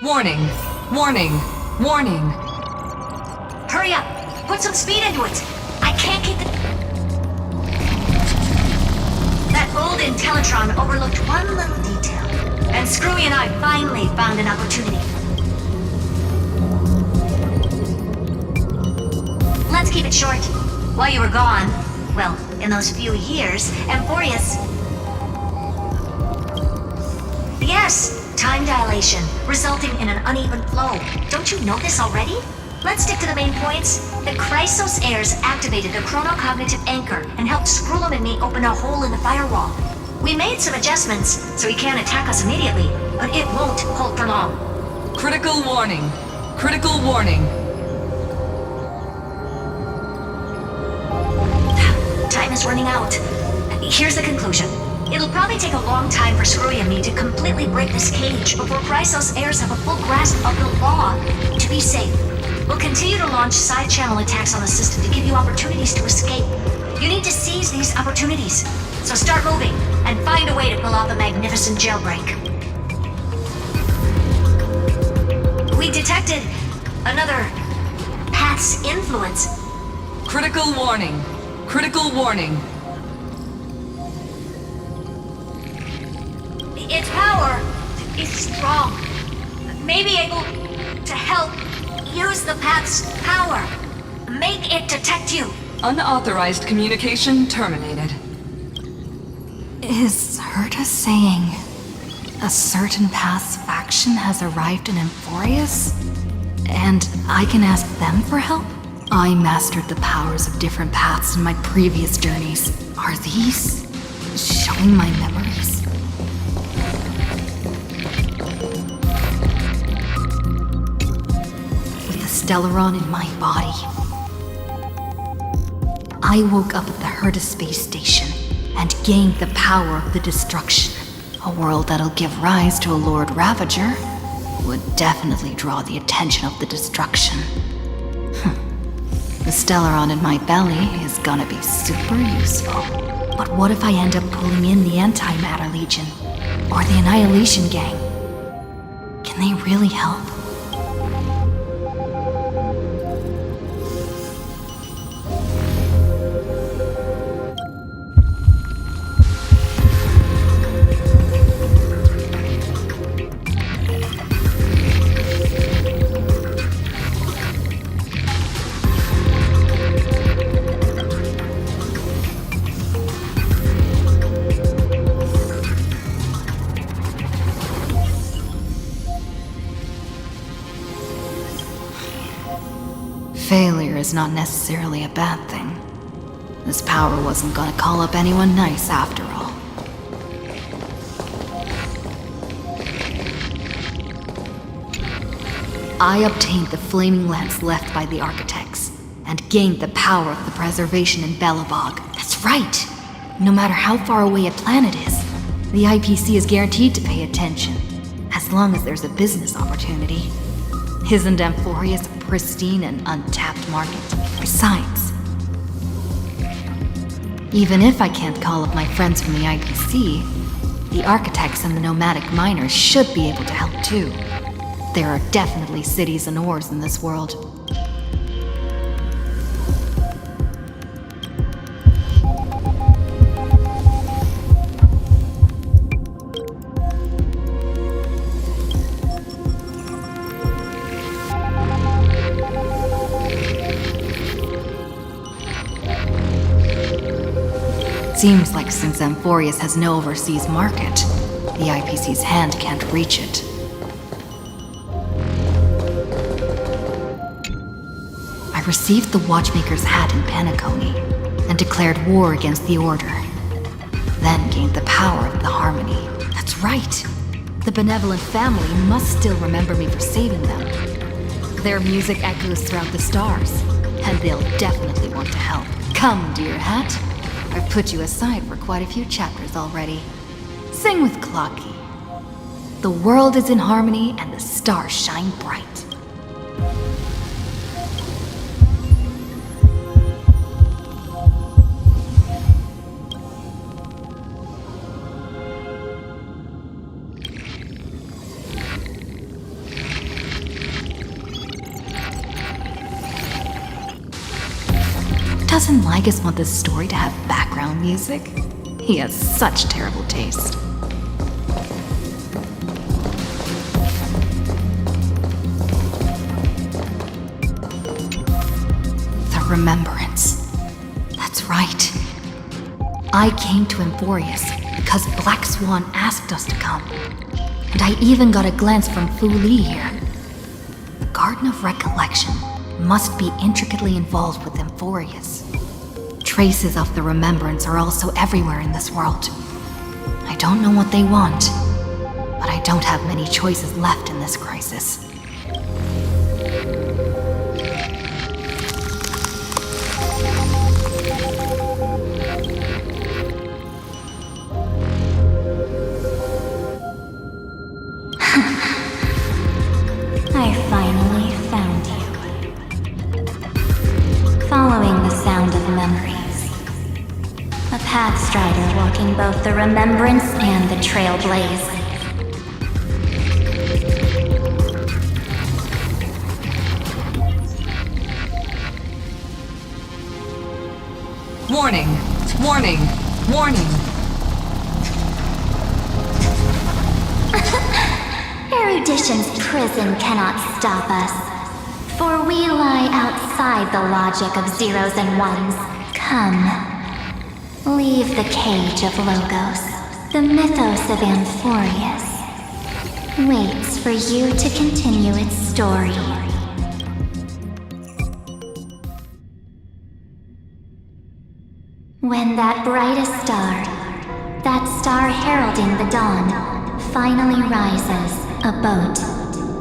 Warning! Warning! Warning! Hurry up! Put some speed into it! I can't keep the... That old Intellitron overlooked one little detail, and Screwy and I finally found an opportunity. Let's keep it short. While you were gone, well, in those few years, Amphorius... Yes, time dilation, resulting in an uneven flow. Don't you know this already? Let's stick to the main points. The Chrysos heirs activated the chronocognitive anchor and helped Skrullum and me open a hole in the firewall. We made some adjustments, so he can't attack us immediately, but it won't hold for long. Critical warning! Critical warning! Time is running out. Here's the conclusion. It'll probably take a long time for Screwy and me to completely break this cage before Chrysos heirs have a full grasp of the law. To be safe, we'll continue to launch side-channel attacks on the system to give you opportunities to escape. You need to seize these opportunities. So start moving, and find a way to pull off a magnificent jailbreak. We detected another path's influence. Critical warning! Critical warning! Its power is strong. May be able to help use the path's power. Make it detect you. Unauthorized communication terminated. Is Herta saying a certain path's faction has arrived in Amphorius? And I can ask them for help? I mastered the powers of different paths in my previous journeys. Are these showing my memories? With the Stellaron in my body, I woke up at the Herta space station and gained the power of the destruction. A world that'll give rise to a Lord Ravager would definitely draw the attention of the destruction. The Stellaron in my belly is gonna be super useful. But what if I end up pulling in the Antimatter Legion? Or the Annihilation Gang? Can they really help? Failure is not necessarily a bad thing. This power wasn't gonna call up anyone nice after all. I obtained the flaming lance left by the architects, and gained the power of the preservation in Belobog. That's right! No matter how far away a planet is, the IPC is guaranteed to pay attention, as long as there's a business opportunity. Isn't Amphorius a pristine and untapped market? Besides, even if I can't call up my friends from the IPC, the architects and the nomadic miners should be able to help too. There are definitely cities and ores in this world. Seems like since Amphorius has no overseas market, the IPC's hand can't reach it. I received the Watchmaker's hat in Penacony, and declared war against the Order. Then gained the power of the Harmony. That's right! The benevolent family must still remember me for saving them. Their music echoes throughout the stars, and they'll definitely want to help. Come, dear hat. I've put you aside for quite a few chapters already. Sing with Clocky. The world is in harmony and the stars shine bright. doesn't Lygus want this story to have background music? He has such terrible taste. The Remembrance. That's right. I came to Emphorius because Black Swan asked us to come. And I even got a glance from Fu Li here. The Garden of Recollection must be intricately involved with Emphorius. Traces of the Remembrance are also everywhere in this world. I don't know what they want, but I don't have many choices left in this crisis. I finally found you. Following the sound of memories. A pathstrider walking both the Remembrance and the Trailblaze. Warning! Warning! Warning! Erudition's prison cannot stop us, for we lie outside the logic of zeros and ones. Come, leave the cage of Logos. The mythos of Amphorius waits for you to continue its story. When that brightest star, that star heralding the dawn, finally rises, a boat,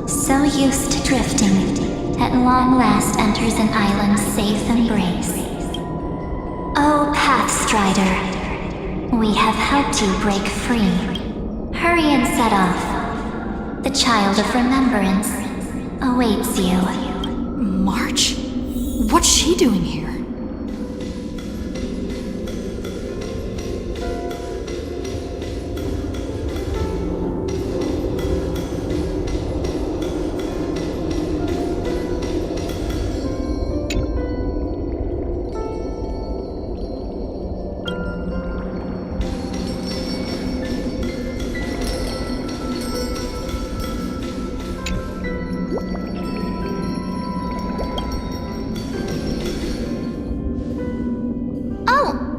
so used to drifting, at long last enters an island's safe embrace. Oh, Pathstrider, we have helped you break free. Hurry and set off. The Child of Remembrance awaits you. March? What's she doing here?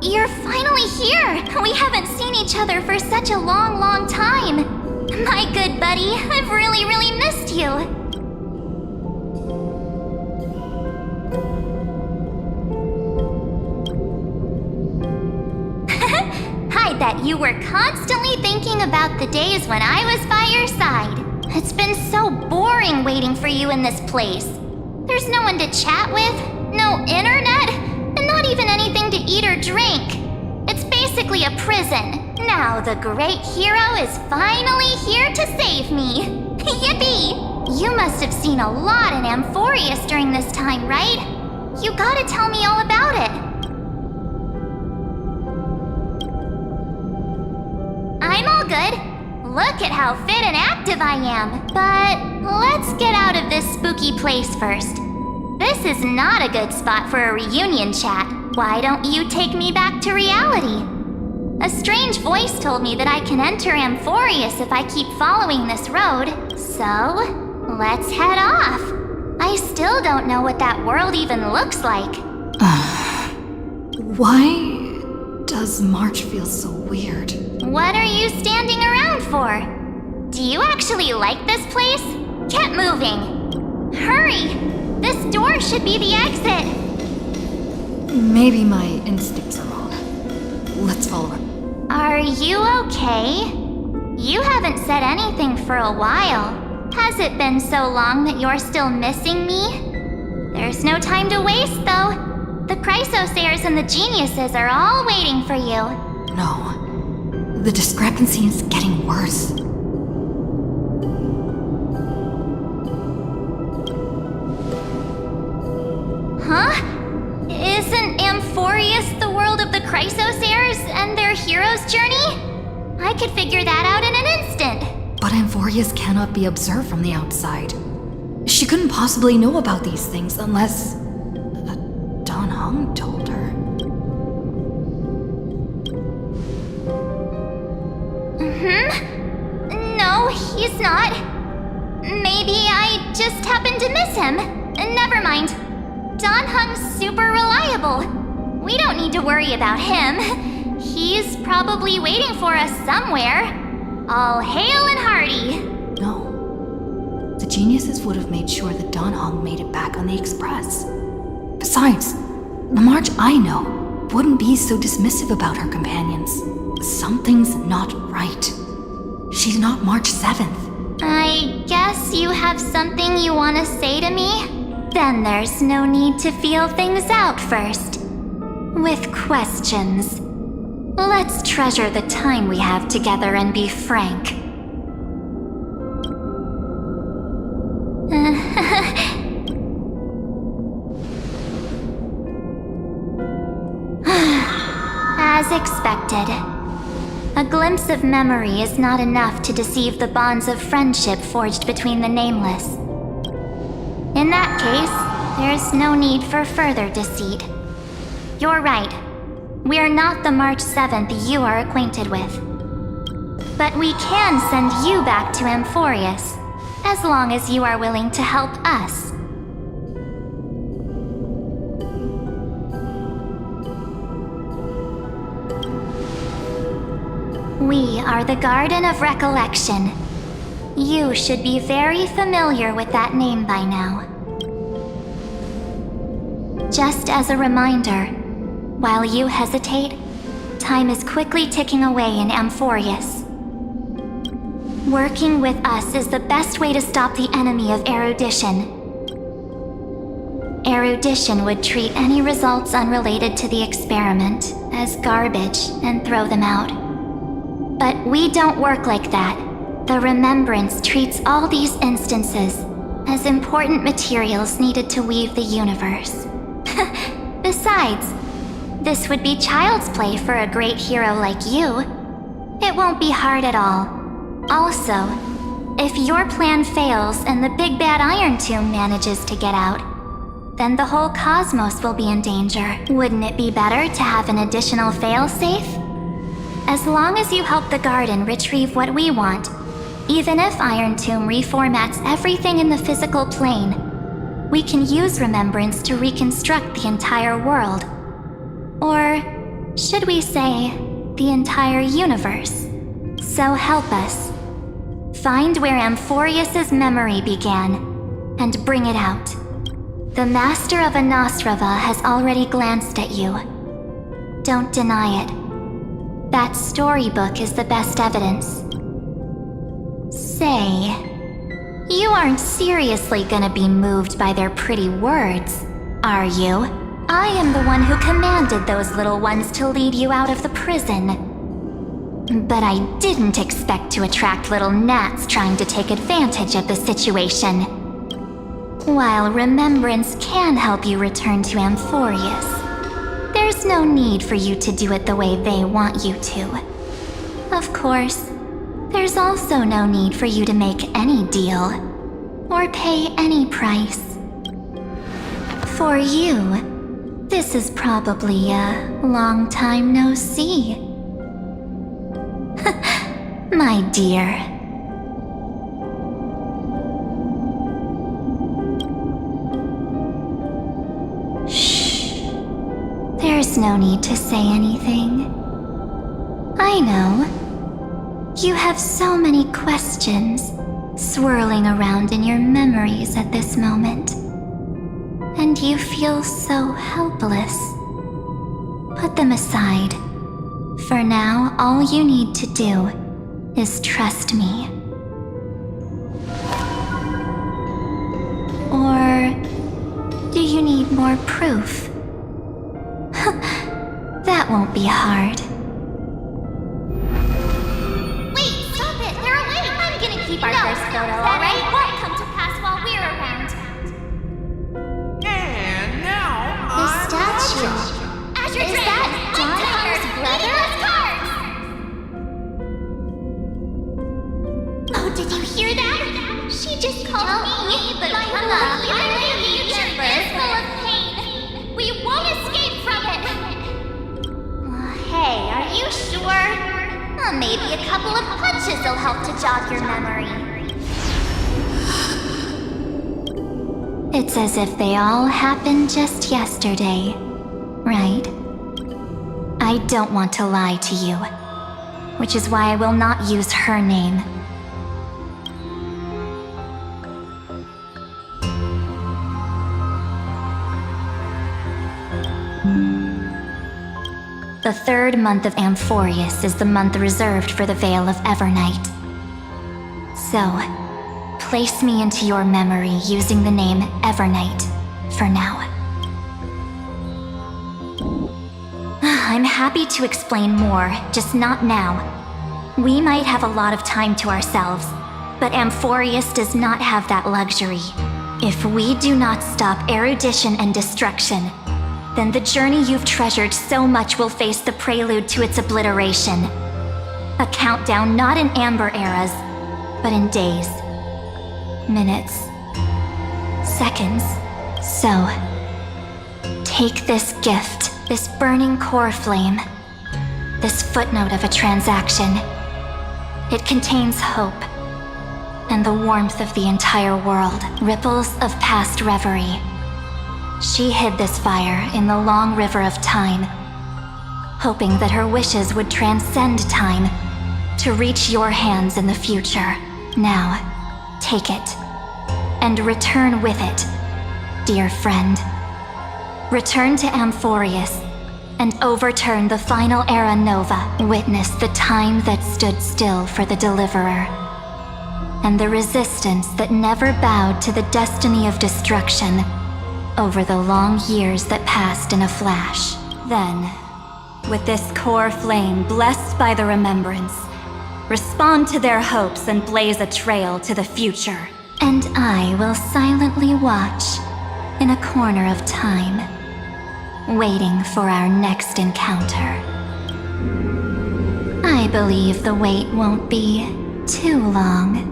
You're finally here! We haven't seen each other for such a long time. My good buddy, I've really missed you. I bet you were constantly thinking about the days when I was by your side. It's been so boring waiting for you in this place. There's no one to chat with, no internet, and not even anything to eat or drink. It's basically a prison. Now the great hero is finally here to save me. Yippee! You must have seen a lot in Amphorius during this time, right? You gotta tell me all about it. I'm all good. Look at how fit and active I am. But let's get out of this spooky place first. This is not a good spot for a reunion chat. Why don't you take me back to reality? A strange voice told me that I can enter Amphorius if I keep following this road. So, let's head off. I still don't know what that world even looks like. Why does March feel so weird? What are you standing around for? Do you actually like this place? Get moving. Hurry! This door should be the exit. Maybe my instincts are wrong. Let's follow her. Are you okay? You haven't said anything for a while. Has it been so long that you're still missing me? There's no time to waste, though. The Chrysosairs and the Geniuses are all waiting for you. No. The discrepancy is getting worse. Huh? Isn't Amphorius the world of the Chrysosairs and their hero's journey? I could figure that out in an instant. But Amphorius cannot be observed from the outside. She couldn't possibly know about these things unless... Don Hung told her. he's not. Maybe I just happened to miss him. Never mind. Don Hung's super reliable. We don't need to worry about him. He's probably waiting for us somewhere. All hale and hearty. No. The geniuses would have made sure that Don Hong made it back on the Express. Besides, the March I know wouldn't be so dismissive about her companions. Something's not right. She's not March 7th. I guess you have something you want to say to me? Then there's no need to feel things out first. With questions. Let's treasure the time we have together and be frank. As expected. A glimpse of memory is not enough to deceive the bonds of friendship forged between the nameless. In that case, there's no need for further deceit. You're right. We're not the March 7th you are acquainted with. But we can send you back to Amphorius, as long as you are willing to help us. We are the Garden of Recollection. You should be very familiar with that name by now. Just as a reminder, while you hesitate, time is quickly ticking away in Amphorius. Working with us is the best way to stop the enemy of erudition. Erudition would treat any results unrelated to the experiment as garbage and throw them out. But we don't work like that. The Remembrance treats all these instances as important materials needed to weave the universe. Besides, this would be child's play for a great hero like you. It won't be hard at all. Also, if your plan fails and the big bad Iron Tomb manages to get out, then the whole cosmos will be in danger. Wouldn't it be better to have an additional failsafe? As long as you help the Garden retrieve what we want, even if Iron Tomb reformats everything in the physical plane, we can use Remembrance to reconstruct the entire world. Or, should we say, the entire universe. So help us. Find where Amphorius' memory began, and bring it out. The Master of Anastrava has already glanced at you. Don't deny it. That storybook is the best evidence. Say, you aren't seriously gonna be moved by their pretty words, are you? I am the one who commanded those little ones to lead you out of the prison. But I didn't expect to attract little gnats trying to take advantage of the situation. While Remembrance can help you return to Amphorius, there's no need for you to do it the way they want you to. Of course, there's also no need for you to make any deal, or pay any price. For you, this is probably a long time no see. My dear. There's no need to say anything. I know. You have so many questions swirling around in your memories at this moment. And you feel so helpless. Put them aside. For now, all you need to do is trust me. Or do you need more proof? That won't be hard. Wait, stop it! They're awake! I'm gonna keep our first photo, alright? Won't come to pass while we're around. And now The statue. Is that Don Hung's brother? Oh, did you hear that? She just called me, but my future is full of pain. We won't escape from it. Hey, are you sure? Maybe a couple of punches will help to jog your memory. It's as if they all happened just yesterday, right? I don't want to lie to you, which is why I will not use her name. The third month of Amphorius is the month reserved for the Veil of Evernight. So, place me into your memory using the name Evernight for now. I'm happy to explain more, just not now. We might have a lot of time to ourselves, but Amphorius does not have that luxury. If we do not stop erudition and destruction, then the journey you've treasured so much will face the prelude to its obliteration. A countdown not in amber eras, but in days, minutes, seconds. So, take this gift, this burning core flame, this footnote of a transaction. It contains hope, and the warmth of the entire world, ripples of past reverie. She hid this fire in the long river of time, hoping that her wishes would transcend time to reach your hands in the future. Now, take it, and return with it, dear friend. Return to Amphorius, and overturn the final era Nova. Witness the time that stood still for the Deliverer, and the resistance that never bowed to the destiny of destruction over the long years that passed in a flash. Then, with this core flame blessed by the remembrance, respond to their hopes and blaze a trail to the future. And I will silently watch in a corner of time, waiting for our next encounter. I believe the wait won't be too long.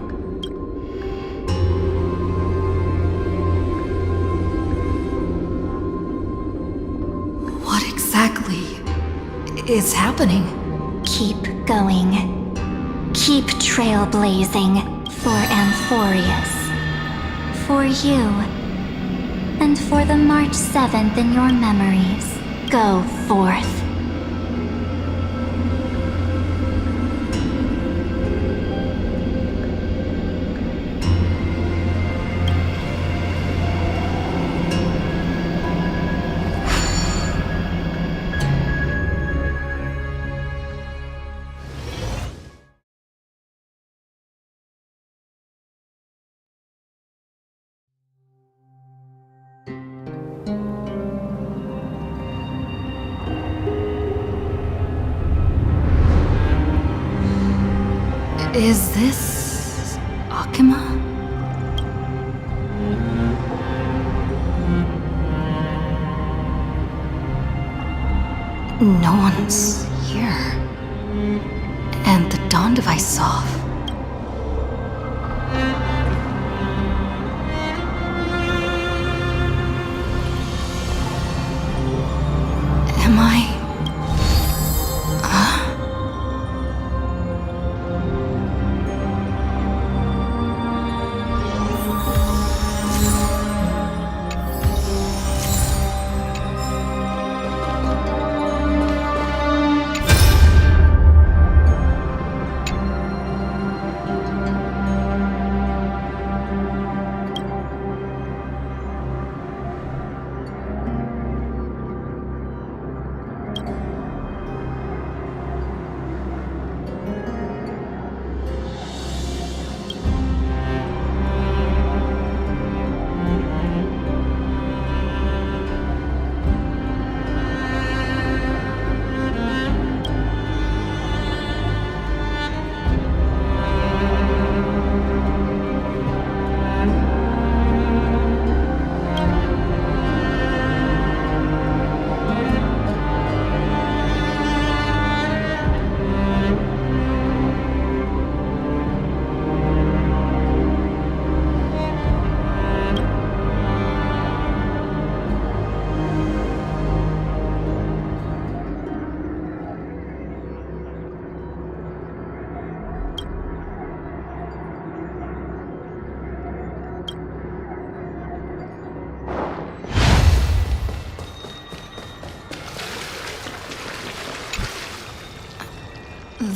What exactly is happening? Keep going. Keep trailblazing for Amphorius. For you. And for the March 7th in your memories. Go forth. Is this Akima? No one's here. And the dawn device off. Am I...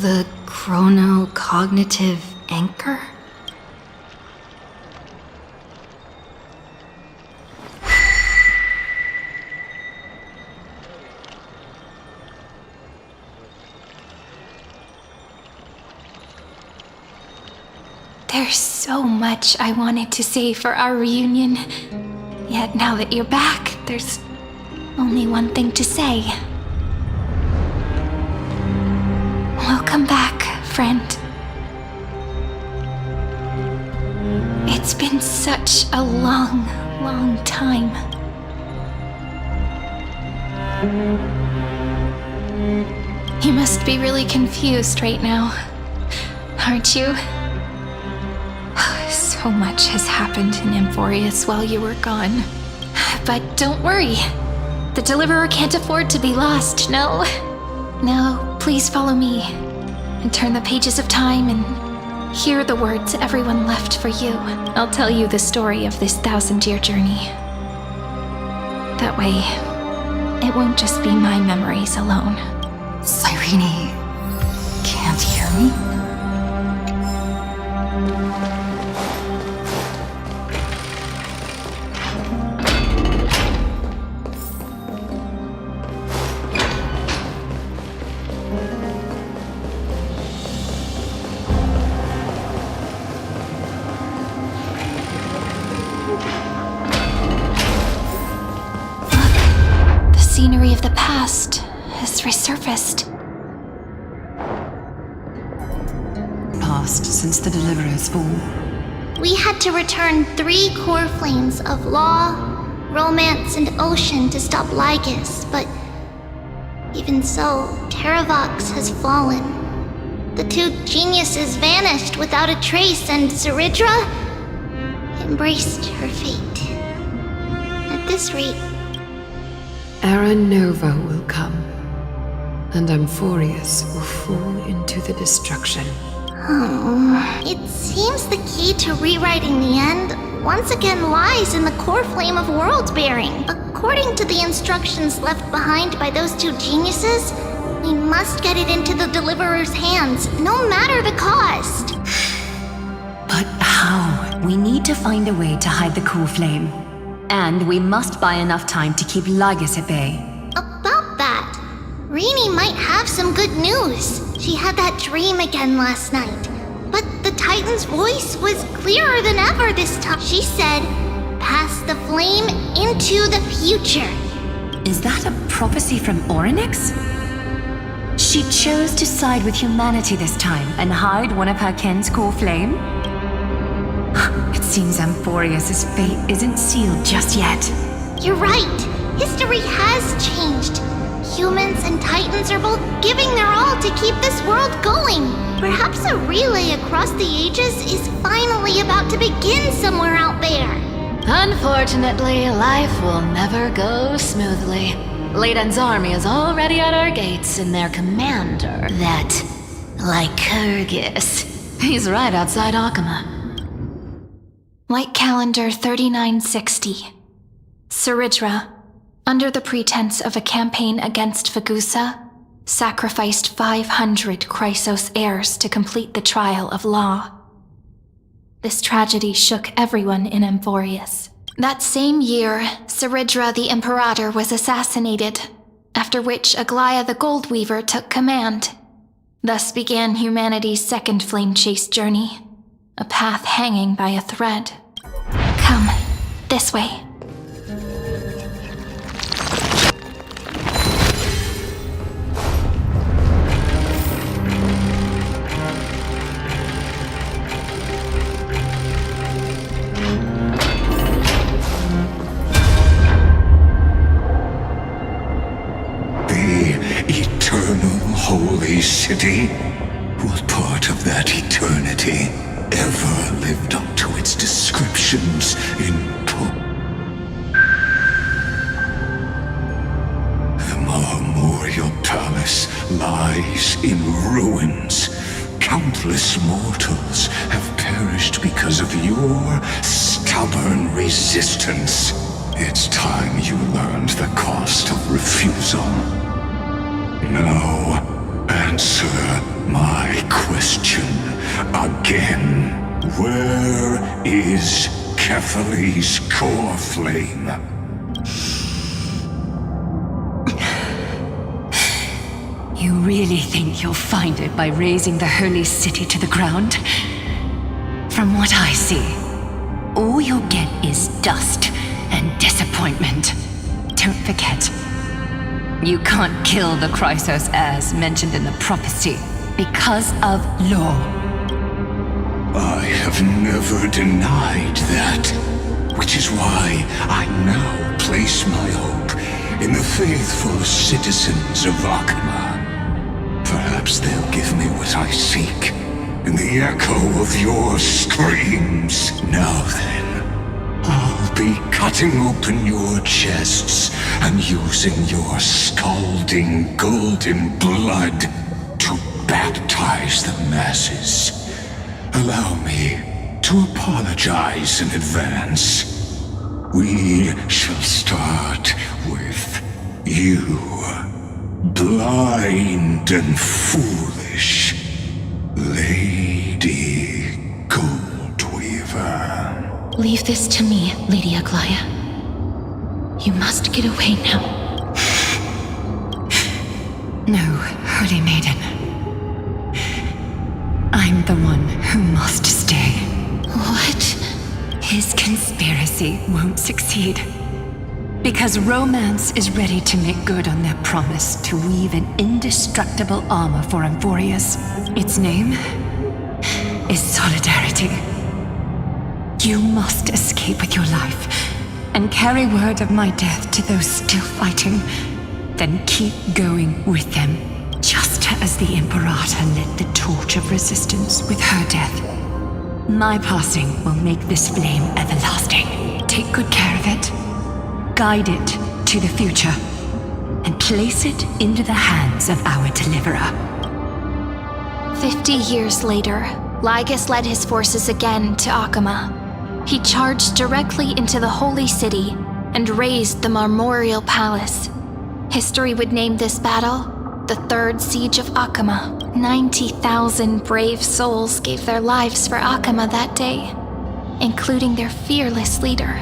The chronocognitive anchor? There's so much I wanted to say for our reunion. Yet now that you're back, there's only one thing to say. Welcome back, friend. It's been such a long, long time. You must be really confused right now, aren't you? So much has happened in Amphorius while you were gone. But don't worry. The Deliverer can't afford to be lost, no? Now, please follow me and turn the pages of time and hear the words everyone left for you. I'll tell you the story of this 1,000-year journey. That way, it won't just be my memories alone. Cyrene can't hear me? Scenery of the past has resurfaced. Passed since the Deliverer's fall. We had to return 3 core flames of law, romance, and ocean to stop Lygus, but even so, Terravox has fallen. The 2 geniuses vanished without a trace, and Zeridra embraced her fate. At this rate, Era Nova will come, and Amphorius will fall into the destruction. it seems the key to rewriting the end once again lies in the core flame of world bearing. According to the instructions left behind by those 2 geniuses, we must get it into the Deliverer's hands, no matter the cost. But how? We need to find a way to hide the core flame. And we must buy enough time to keep Lygus at bay. About that, Rini might have some good news. She had that dream again last night. But the Titan's voice was clearer than ever this time. She said, "Pass the flame into the future." Is that a prophecy from Orynyx? She chose to side with humanity this time and hide one of her kin's core flame? It seems Amphorius' fate isn't sealed just yet. You're right. History has changed. Humans and Titans are both giving their all to keep this world going. Perhaps a relay across the ages is finally about to begin somewhere out there. Unfortunately, life will never go smoothly. Leiden's army is already at our gates, and their commander, that Lycurgus, he's right outside Akama. Light calendar 3960. Zeridra, under the pretense of a campaign against Vagusa, sacrificed 500 Chrysos heirs to complete the trial of law. This tragedy shook everyone in Amphorius. That same year, Zeridra the Imperator was assassinated, after which Aglaya the Goldweaver took command. Thus began humanity's second flame chase journey, a path hanging by a thread. Come, this way. Holy city? What part of that eternity ever lived up to its descriptions in The Marmorial Palace lies in ruins. Countless mortals have perished because of your stubborn resistance. It's time you learned the cost of refusal. Now, answer my question again. Where is Kefali's core flame? You really think you'll find it by razing the holy city to the ground? From what I see, all you'll get is dust and disappointment. Don't forget, you can't kill the Chrysos heirs mentioned in the prophecy because of law. I have never denied that, which is why I now place my hope in the faithful citizens of Akama. Perhaps they'll give me what I seek in the echo of your screams. Now then, I'll be cutting open your chests and using your scalding golden blood to baptize the masses. Allow me to apologize in advance. We shall start with you, blind and foolish Lady Goldweaver. Leave this to me, Lady Aglaya. You must get away now. No, Holy Maiden. I'm the one who must stay. What? His conspiracy won't succeed. Because Romance is ready to make good on their promise to weave an indestructible armor for Amphorius. Its name is Solidarity. You must escape with your life and carry word of my death to those still fighting. Then keep going with them, just as the Imperator lit the torch of resistance with her death. My passing will make this flame everlasting. Take good care of it. Guide it to the future, and place it into the hands of our deliverer. 50 years later, Lygus led his forces again to Akama. He charged directly into the Holy City and razed the Marmorial Palace. History would name this battle the Third Siege of Akama. 90,000 brave souls gave their lives for Akama that day, including their fearless leader,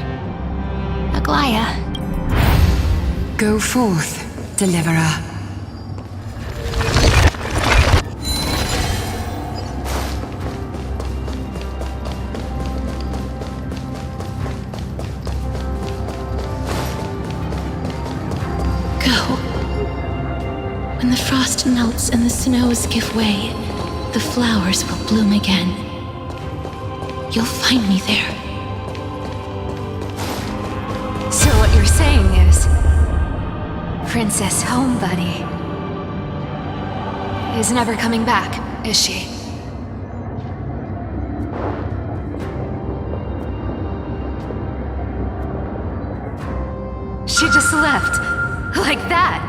Aglaya. Go forth, deliverer. Go. When the frost melts and the snows give way, the flowers will bloom again. You'll find me there. So what you're saying is, Princess Homebuddy is never coming back, is she? She just left, like that.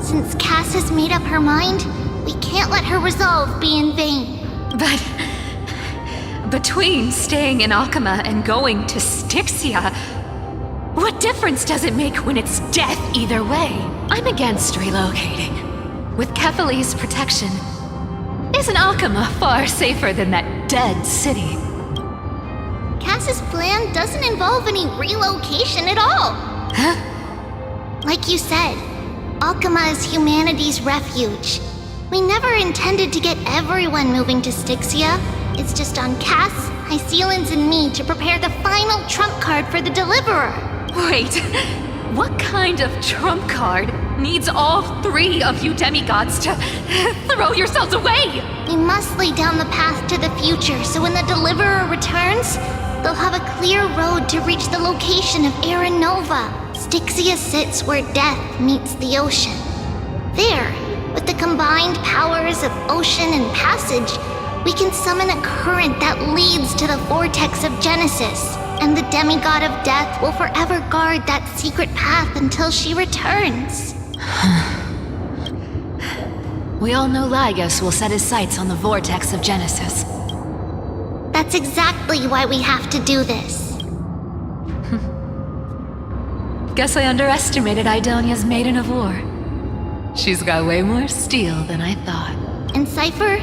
Since Cass has made up her mind, we can't let her resolve be in vain. But between staying in Akama and going to Styxia, what difference does it make when it's death either way? I'm against relocating. With Kefali's protection, isn't Akama far safer than that dead city? Cass's plan doesn't involve any relocation at all. Huh? Like you said, Akama is humanity's refuge. We never intended to get everyone moving to Styxia. It's just on Cass, Hycealans, and me to prepare the final trump card for the Deliverer. Wait, what kind of trump card needs all three of you demigods to throw yourselves away? We must lay down the path to the future so when the Deliverer returns, they'll have a clear road to reach the location of Aranova. Styxia sits where death meets the ocean. There, with the combined powers of ocean and passage, we can summon a current that leads to the vortex of Genesis. And the demigod of death will forever guard that secret path until she returns. We all know Lygus will set his sights on the vortex of Genesis. That's exactly why we have to do this. Guess I underestimated Idonia's Maiden of War. She's got way more steel than I thought. And Cypher,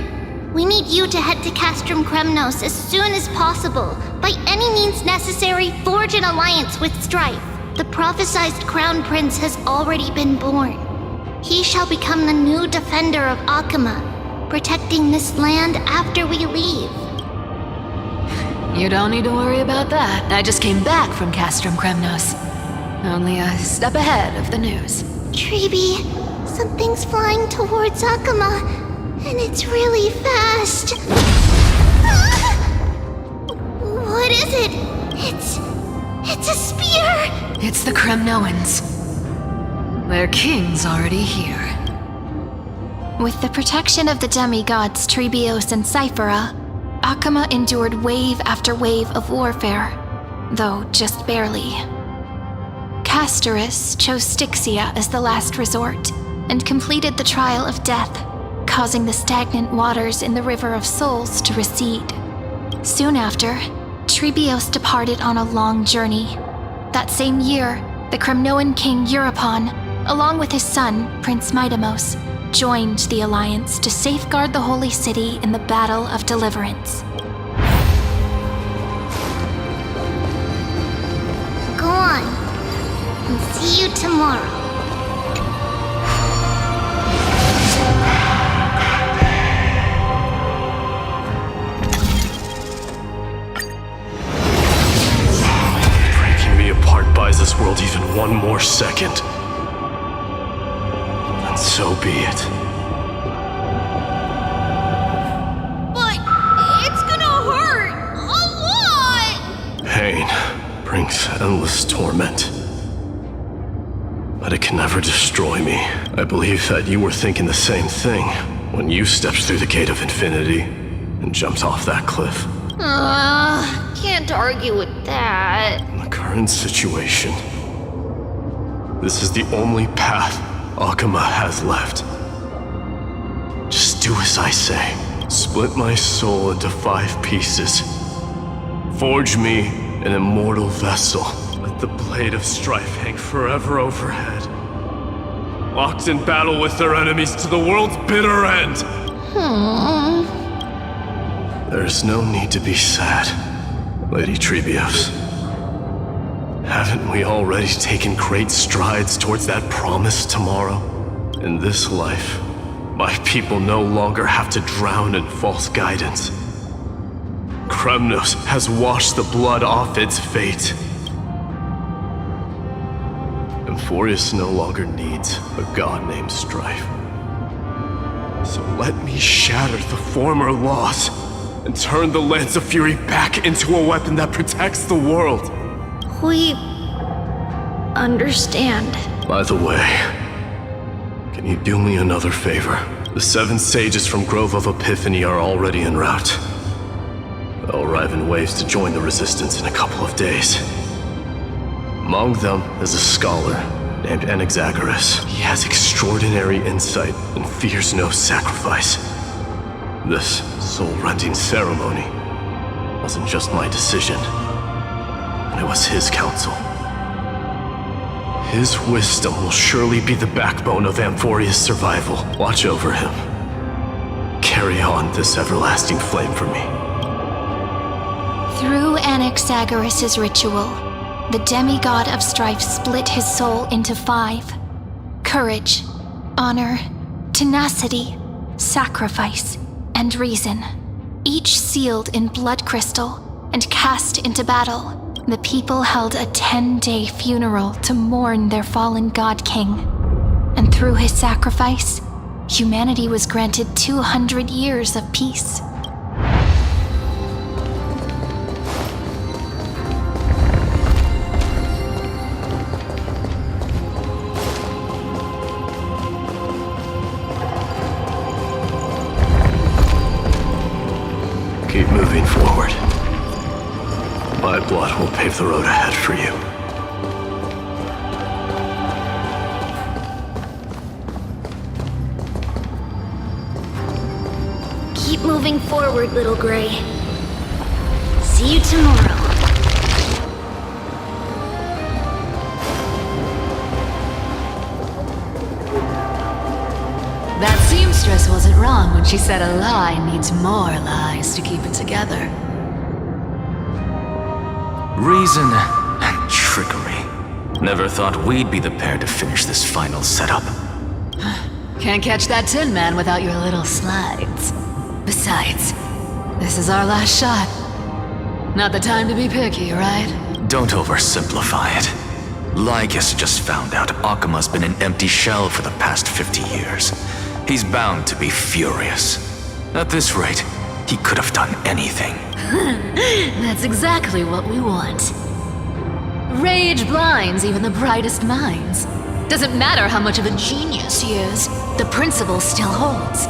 We need you to head to Castrum Kremnos as soon as possible. By any means necessary, forge an alliance with Strife. The prophesized crown prince has already been born. He shall become the new defender of Akama, protecting this land after we leave. You don't need to worry about that. I just came back from Castrum Kremnos. Only a step ahead of the news. Treeby, something's flying towards Akama, and it's really fast. What is it? It's a spear! It's the Kremnoans. Their king's already here. With the protection of the demigods Trebios and Cyphera, Akama endured wave after wave of warfare, though just barely. Castorus chose Styxia as the last resort, and completed the trial of death, causing the stagnant waters in the River of Souls to recede. Soon after, Trebios departed on a long journey. That same year, the Kremnoan king Euripon, along with his son, Prince Midamos, joined the alliance to safeguard the holy city in the Battle of Deliverance. Go on, and see you tomorrow. Breaking me apart buys this world even one more second. And so be it. But it's gonna hurt a lot! Pain brings endless torment. But it can never destroy me. I believe that you were thinking the same thing when you stepped through the gate of infinity and jumped off that cliff. Can't argue with that. In the current situation, this is the only path Akama has left. Just do as I say. Split my soul into 5 pieces. Forge me an immortal vessel. Let the blade of strife hang forever overhead. Locked in battle with their enemies to the world's bitter end. There's no need to be sad, Lady Trebios. Haven't we already taken great strides towards that promised tomorrow? In this life, my people no longer have to drown in false guidance. Kremnos has washed the blood off its fate. Emphorius no longer needs a god named Strife. So let me shatter the former laws and turn the Lance of Fury back into a weapon that protects the world. We understand. By the way, can you do me another favor? The 7 sages from Grove of Epiphany are already en route. They'll arrive in waves to join the resistance in a couple of days. Among them is a scholar named Anaxagoras. He has extraordinary insight and fears no sacrifice. This soul-rending ceremony wasn't just my decision, it was his counsel. His wisdom will surely be the backbone of Amphoria's survival. Watch over him. Carry on this everlasting flame for me. Through Anaxagoras' ritual, the demigod of strife split his soul into 5. Courage, honor, tenacity, sacrifice, and reason. Each sealed in blood crystal and cast into battle. The people held a 10-day funeral to mourn their fallen god king. And through his sacrifice, humanity was granted 200 years of peace. Keep moving forward. My blood will pave the road ahead for you. Keep moving forward, little Gray. See you tomorrow. That seamstress wasn't wrong when she She said a lie needs more lies to keep it together. Reason and trickery. Never thought we'd be the pair to finish this final setup. Can't catch that Tin Man without your little slides. Besides, this is our last shot. Not the time to be picky, right? Don't oversimplify it. Lygus just found out Akima's been an empty shell for the past 50 years. He's bound to be furious. At this rate, he could have done anything. That's exactly what we want. Rage blinds even the brightest minds. Doesn't matter how much of a genius he is, the principle still holds.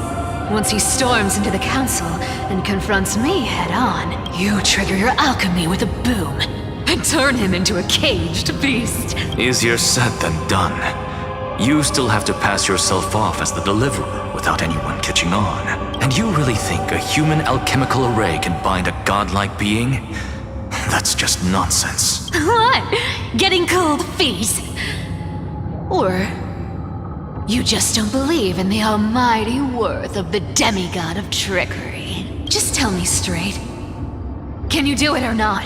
Once he storms into the council and confronts me head-on, you trigger your alchemy with a boom and turn him into a caged beast. Easier said than done. You still have to pass yourself off as the deliverer without anyone catching on. And you really think a human alchemical array can bind a godlike being? That's just nonsense. What? Getting cold feet? Or you just don't believe in the almighty worth of the demigod of trickery? Just tell me straight. Can you do it or not?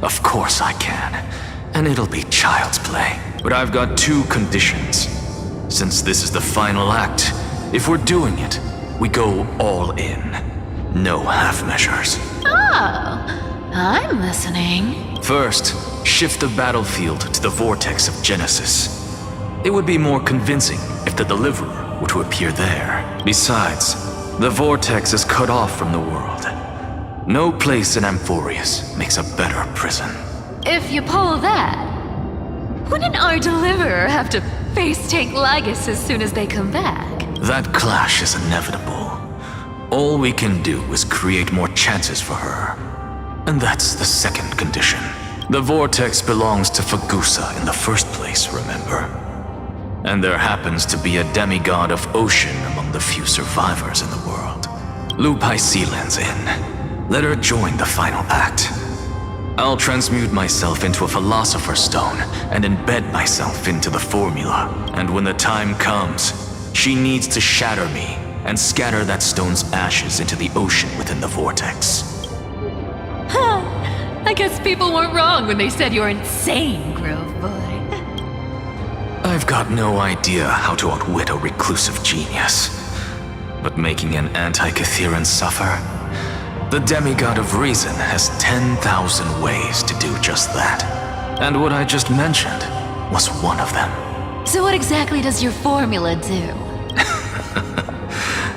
Of course I can. And it'll be child's play. But I've got two conditions. Since this is the final act, if we're doing it, we go all in. No half measures. Oh, I'm listening. First, shift the battlefield to the vortex of Genesis. It would be more convincing if the deliverer were to appear there. Besides, the vortex is cut off from the world. No place in Amphorius makes a better prison. If you pull that, wouldn't our deliverer have to face tank Lygus as soon as they come back? That clash is inevitable. All we can do is create more chances for her. And that's the second condition. The vortex belongs to Fagusa in the first place, remember? And there happens to be a demigod of ocean among the few survivors in the world. Lupai Sealand's in. Let her join the final act. I'll transmute myself into a philosopher's stone and embed myself into the formula. And when the time comes, she needs to shatter me and scatter that stone's ashes into the ocean within the vortex. Huh. I guess people weren't wrong when they said you're insane, Grove Boy. I've got no idea how to outwit a reclusive genius. But making an anti-Catheran suffer? The demigod of reason has 10,000 ways to do just that. And what I just mentioned was one of them. So what exactly does your formula do?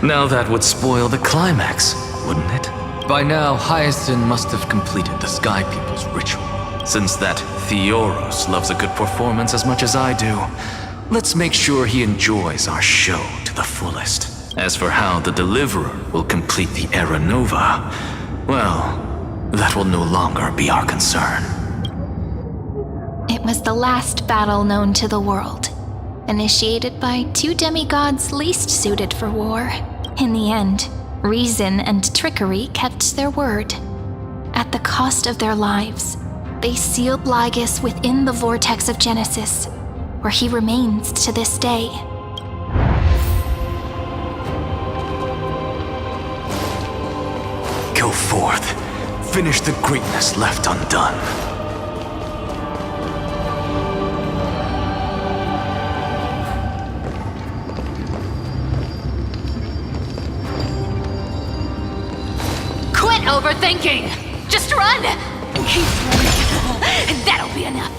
Now that would spoil the climax, wouldn't it? By now, Hyacinth must have completed the Sky People's ritual. Since that Theoros loves a good performance as much as I do, let's make sure he enjoys our show to the fullest. As for how the Deliverer will complete the Era Nova, well, that will no longer be our concern. It was the last battle known to the world, initiated by two demigods least suited for war. In the end, reason and trickery kept their word. At the cost of their lives, they sealed Lygus within the vortex of Genesis, where he remains to this day. Go forth. Finish the greatness left undone. Quit overthinking! Just run! Keep running, and that'll be enough.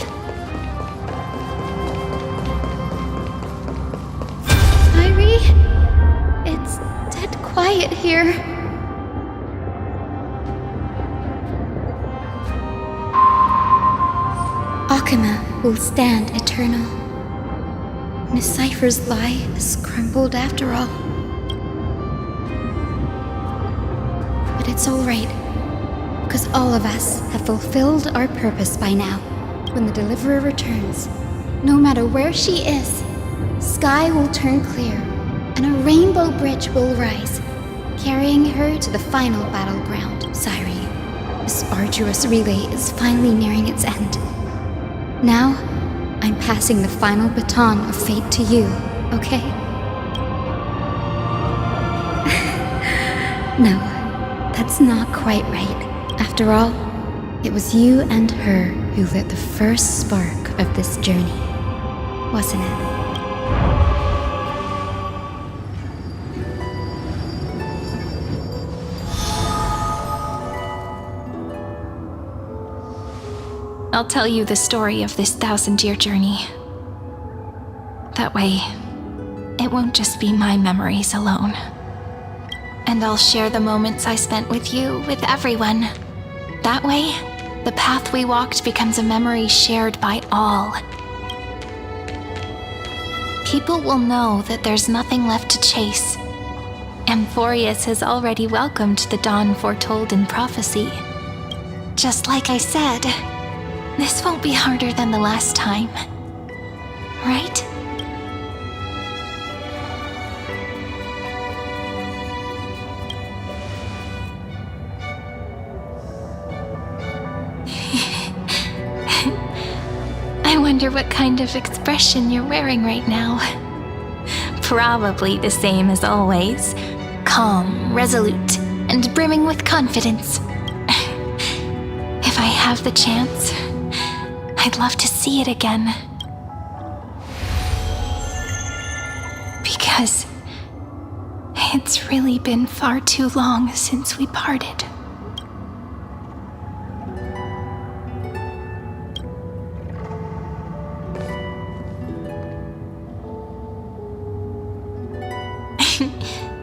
Irie, it's dead quiet here. Akima will stand eternal. Miss Cypher's lie is crumbled after all. But it's alright, because all of us have fulfilled our purpose by now. When the Deliverer returns, no matter where she is, sky will turn clear, and a rainbow bridge will rise, carrying her to the final battleground, Cyrie. This arduous relay is finally nearing its end. Now, I'm passing the final baton of fate to you, okay? No, that's not quite right. After all, it was you and her who lit the first spark of this journey, wasn't it? I'll tell you the story of this 1,000-year journey. That way, it won't just be my memories alone. And I'll share the moments I spent with you with everyone. That way, the path we walked becomes a memory shared by all. People will know that there's nothing left to chase. Amphorius has already welcomed the dawn foretold in prophecy. Just like I said, this won't be harder than the last time. Right? I wonder what kind of expression you're wearing right now. Probably the same as always. Calm, resolute, and brimming with confidence. If I have the chance, I'd love to see it again. Because it's really been far too long since we parted.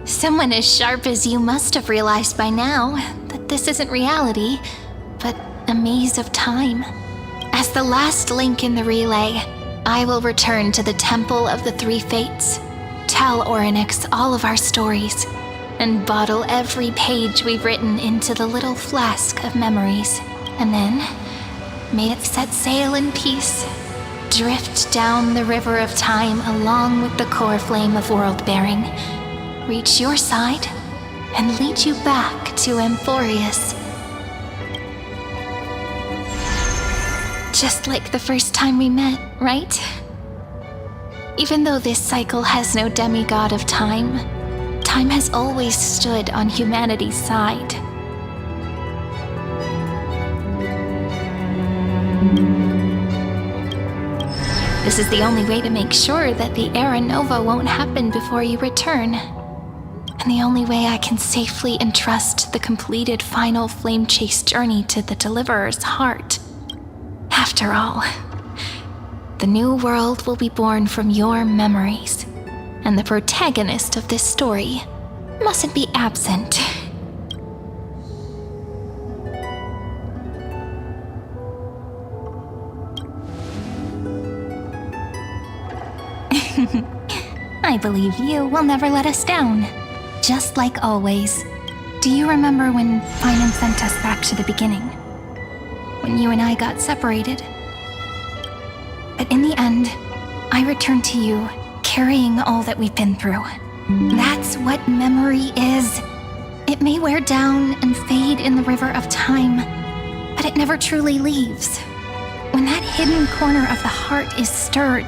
Someone as sharp as you must have realized by now that this isn't reality, but a maze of time. As the last link in the relay, I will return to the Temple of the Three Fates, tell Orynyx all of our stories, and bottle every page we've written into the little flask of memories. And then, may it set sail in peace, drift down the river of time along with the core flame of world-bearing, reach your side, and lead you back to Amphorius. Just like the first time we met, right? Even though this cycle has no demigod of time, time has always stood on humanity's side. This is the only way to make sure that the Era Nova won't happen before you return. And the only way I can safely entrust the completed final flame chase journey to the Deliverer's heart. After all, the new world will be born from your memories, and the protagonist of this story mustn't be absent. I believe you will never let us down. Just like always. Do you remember when Finan sent us back to the beginning? When you and I got separated? But in the end, I returned to you, carrying all that we've been through. That's what memory is. It may wear down and fade in the river of time, but it never truly leaves. When that hidden corner of the heart is stirred,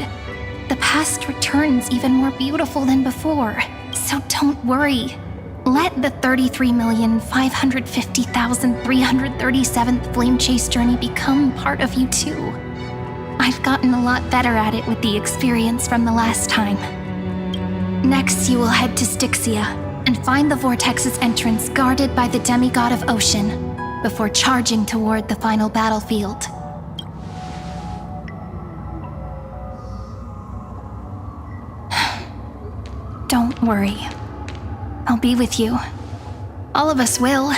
the past returns even more beautiful than before. So don't worry. Let the 33,550,337th Flame Chase journey become part of you too. I've gotten a lot better at it with the experience from the last time. Next, you will head to Styxia and find the Vortex's entrance guarded by the demigod of ocean before charging toward the final battlefield. Don't worry. I'll be with you. All of us will.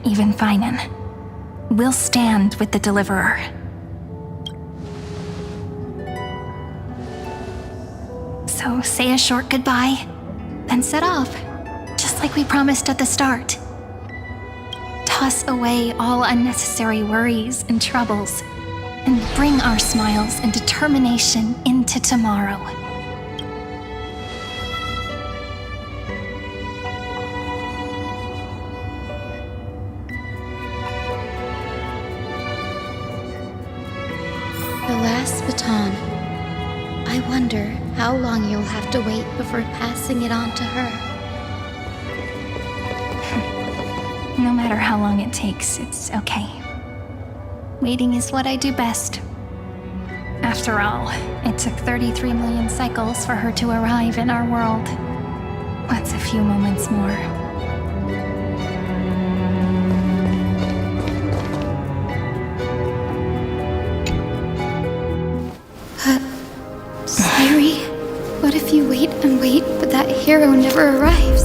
Even Finan. We'll stand with the Deliverer. So say a short goodbye, then set off, just like we promised at the start. Toss away all unnecessary worries and troubles, and bring our smiles and determination into tomorrow. The last baton. I wonder how long you'll have to wait before passing it on to her. No matter how long it takes, it's okay. Waiting is what I do best. After all, it took 33 million cycles for her to arrive in our world. What's a few moments more? Sairi, what if you wait and wait, but that hero never arrives?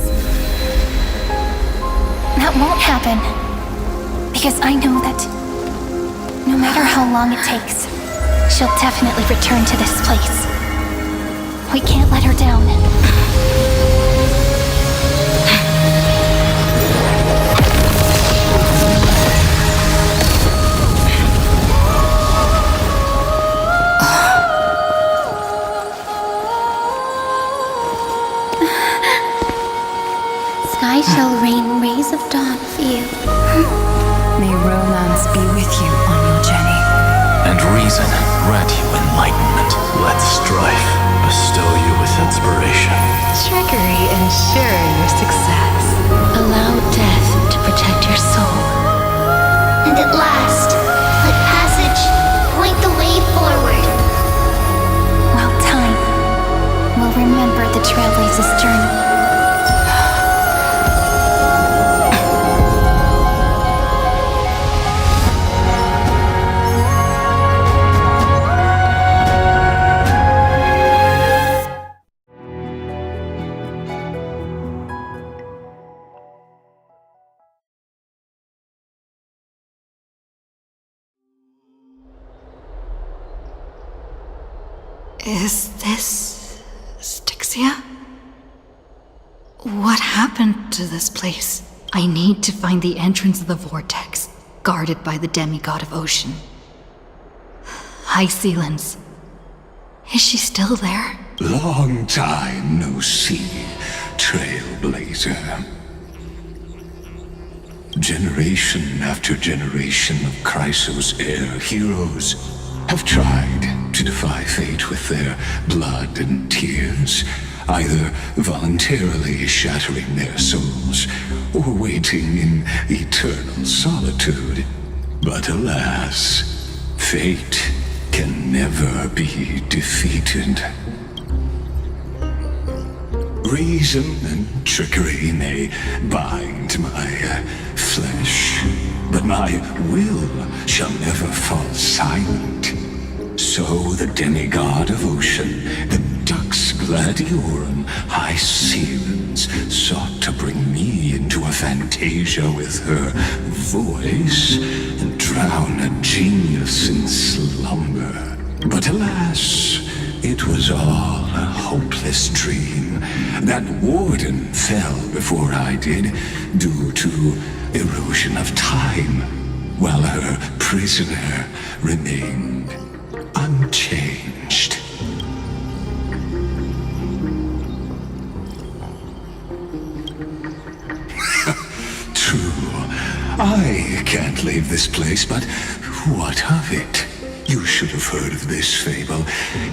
That won't happen. Because I know that no matter how long it takes, she'll definitely return to this place. We can't let her down. Sky shall rain rays of dawn for you. May romance be with you on your journey. And reason grant you enlightenment. Let strife bestow you with inspiration. Trickery ensure your success. Allow death to protect your soul. And at last, let passage point the way forward. Well, time will remember the Trailblazer's journey. Is this Styxia? What happened to this place? I need to find the entrance of the vortex, guarded by the demigod of ocean. Hi, Sealens. Is she still there? Long time no see, Trailblazer. Generation after generation of Chrysos heir heroes have tried to defy fate with their blood and tears, either voluntarily shattering their souls or waiting in eternal solitude. But alas, fate can never be defeated. Reason and trickery may bind my flesh, but my will shall never fall silent. So the demigod of ocean, the Dux Gladiorum, High Sealens, sought to bring me into a fantasia with her voice and drown a genius in slumber. But alas, it was all a hopeless dream. That warden fell before I did, due to erosion of time, while her prisoner remained unchanged. True, I can't leave this place, but what of it? You should have heard of this fable.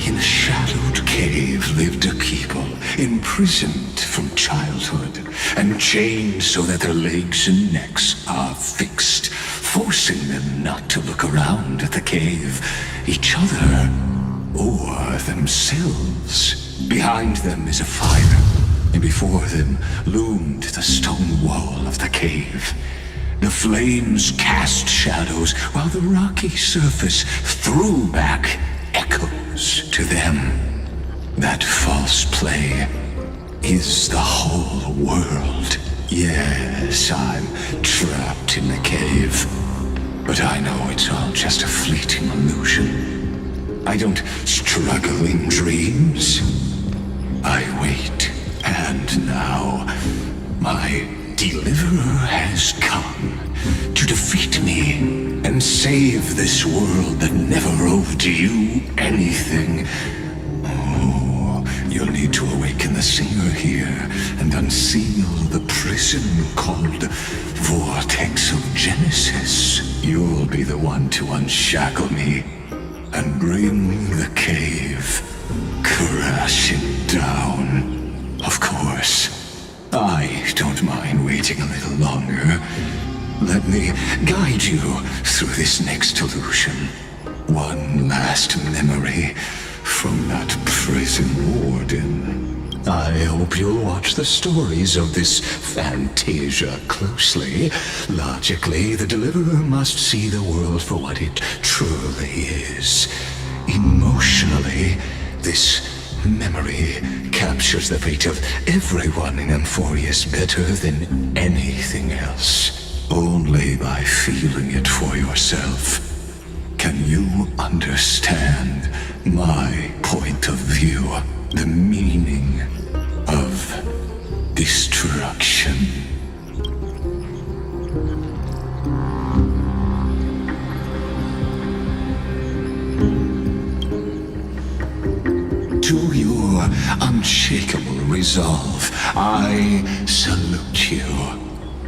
In a shadowed cave lived a people, imprisoned from childhood, and chained so that their legs and necks are fixed, forcing them not to look around at the cave, each other, or themselves. Behind them is a fire, and before them loomed the stone wall of the cave. The flames cast shadows, while the rocky surface threw back echoes to them. That false play is the whole world. Yes, I'm trapped in the cave, but I know it's all just a fleeting illusion. I don't struggle in dreams. I wait, and now my deliverer has come to defeat me and save this world that never owed you anything. Oh, you'll need to awaken the singer here and unseal the prison called Vortex of Genesis. You'll be the one to unshackle me and bring the cave crashing down. Of course, I don't mind waiting a little longer. Let me guide you through this next illusion. One last memory from that prison warden. I hope you'll watch the stories of this Fantasia closely. Logically, the Deliverer must see the world for what it truly is. Emotionally, this memory captures the fate of everyone in Amphorius better than anything else. Only by feeling it for yourself can you understand my point of view, the meaning of destruction. To your unshakable resolve, I salute you.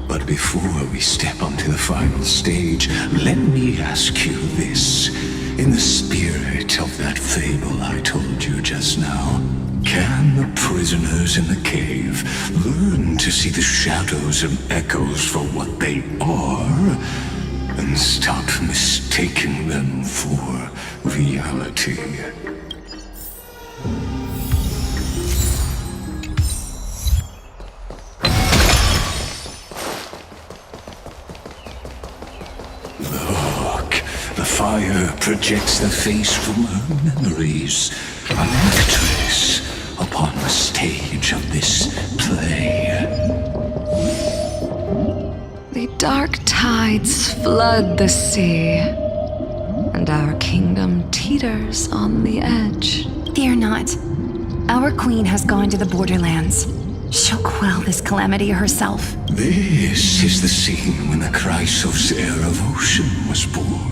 But before we step onto the final stage, let me ask you this. In the spirit of that fable I told you just now, can the prisoners in the cave learn to see the shadows and echoes for what they are, and stop mistaking them for reality? The fire projects the face from her memories. An actress upon the stage of this play. The dark tides flood the sea, and our kingdom teeters on the edge. Fear not. Our queen has gone to the borderlands. She'll quell this calamity herself. This is the scene when the Chrysos heir of Ocean was born.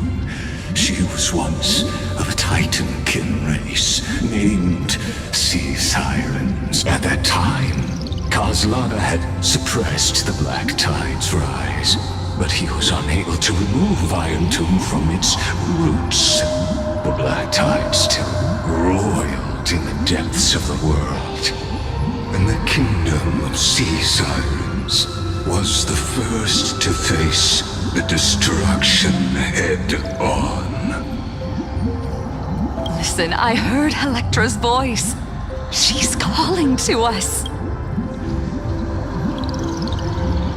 She was once of a Titankin race named Sea Sirens. At that time, Kozlana had suppressed the Black Tide's rise, but he was unable to remove Iron Tomb from its roots. The Black Tide still roiled in the depths of the world, and the kingdom of Sea Sirens was the first to face the destruction head-on. Listen, I heard Electra's voice. She's calling to us.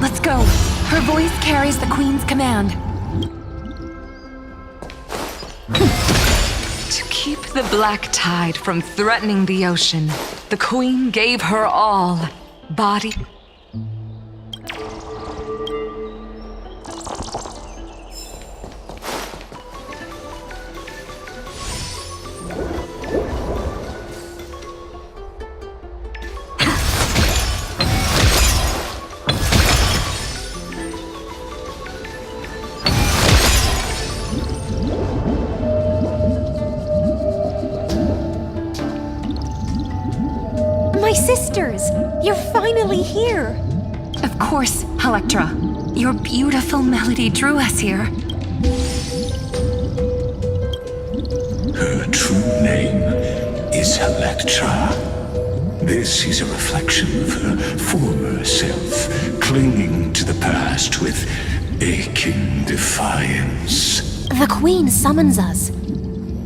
Let's go. Her voice carries the queen's command. To keep the Black Tide from threatening the ocean, the queen gave her all. Body, My sisters! You're finally here! Of course, Electra. Your beautiful melody drew us here. Her true name is Electra. This is a reflection of her former self, clinging to the past with aching defiance. The Queen summons us.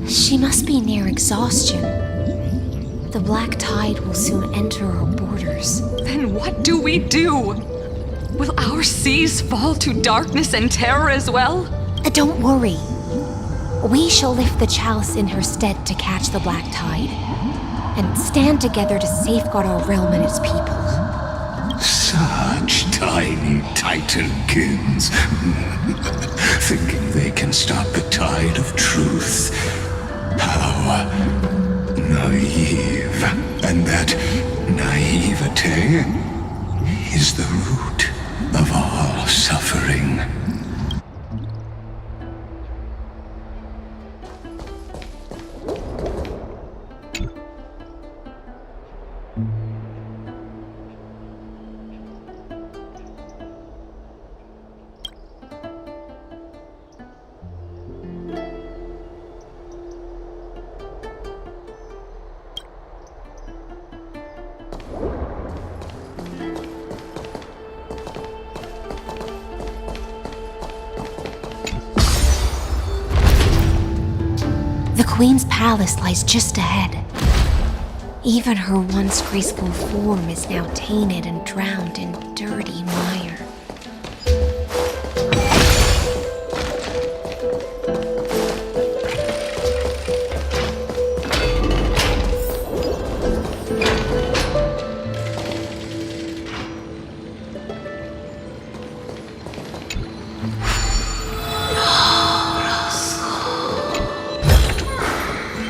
She must be near exhaustion. The Black Tide will soon enter our borders. then what do we do? Will our seas fall to darkness and terror as well? Don't worry. We shall lift the chalice in her stead to catch the Black Tide, and stand together to safeguard our realm and its people. Such tiny Titankins, thinking they can stop the tide of truth. How naive. And that naivete is the root of all suffering. Queen's palace lies just ahead. Even her once graceful form is now tainted and drowned in dirty mire.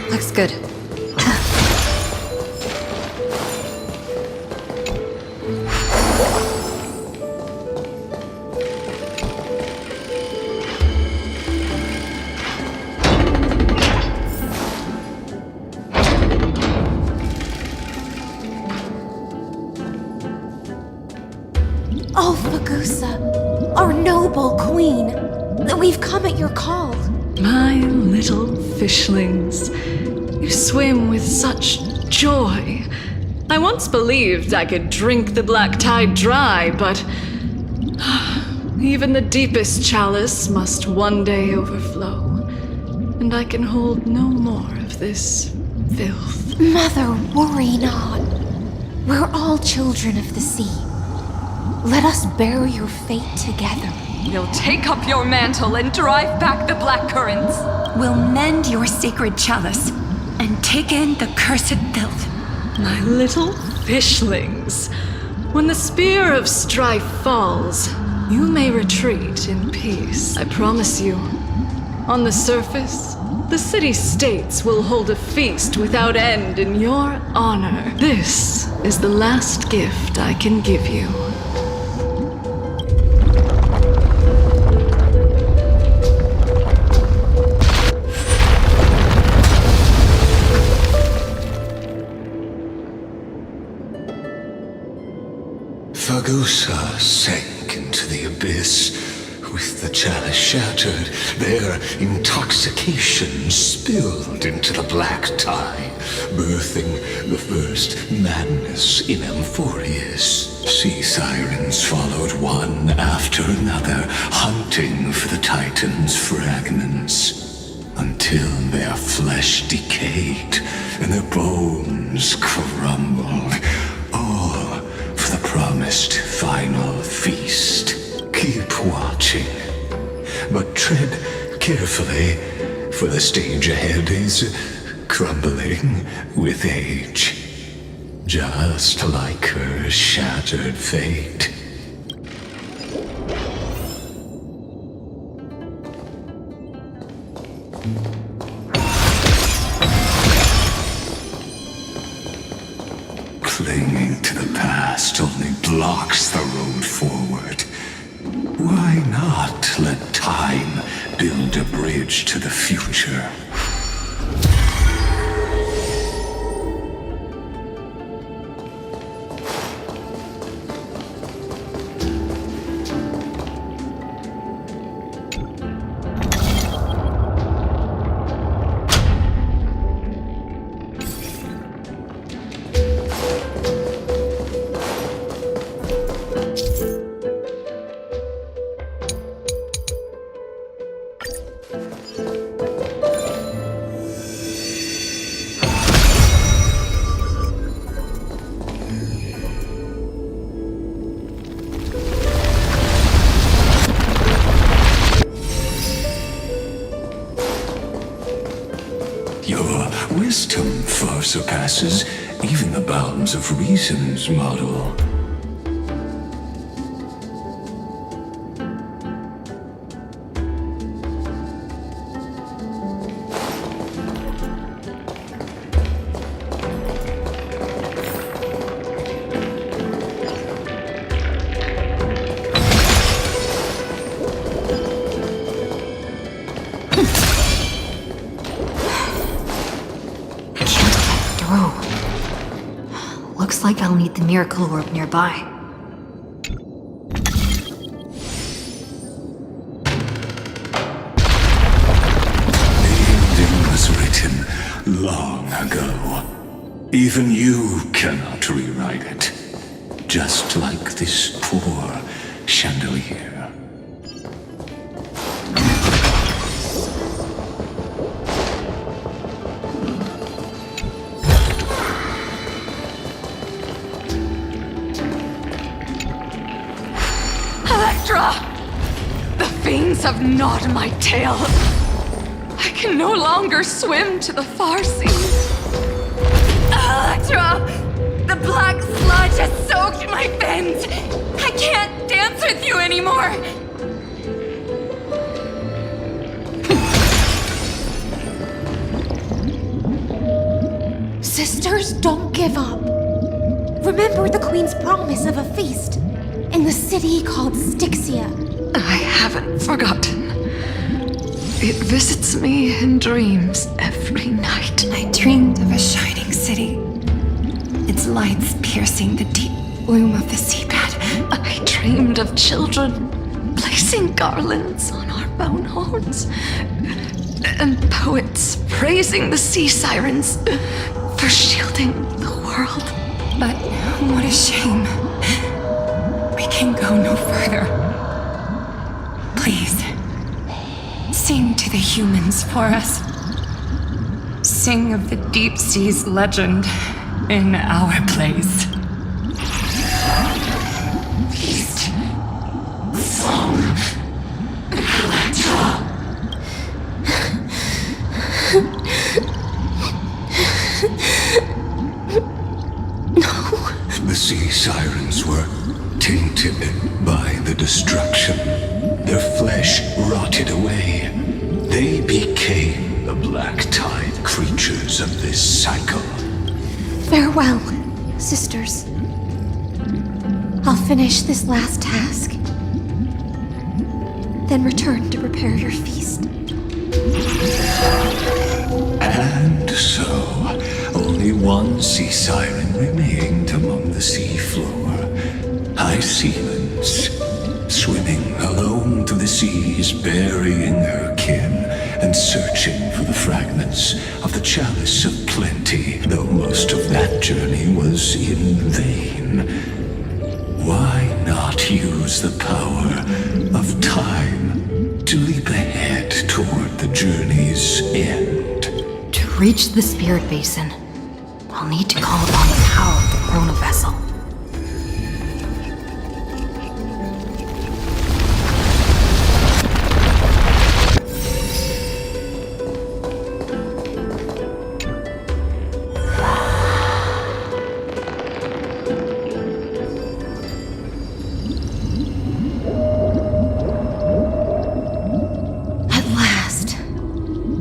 Looks good. Oh, Fagusa, our noble queen! We've come at your call. My little fishlings, you swim with such joy. I once believed I could drink the black tide dry, but even the deepest chalice must one day overflow, and I can hold no more of this filth. Mother, worry not. We're all children of the sea. Let us bear your fate together. You'll take up your mantle and drive back the black currents. We'll mend your sacred chalice and take in the cursed filth. My little fishlings, when the spear of strife falls, you may retreat in peace, I promise you. On the surface, the city-states will hold a feast without end in your honor. This is the last gift I can give you. Fagusa sank into the abyss. With the chalice shattered, their intoxication spilled into the black tide, birthing the first madness in Amphorius. Sea sirens followed one after another, hunting for the Titan's fragments, until their flesh decayed and their bones crumbled, all for the promised final feast. Keep watching, but tread carefully, for the stage ahead is crumbling with age, just like her shattered fate. Clinging to the past only blocks the road forward. Why not let time build a bridge to the future? Your wisdom far surpasses even the bounds of reason's model. Looks like I'll need the miracle orb nearby. The ending was written long ago. Even you cannot rewrite it. Just like this poor chandelier. have gnawed my tail. I can no longer swim to the far seas. Electra! The black sludge has soaked my fins! I can't dance with you anymore! Sisters, don't give up. Remember the Queen's promise of a feast in the city called Styxia. I haven't forgotten. It visits me in dreams every night. I dreamed of a shining city, its lights piercing the deep gloom of the seabed. I dreamed of children placing garlands on our bone horns, and poets praising the sea sirens for shielding the world. But what a shame. We can go no further. Please, sing to the humans for us. Sing of the deep sea's legend in our place. Feast from Electra. The sea sirens were tainted by the destruction. Their flesh rotted away. They became the black tide creatures of this cycle. Farewell, sisters. I'll finish this last task, then return to prepare your feast. And so, only one sea siren remained among the sea floor. High seamans, swimming alone through the seas, burying her kin, and searching for the fragments of the chalice of plenty, though most of that journey was in vain. Why not use the power of time to leap ahead toward the journey's end? To reach the spirit basin, I'll need to call upon the power of the chrono vessel.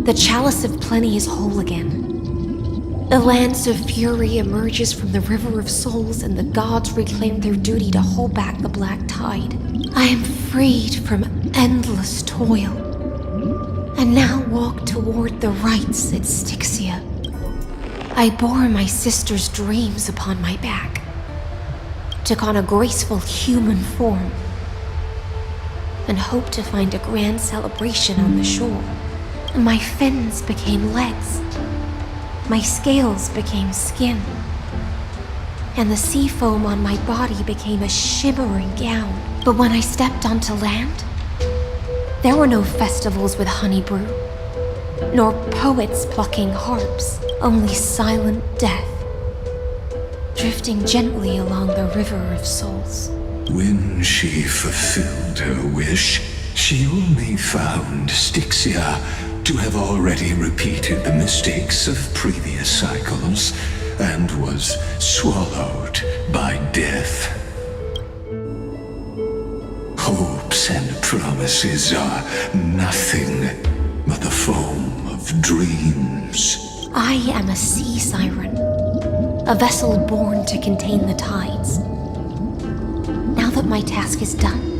The chalice of plenty is whole again. The lance of fury emerges from the river of souls, and the gods reclaim their duty to hold back the black tide. I am freed from endless toil, and now walk toward the rites at Styxia. I bore my sister's dreams upon my back, took on a graceful human form, and hoped to find a grand celebration on the shore. My fins became legs, my scales became skin, and the sea foam on my body became a shimmering gown. But when I stepped onto land, there were no festivals with honey brew, nor poets plucking harps, only silent death, drifting gently along the river of souls. When she fulfilled her wish, she only found Styxia to have already repeated the mistakes of previous cycles and was swallowed by death. Hopes and promises are nothing but the foam of dreams. I am a sea siren, a vessel born to contain the tides. Now that my task is done,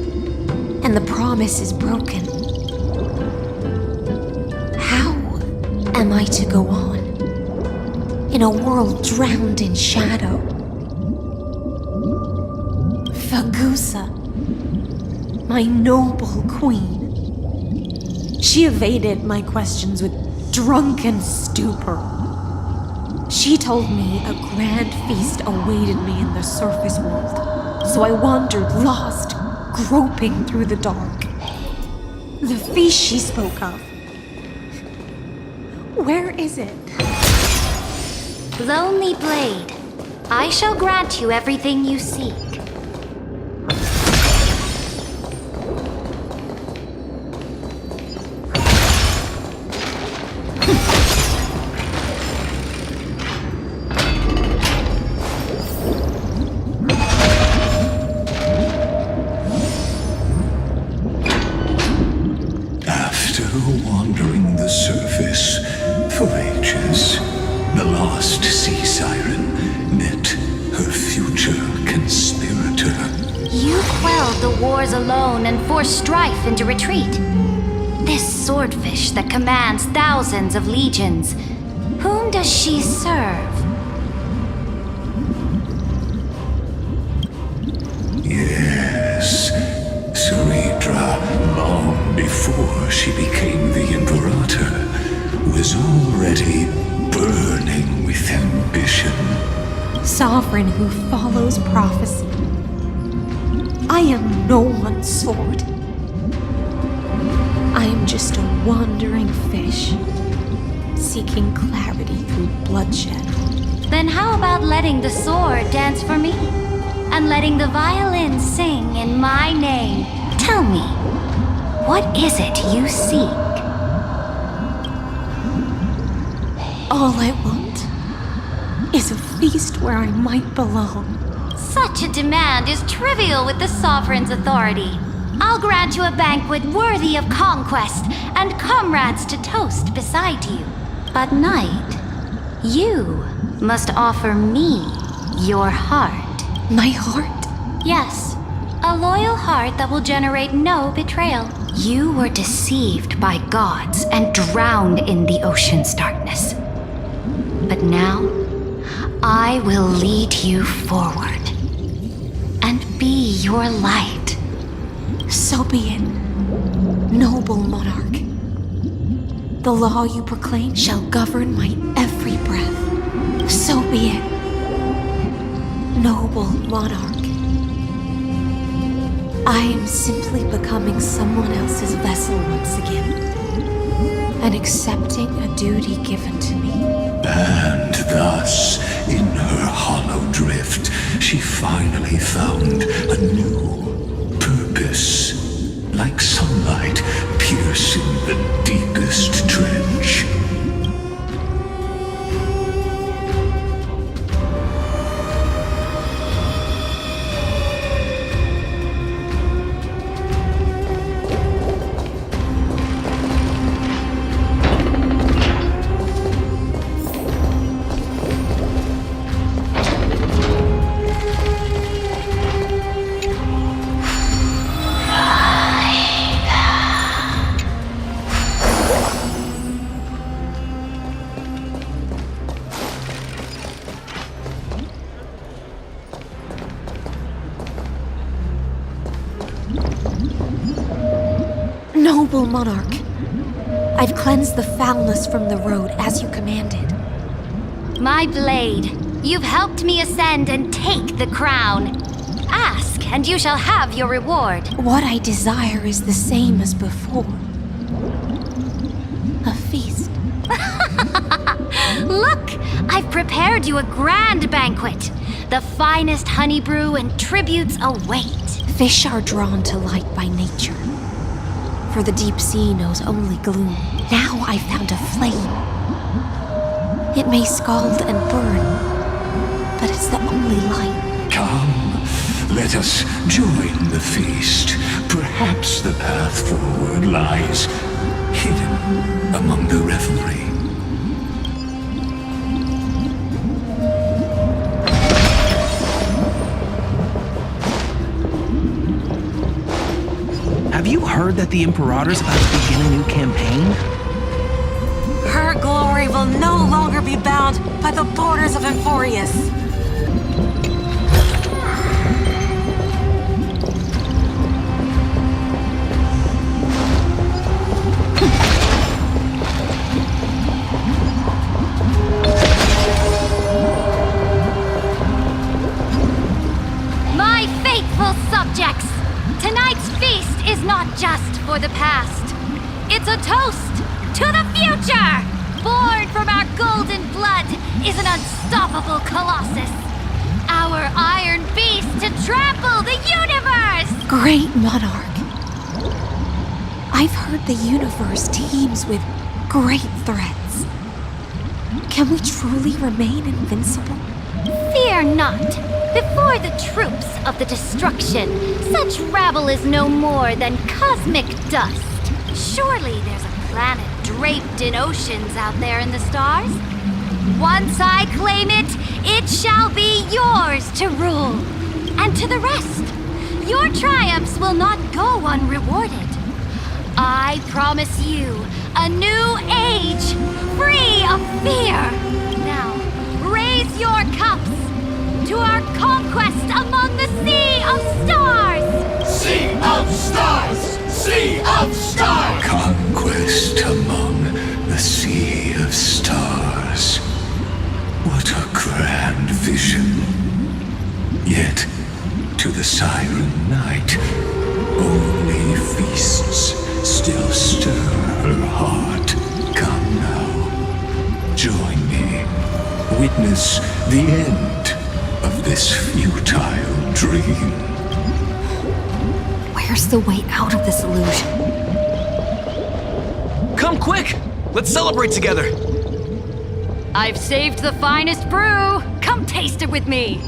and the promise is broken, how am I to go on in a world drowned in shadow? Fagusa, my noble queen. She evaded my questions with drunken stupor. She told me a grand feast awaited me in the surface world, so I wandered lost, groping through the dark. The feast she spoke of, where is it? Lonely Blade, I shall grant you everything you seek. wandering the surface for ages. The lost sea siren met her future conspirator. You quelled the wars alone and forced strife into retreat. This swordfish that commands thousands of legions, whom does she serve? Yes, Suridra, long before she became the Imperator, was already burning with ambition. Sovereign who follows prophecy. I am no one's sword. I am just a wandering fish, seeking clarity through bloodshed. Then how about letting the sword dance for me? And letting the violin sing in my name? Tell me, what is it you seek? All I want is a feast where I might belong. Such a demand is trivial with the Sovereign's authority. I'll grant you a banquet worthy of conquest and comrades to toast beside you. But Knight, you must offer me your heart. My heart? Yes, a loyal heart that will generate no betrayal. You were deceived by gods and drowned in the ocean's darkness. But now, I will lead you forward and be your light. So be it, noble monarch. The law you proclaim shall govern my every breath. So be it, noble monarch. I am simply becoming someone else's vessel once again, and accepting a duty given to me. And thus, in her hollow drift, she finally found a new purpose. Like sunlight piercing the deepest trench. Noble monarch, I've cleansed the foulness from the road as you commanded. My blade, you've helped me ascend and take the crown. Ask, and you shall have your reward. What I desire is the same as before. A feast. Look, I've prepared you a grand banquet. The finest honey brew and tributes await. Fish are drawn to light by nature, for the deep sea knows only gloom. Now I found a flame. It may scald and burn, but it's the only light. Come, let us join the feast. Perhaps the path forward lies hidden among the revelry. Have you heard that the Imperator's about to begin a new campaign? Her glory will no longer be bound by the borders of Emporius. My faithful subjects, tonight's feast is not just for the past. It's a toast to the future! Born from our golden blood is an unstoppable colossus. Our iron beast to trample the universe! Great monarch. I've heard the universe teems with great threats. Can we truly remain invincible? Fear not. Before the troops of the destruction, such rabble is no more than cosmic dust. Surely there's a planet draped in oceans out there in the stars. Once I claim it, it shall be yours to rule. And to the rest, your triumphs will not go unrewarded. I promise you a new age, free of fear. Now, raise your cups to our conquest among the Sea of Stars! Sea of Stars! Sea of Stars! Conquest among the Sea of Stars. What a grand vision. Yet, to the Siren Knight, only feasts still stir her heart. Come now, join me. Witness the end of this futile dream. Where's the way out of this illusion? Come quick! Let's celebrate together! I've saved the finest brew! Come taste it with me!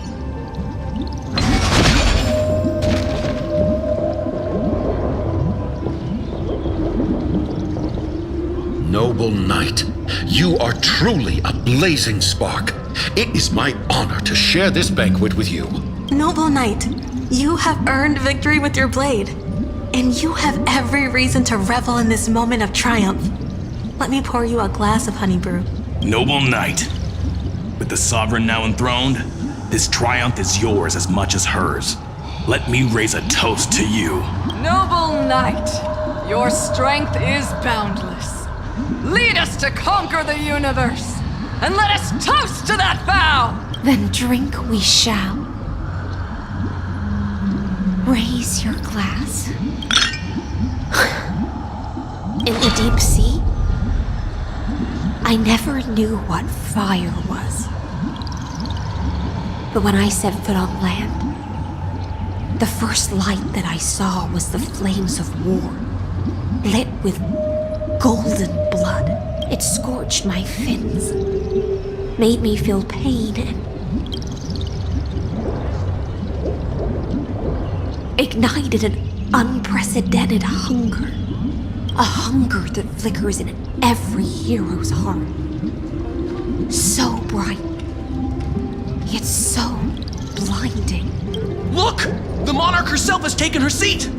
Noble knight, you are truly a blazing spark. It is my honor to share this banquet with you. Noble knight, you have earned victory with your blade, and you have every reason to revel in this moment of triumph. Let me pour you a glass of honey brew. Noble knight, with the sovereign now enthroned, this triumph is yours as much as hers. Let me raise a toast to you. Noble knight, your strength is boundless. Lead us to conquer the universe, and let us toast to that vow! Then drink we shall. Raise your glass. In the deep sea, I never knew what fire was. But when I set foot on land, the first light that I saw was the flames of war, lit with golden blood. It scorched my fins, made me feel pain, and ignited an unprecedented hunger. A hunger that flickers in every hero's heart. So bright, yet so blinding. Look! The monarch herself has taken her seat!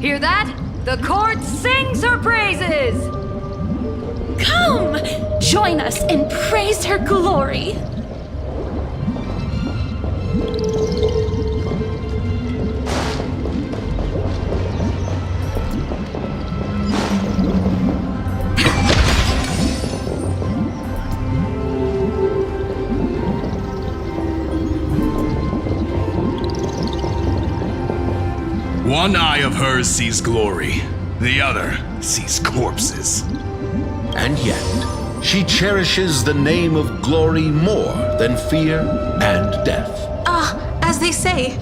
Hear that? The court sings her praises! Come! Join us and praise her glory! One eye of hers sees glory, the other sees corpses. And yet, she cherishes the name of glory more than fear and death. As they say,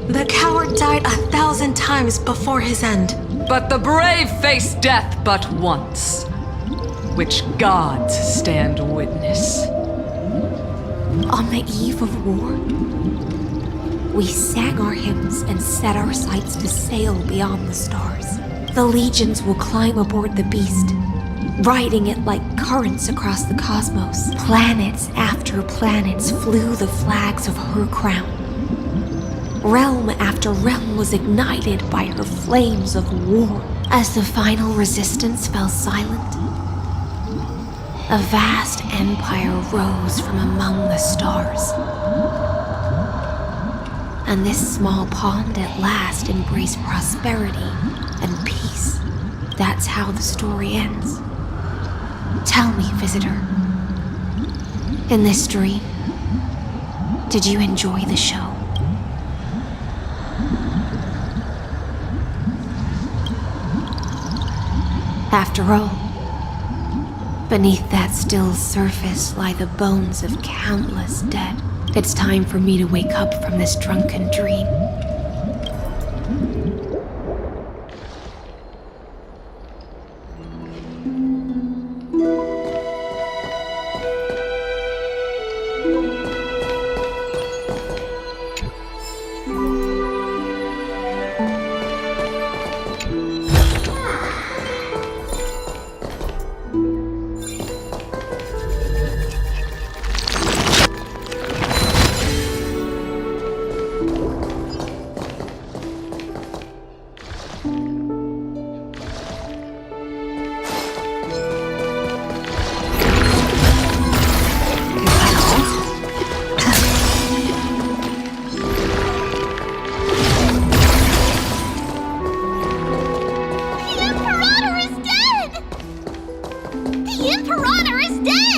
the coward died 1,000 times before his end. But the brave face death but once, which gods stand witness. On the eve of war, we sang our hymns and set our sights to sail beyond the stars. The legions will climb aboard the beast, riding it like currents across the cosmos. Planets after planets flew the flags of her crown. Realm after realm was ignited by her flames of war. As the final resistance fell silent, a vast empire rose from among the stars. And this small pond at last embraced prosperity and peace. That's how the story ends. Tell me, visitor, in this dream, did you enjoy the show? After all, beneath that still surface lie the bones of countless dead. It's time for me to wake up from this drunken dream.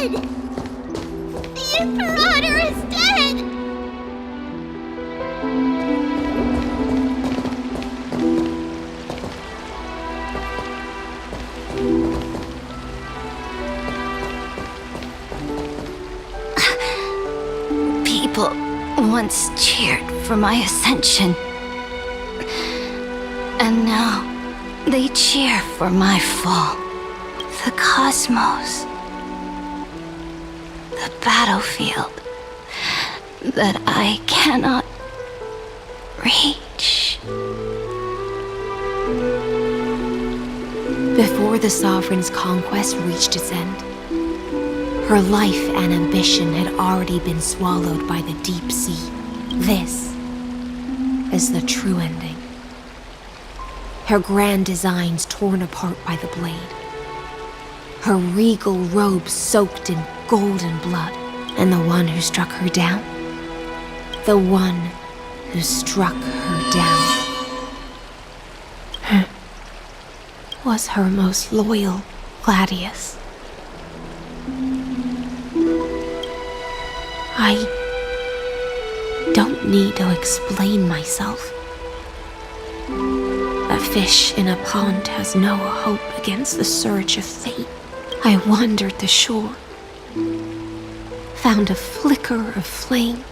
dead! The Imperator is dead! People once cheered for my ascension. And now they cheer for my fall. The cosmos. The battlefield that I cannot reach. Before the Sovereign's conquest reached its end, her life and ambition had already been swallowed by the deep sea. This is the true ending. Her grand designs torn apart by the blade. Her regal robes soaked in golden blood. And the one who struck her down? The one who struck her down was her most loyal Gladius. I don't need to explain myself. A fish in a pond has no hope against the surge of fate. I wandered the shore, found a flicker of flame,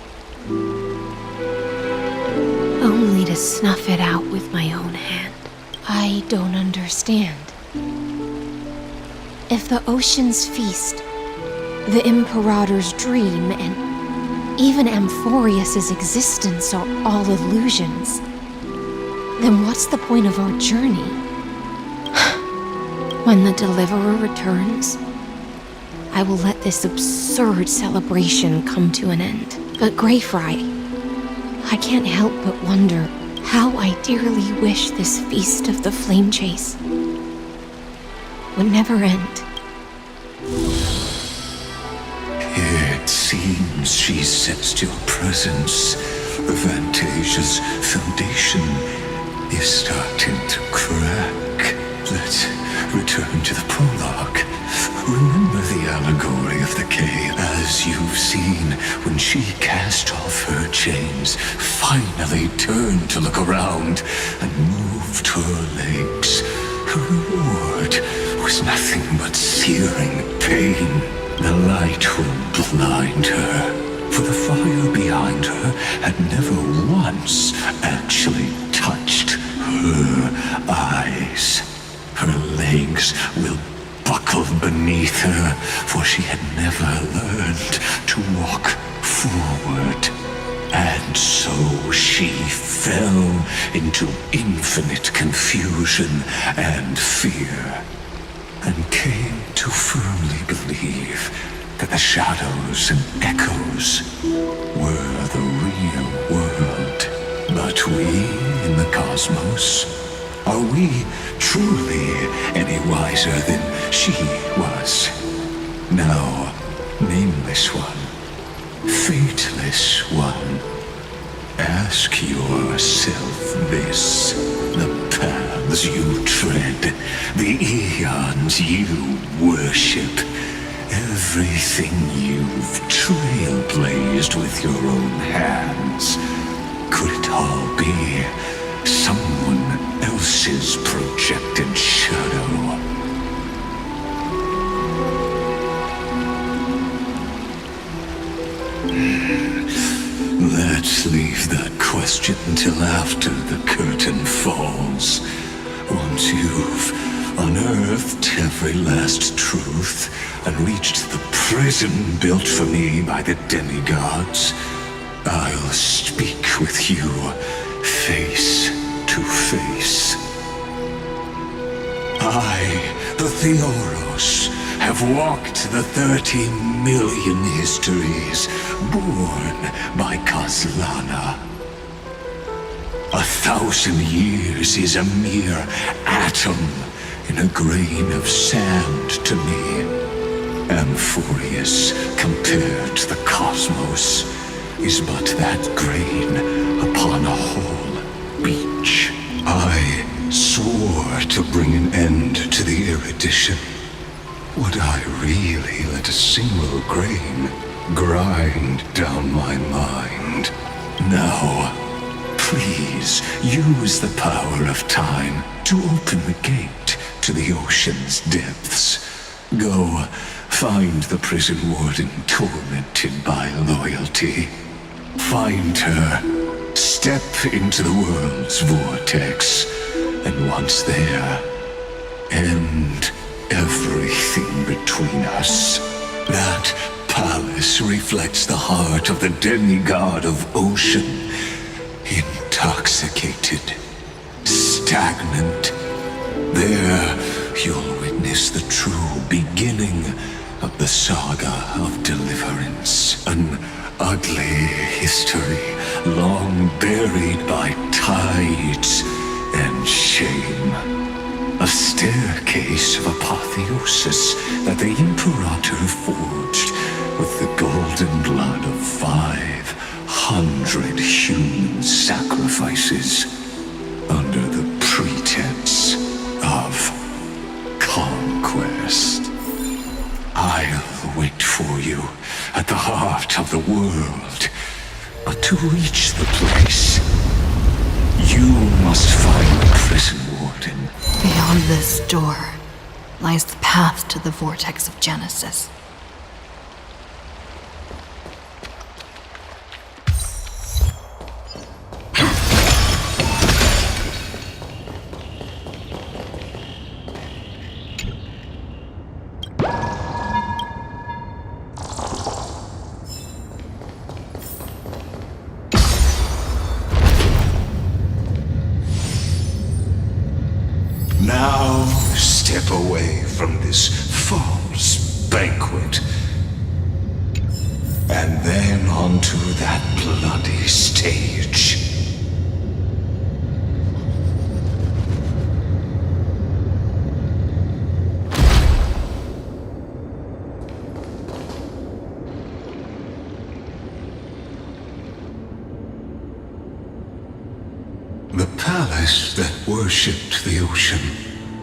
only to snuff it out with my own hand. I don't understand. If the ocean's feast, the Imperator's dream, and even Amphorius's existence are all illusions, then what's the point of our journey? When the Deliverer returns, I will let this absurd celebration come to an end. But Greyfry, I can't help but wonder how I dearly wish this feast of the flame chase would never end. It seems she sensed your presence. The Fantasia's foundation is starting to crack. Let's return to the prologue. Remember the allegory of the cave, as you've seen when she cast off her chains, finally turned to look around, and moved her legs. Her reward was nothing but searing pain. The light will blind her, for the fire behind her had never once actually touched her eyes. Her legs will buckle beneath her, for she had never learned to walk forward. And so she fell into infinite confusion and fear, and came to firmly believe that the shadows and echoes were the real world. But we in the cosmos, are we truly any wiser than she was? No, nameless one, fateless one. Ask yourself this: the paths you tread, the eons you worship, everything you've trailblazed with your own hands, could it all be someone else's projected shadow? Let's leave that question till after the curtain falls. Once you've unearthed every last truth and reached the prison built for me by the demigods, I'll speak with you face to face. I, the Theoros, have walked the 30 million histories born by Kozlana. 1,000 years is a mere atom in a grain of sand to me. Amphorius, compared to the cosmos, is but that grain upon a whole beach. I swore to bring an end to the erudition, Would I really let a single grain grind down my mind? No. Please use the power of time to open the gate to the ocean's depths. Go, find the prison warden tormented by loyalty. Find her, step into the world's vortex, and once there, end everything between us. That palace reflects the heart of the demigod of ocean, intoxicated, stagnant. There, you'll witness the true beginning of the saga of deliverance. An ugly history, long buried by tides and shame. A staircase of apotheosis that the Imperator forged with the golden blood of 500 human sacrifices under the pretense of conquest. I'll wait for you at the heart of the world. But to reach the place, you must find the prison warden. Beyond this door lies the path to the vortex of Genesis. Now step away from this false banquet, and then onto that bloody stage. The palace that worshipped the ocean,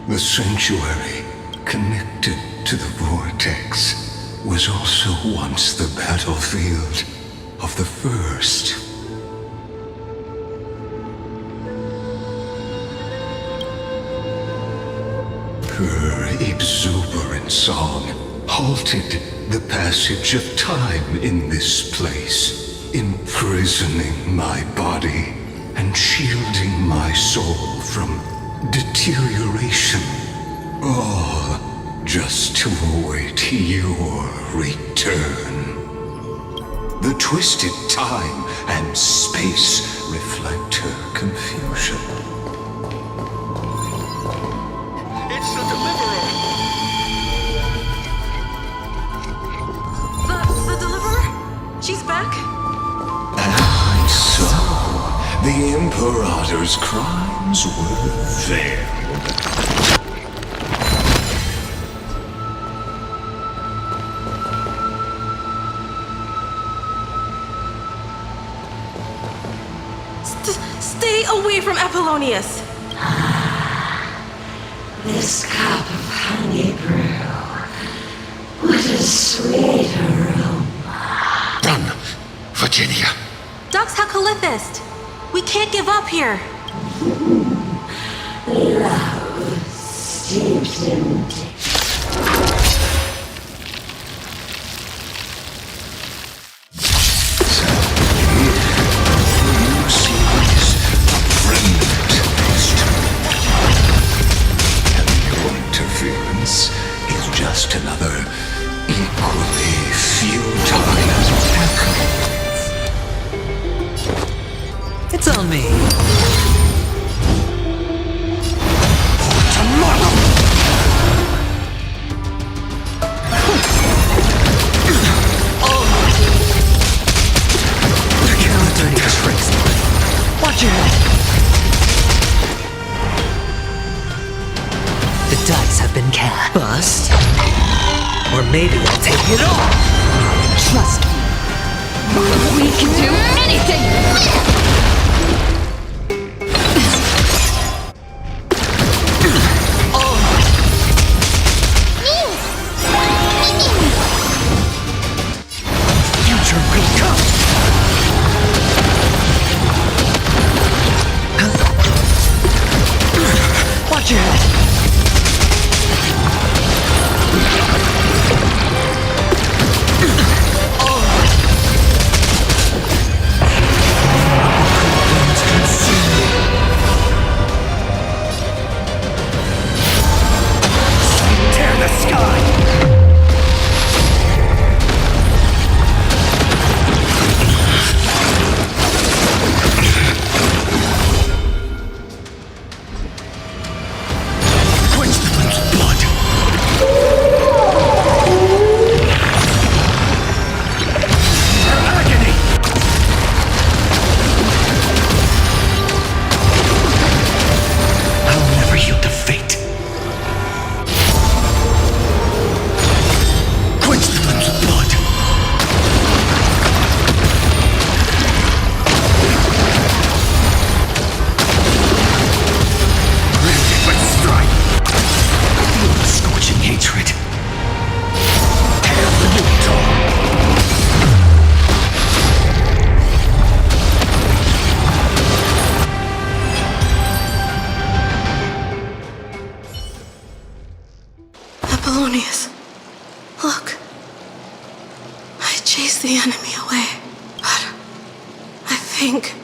the sanctuary connected to the vortex, was also once the battlefield of the first. Her exuberant song halted the passage of time in this place, imprisoning my body and shielding my soul from deterioration. All just to await your return. The twisted time and space reflect her confusion. It's the Deliverer! The Deliverer? She's back? And so, the Imperator's crimes were veiled. Stay away from Apollonius! This cup of honey brew. What a sweet aroma. Run, Virginia. Dux Hakalithist! We can't give up here! Love steeped in Is just another equally futile echo. It's on me. Tomorrow! You're not dirty tricks. Watch your head. The dice have been cast. Bust. Or maybe I'll take it all. Trust me. We can do anything! Look. I chased the enemy away, but I think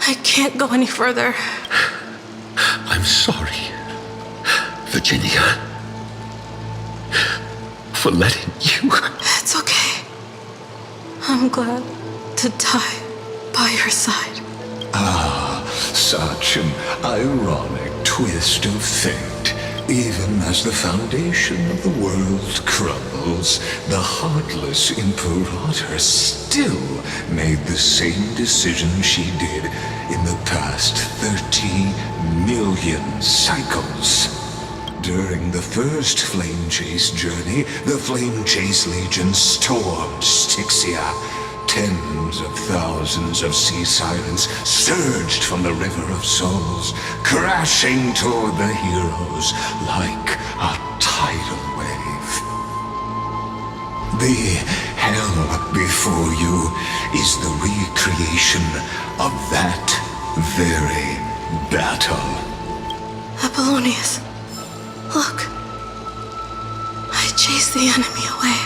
I can't go any further. I'm sorry, Virginia, for letting you. It's okay. I'm glad to die by your side. Ah, such an ironic twist of fate. Even as the foundation of the world crumbles, the heartless Imperator still made the same decision she did in the past 30 million cycles. During the first Flame Chase journey, the Flame Chase Legion stormed Styxia. Tens of thousands of sea sirens surged from the River of Souls, crashing toward the heroes like a tidal wave. The hell before you is the recreation of that very battle. Apollonius, look. I chased the enemy away.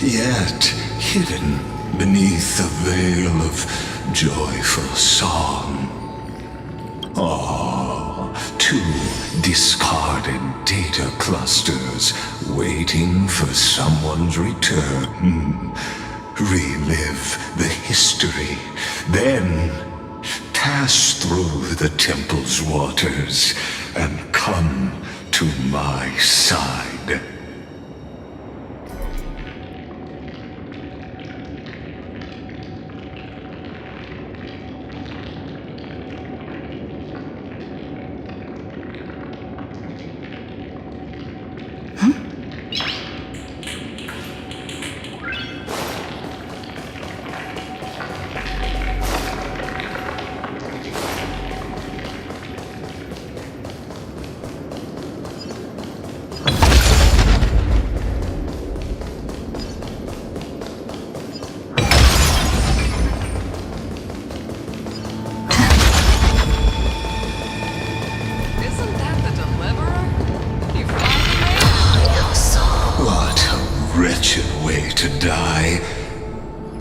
Yet hidden beneath a veil of joyful song. Oh, two discarded data clusters waiting for someone's return. Relive the history, then pass through the temple's waters and come to my side.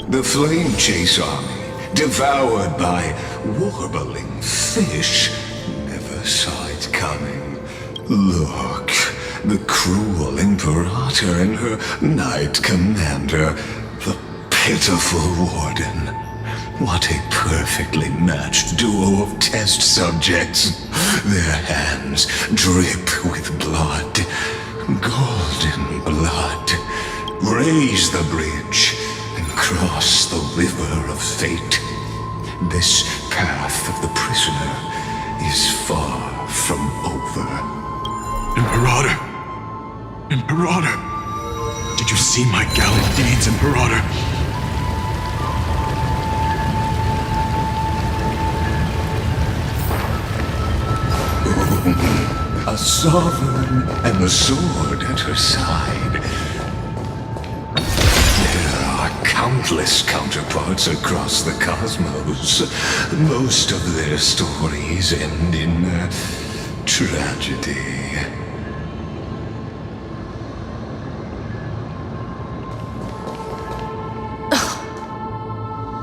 The Flame Chase army, devoured by warbling fish, never saw it coming. Look, the cruel Imperator and her Knight Commander, the pitiful Warden. What a perfectly matched duo of test subjects. Their hands drip with blood, golden blood. Raise the bridge. Cross the river of fate. This path of the prisoner is far from over. Imperator! Imperator! Did you see my gallant deeds, Imperator? A sovereign and the sword at her side. Countless counterparts across the cosmos. Most of their stories end in tragedy.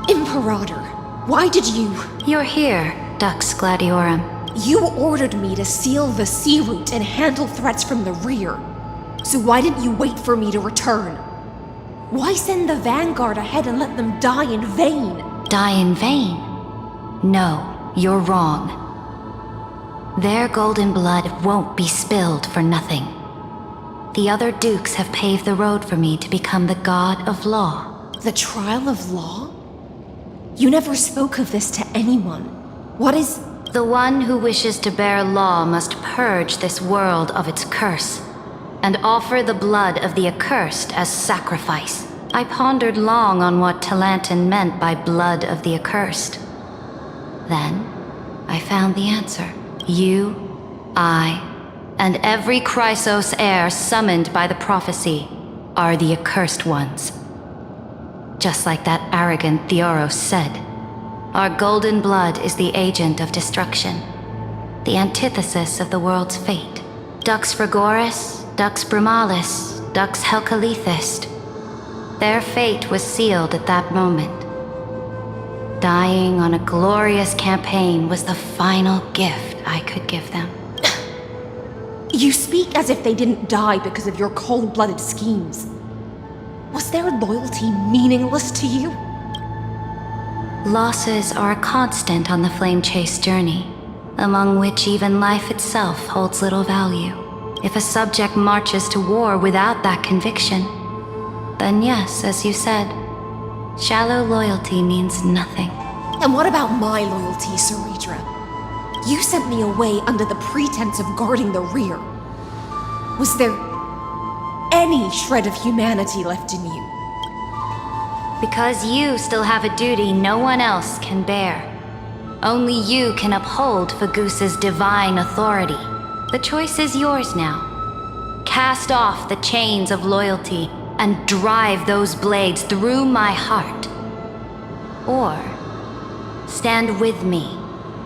Imperator, why did you? You're here, Dux Gladiorum. You ordered me to seal the sea route and handle threats from the rear. So why didn't you wait for me to return? Why send the Vanguard ahead and let them die in vain? Die in vain? No, you're wrong. Their golden blood won't be spilled for nothing. The other dukes have paved the road for me to become the god of law. The trial of law? You never spoke of this to anyone. What is... The one who wishes to bear law must purge this world of its curse, and offer the blood of the accursed as sacrifice. I pondered long on what Talantin meant by blood of the accursed. Then, I found the answer. You, I, and every Chrysos heir summoned by the prophecy are the accursed ones. Just like that arrogant Theoros said, our golden blood is the agent of destruction, the antithesis of the world's fate. Dux Frigoris, Dux Brumalis, Dux Helcalethist. Their fate was sealed at that moment. Dying on a glorious campaign was the final gift I could give them. You speak as if they didn't die because of your cold-blooded schemes. Was their loyalty meaningless to you? Losses are a constant on the Flame Chase journey, among which even life itself holds little value. If a subject marches to war without that conviction, then yes, as you said, shallow loyalty means nothing. And what about my loyalty, Ceridra? You sent me away under the pretense of guarding the rear. Was there any shred of humanity left in you? Because you still have a duty no one else can bear. Only you can uphold Fagusa's divine authority. The choice is yours now. Cast off the chains of loyalty and drive those blades through my heart. Or stand with me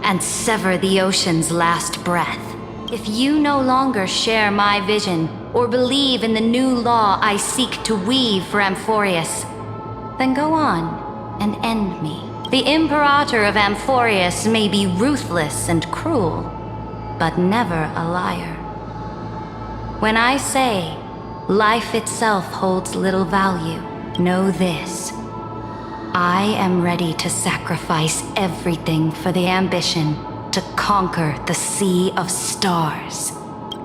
and sever the ocean's last breath. If you no longer share my vision or believe in the new law I seek to weave for Amphorius, then go on and end me. The Imperator of Amphorius may be ruthless and cruel, but never a liar. When I say life itself holds little value, know this. I am ready to sacrifice everything for the ambition to conquer the Sea of Stars.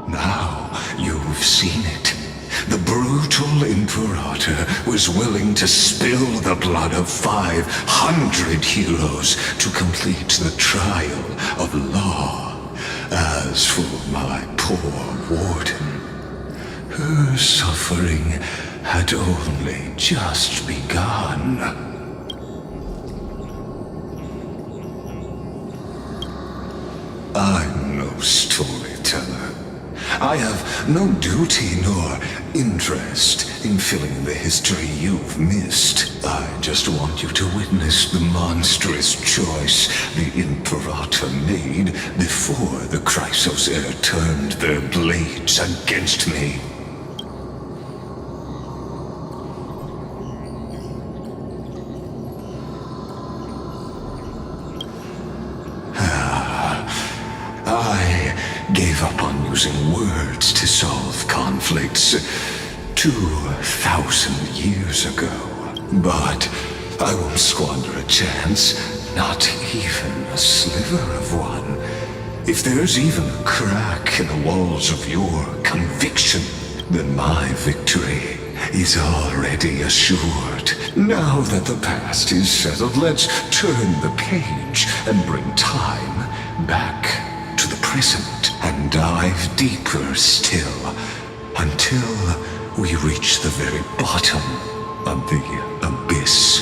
Now you've seen it. The brutal Imperator was willing to spill the blood of 500 heroes to complete the trial of law. As for my poor warden, her suffering had only just begun. I'm no storyteller. I have no duty nor interest in filling in the history you've missed. I just want you to witness the monstrous choice the Imperator made before the Chrysos heir turned their blades against me. I gave up on using words to solve conflicts 2,000 years ago. But I won't squander a chance, not even a sliver of one. If there's even a crack in the walls of your conviction, then my victory is already assured. Now that the past is settled, let's turn the page and bring time back to the present and dive deeper still until we reach the very bottom of the abyss.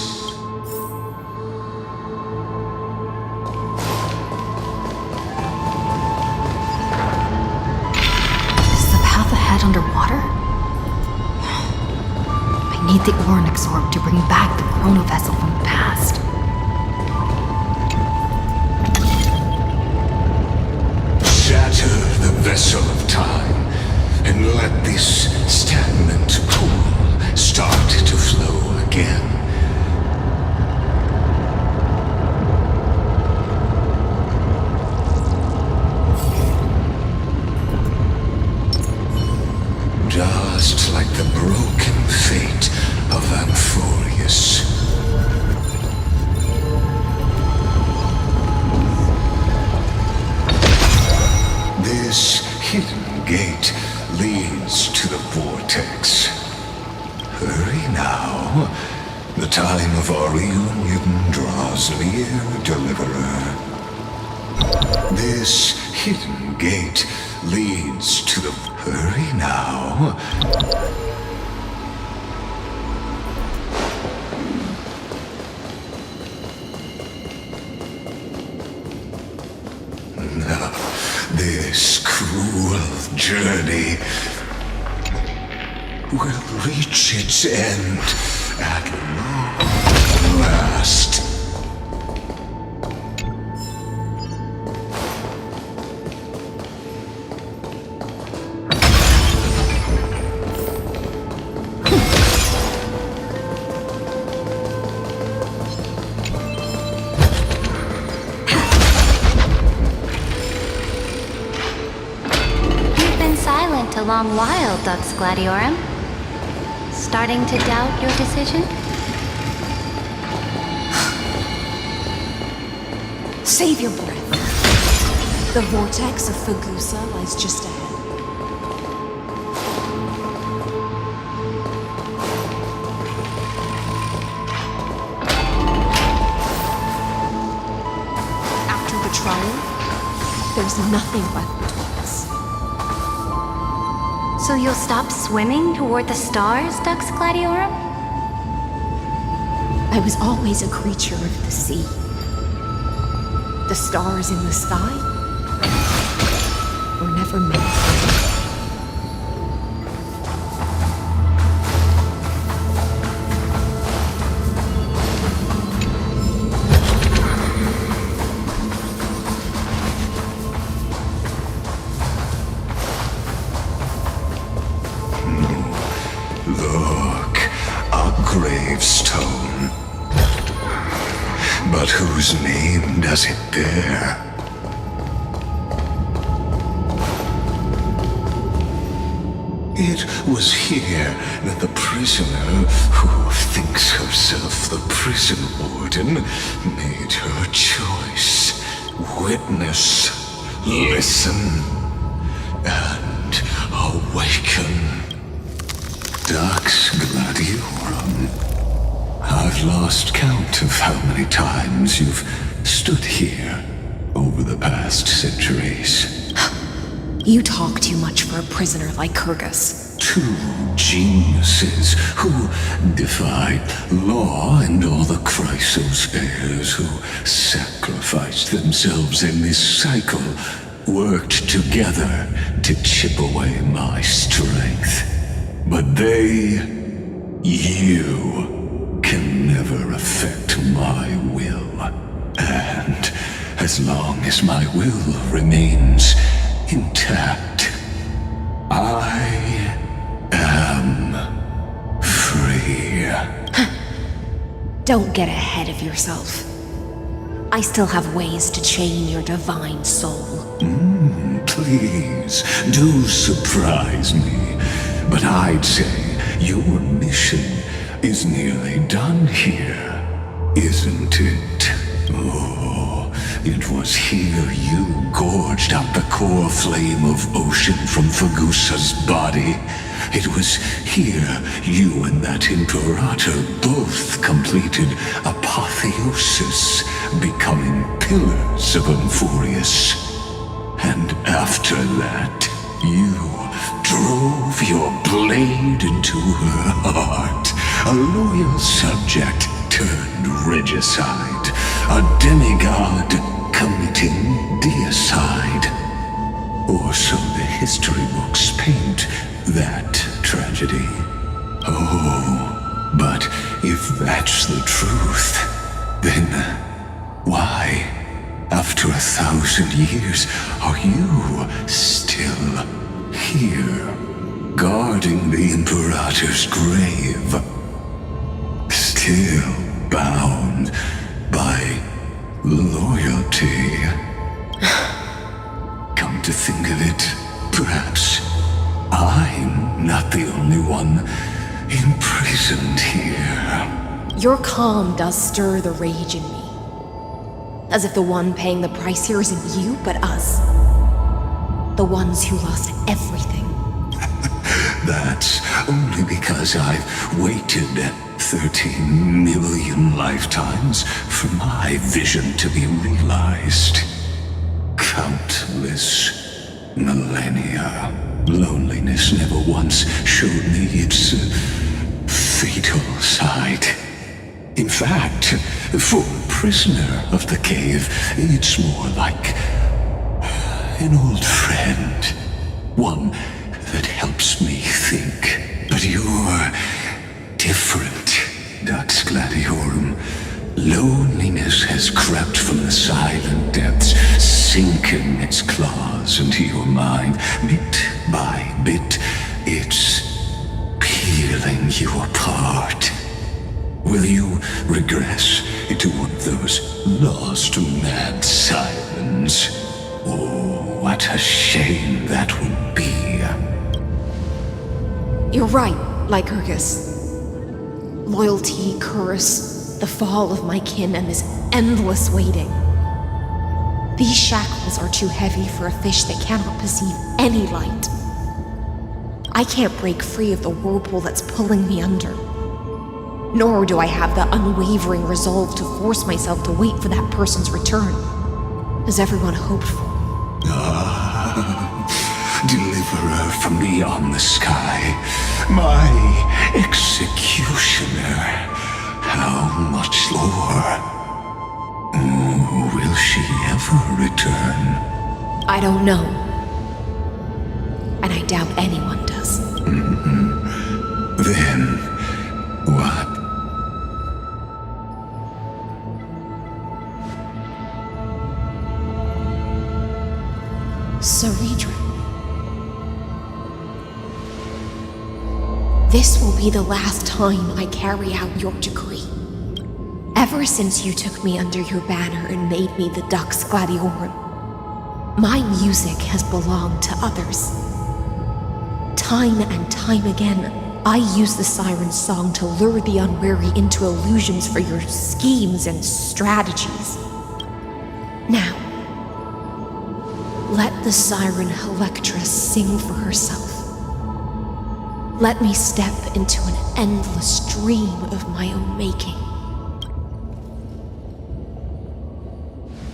Is the path ahead underwater? I need the Oryx orb to bring back the chrono vessel from the past. Shatter the vessel of time, and let this stagnant pool start to flow again. Just like the broken fate of Amphorius. This hidden gate leads to the vortex. Hurry now. The time of our reunion draws near, Deliverer. This hidden gate leads to the... Hurry now. journey will reach its end at long last. A long while, Dux Gladiorum. Starting to doubt your decision? Save your breath. The vortex of Fagusa lies just ahead. After the trial, there's nothing left between us. So you'll stop swimming toward the stars, Dux Gladiorum? I was always a creature of the sea. The stars in the sky were never meant for me. Look, a gravestone. But whose name does it bear? It was here that the prisoner, who thinks herself the prison warden, made her choice. Witness, listen, and awaken. Dux Gladiorum. I've lost count of how many times you've stood here over the past centuries. You talk too much for a prisoner like Kyrgyz. Two geniuses who defied law and all the Chrysospares who sacrificed themselves in this cycle, worked together to chip away my strength. But you can never affect my will. And as long as my will remains intact, I am free. Don't get ahead of yourself. I still have ways to chain your divine soul. Please, do surprise me. But I'd say your mission is nearly done here, isn't it? Oh, it was here you gorged out the core flame of ocean from Fagusa's body. It was here you and that Imperator both completed apotheosis, becoming pillars of Amphorius. And after that, you drove your blade into her heart, a loyal subject turned regicide, a demigod committing deicide. Or so the history books paint that tragedy. Oh, but if that's the truth, then why, after 1,000 years, are you still here, guarding the Imperator's grave? Still bound by loyalty. Come to think of it, perhaps I'm not the only one imprisoned here. Your calm does stir the rage in me. As if the one paying the price here isn't you, but us. The ones who lost everything. That's only because I've waited 13 million lifetimes for my vision to be realized. Countless millennia. Loneliness never once showed me its fatal side. In fact, for a prisoner of the cave, it's more like an old friend. one that helps me think. But you're different, Dux Gladiorum. Loneliness has crept from the silent depths, sinking its claws into your mind. Bit by bit, it's peeling you apart. Will you regress into one of those lost mad sirens? Oh, what a shame that would be. You're right, Lycurgus. Loyalty, curse, the fall of my kin, and this endless waiting. These shackles are too heavy for a fish that cannot perceive any light. I can't break free of the whirlpool that's pulling me under. Nor do I have the unwavering resolve to force myself to wait for that person's return, as everyone hoped for. Deliverer from beyond the sky, my executioner. How much lower? Will she ever return? I don't know. And I doubt anyone does. Then, what? Ceredra. This will be the last time I carry out your decree. Ever since you took me under your banner and made me the Dux Gladiorum, my music has belonged to others. Time and time again, I use the siren's song to lure the unwary into illusions for your schemes and strategies. Now, let the siren Electra sing for herself. Let me step into an endless dream of my own making.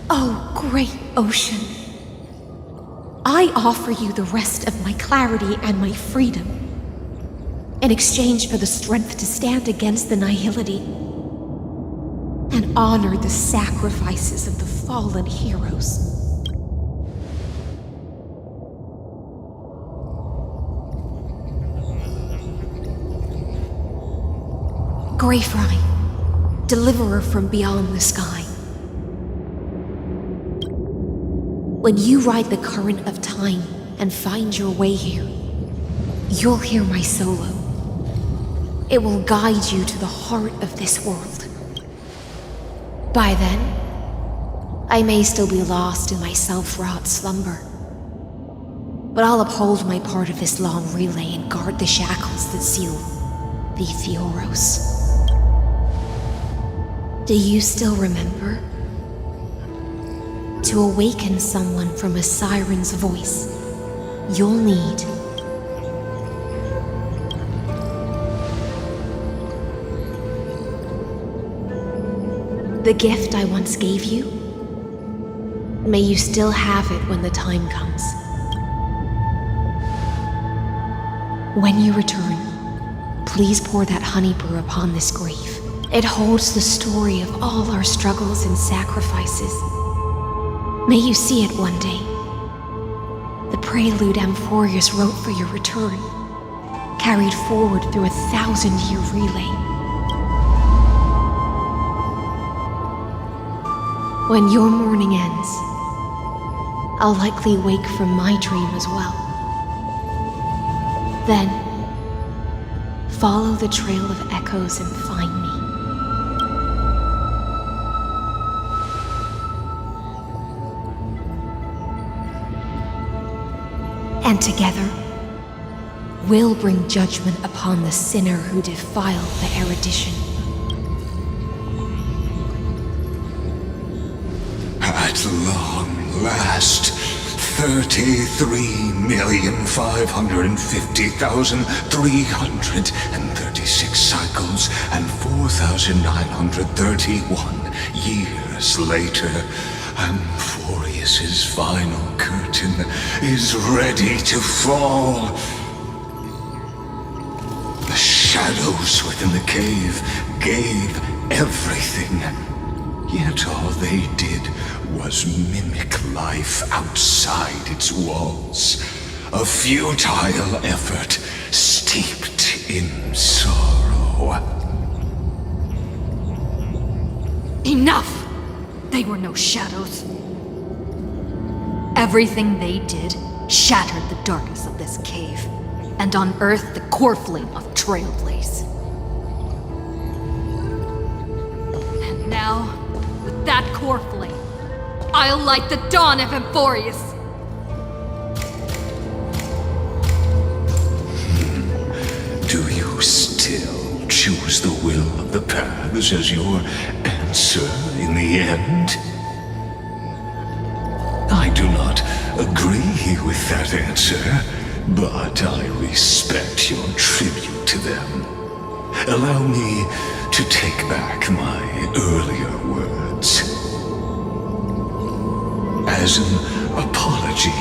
Oh, great ocean. I offer you the rest of my clarity and my freedom in exchange for the strength to stand against the nihility and honor the sacrifices of the fallen heroes. Greyfry, deliverer from beyond the sky. When you ride the current of time and find your way here, you'll hear my solo. It will guide you to the heart of this world. By then, I may still be lost in my self-wrought slumber, but I'll uphold my part of this long relay and guard the shackles that seal the Theoros. Do you still remember? To awaken someone from a siren's voice, you'll need the gift I once gave you. May you still have it when the time comes. When you return, please pour that honey brew upon this grave. It holds the story of all our struggles and sacrifices. May you see it one day. The prelude Amphorius wrote for your return, carried forward through a 1,000-year relay. When your morning ends, I'll likely wake from my dream as well. Then, follow the trail of echoes and find me. And together, we'll bring judgment upon the sinner who defiled the erudition. At long last, 33,550,336 cycles and 4,931 years later, Amphorius's final curtain is ready to fall. The shadows within the cave gave everything, yet all they did was mimic life outside its walls. a futile effort steeped in sorrow. Enough! They were no shadows. Everything they did shattered the darkness of this cave, and unearthed the core flame of Trailblaze. And now, with that core flame, I'll light the dawn of Emphorius! Do you still choose the will of the paths as your answer in the end? I do not agree with that answer, but I respect your tribute to them. Allow me to take back my earlier words. As an apology,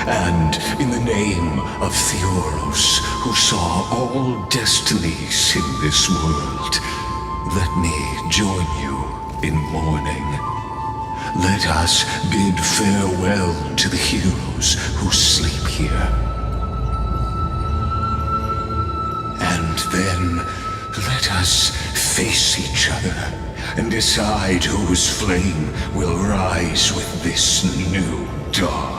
and in the name of Theoros, who saw all destinies in this world, let me join you in mourning. Let us bid farewell to the heroes who sleep here. And then let us face each other and decide whose flame will rise with this new dawn.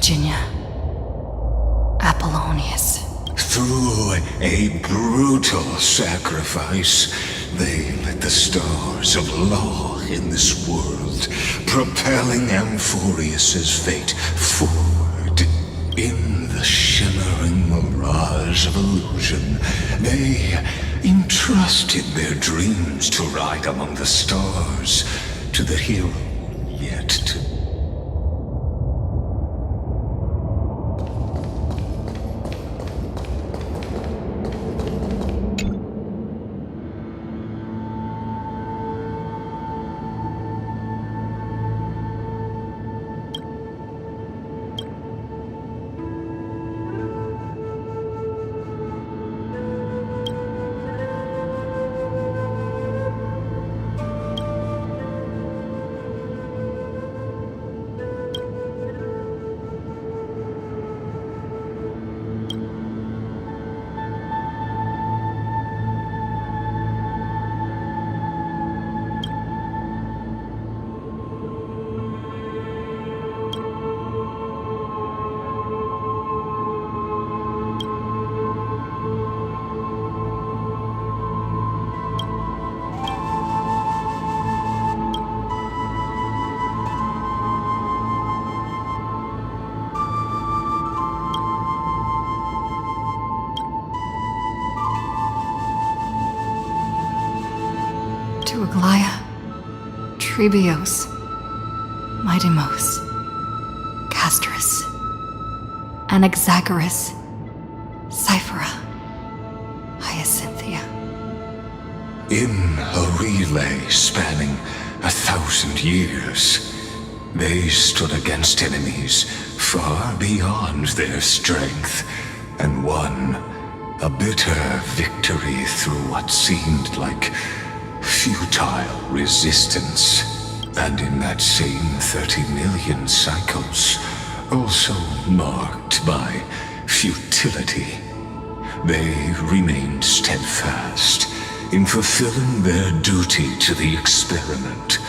Virginia. Apollonius. Through a brutal sacrifice, they lit the stars of law in this world, propelling Amphorius's fate forward. In the shimmering mirage of illusion, they entrusted their dreams to ride among the stars, to the hero yet to To Aglaia, Trebios, Midimos, Castris, Anaxagoras, Cyphera, Hyacinthia. In a relay spanning 1,000 years, they stood against enemies far beyond their strength, and won a bitter victory through what seemed like futile resistance. And in that same 30 million cycles, also marked by futility, they remained steadfast in fulfilling their duty to the experiment,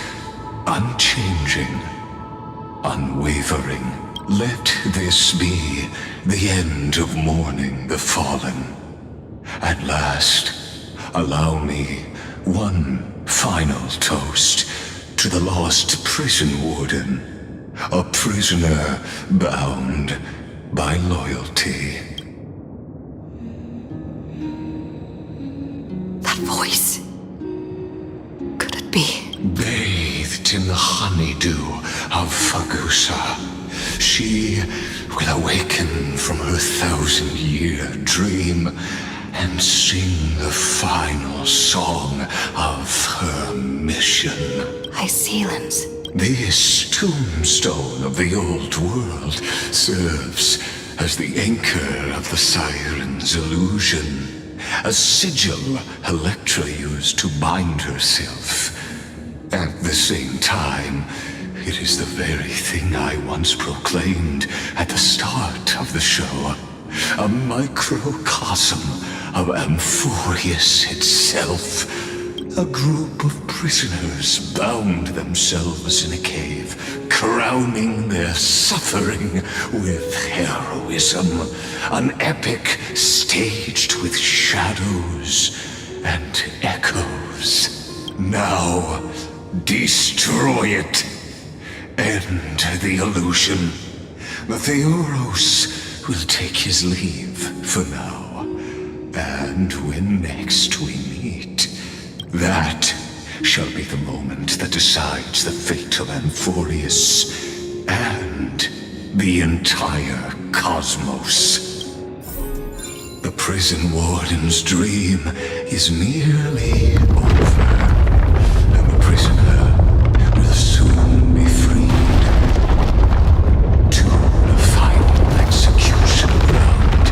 unchanging, unwavering. Let this be the end of mourning the fallen. At last, allow me one final toast to the lost prison warden, a prisoner bound by loyalty. in the honeydew of Fagusa. She will awaken from her 1,000-year dream and sing the final song of her mission. Hycelans. This tombstone of the old world serves as the anchor of the Siren's illusion, a sigil Electra used to bind herself. At the same time, it is the very thing I once proclaimed at the start of the show, a microcosm of Amphorius itself. A group of prisoners bound themselves in a cave, crowning their suffering with heroism. An epic staged with shadows and echoes. Now, destroy it. End the illusion. Theoros will take his leave for now. And when next we meet, that shall be the moment that decides the fate of Amphorius and the entire cosmos. The prison warden's dream is nearly over, and the prisoner will soon be freed to the final execution ground,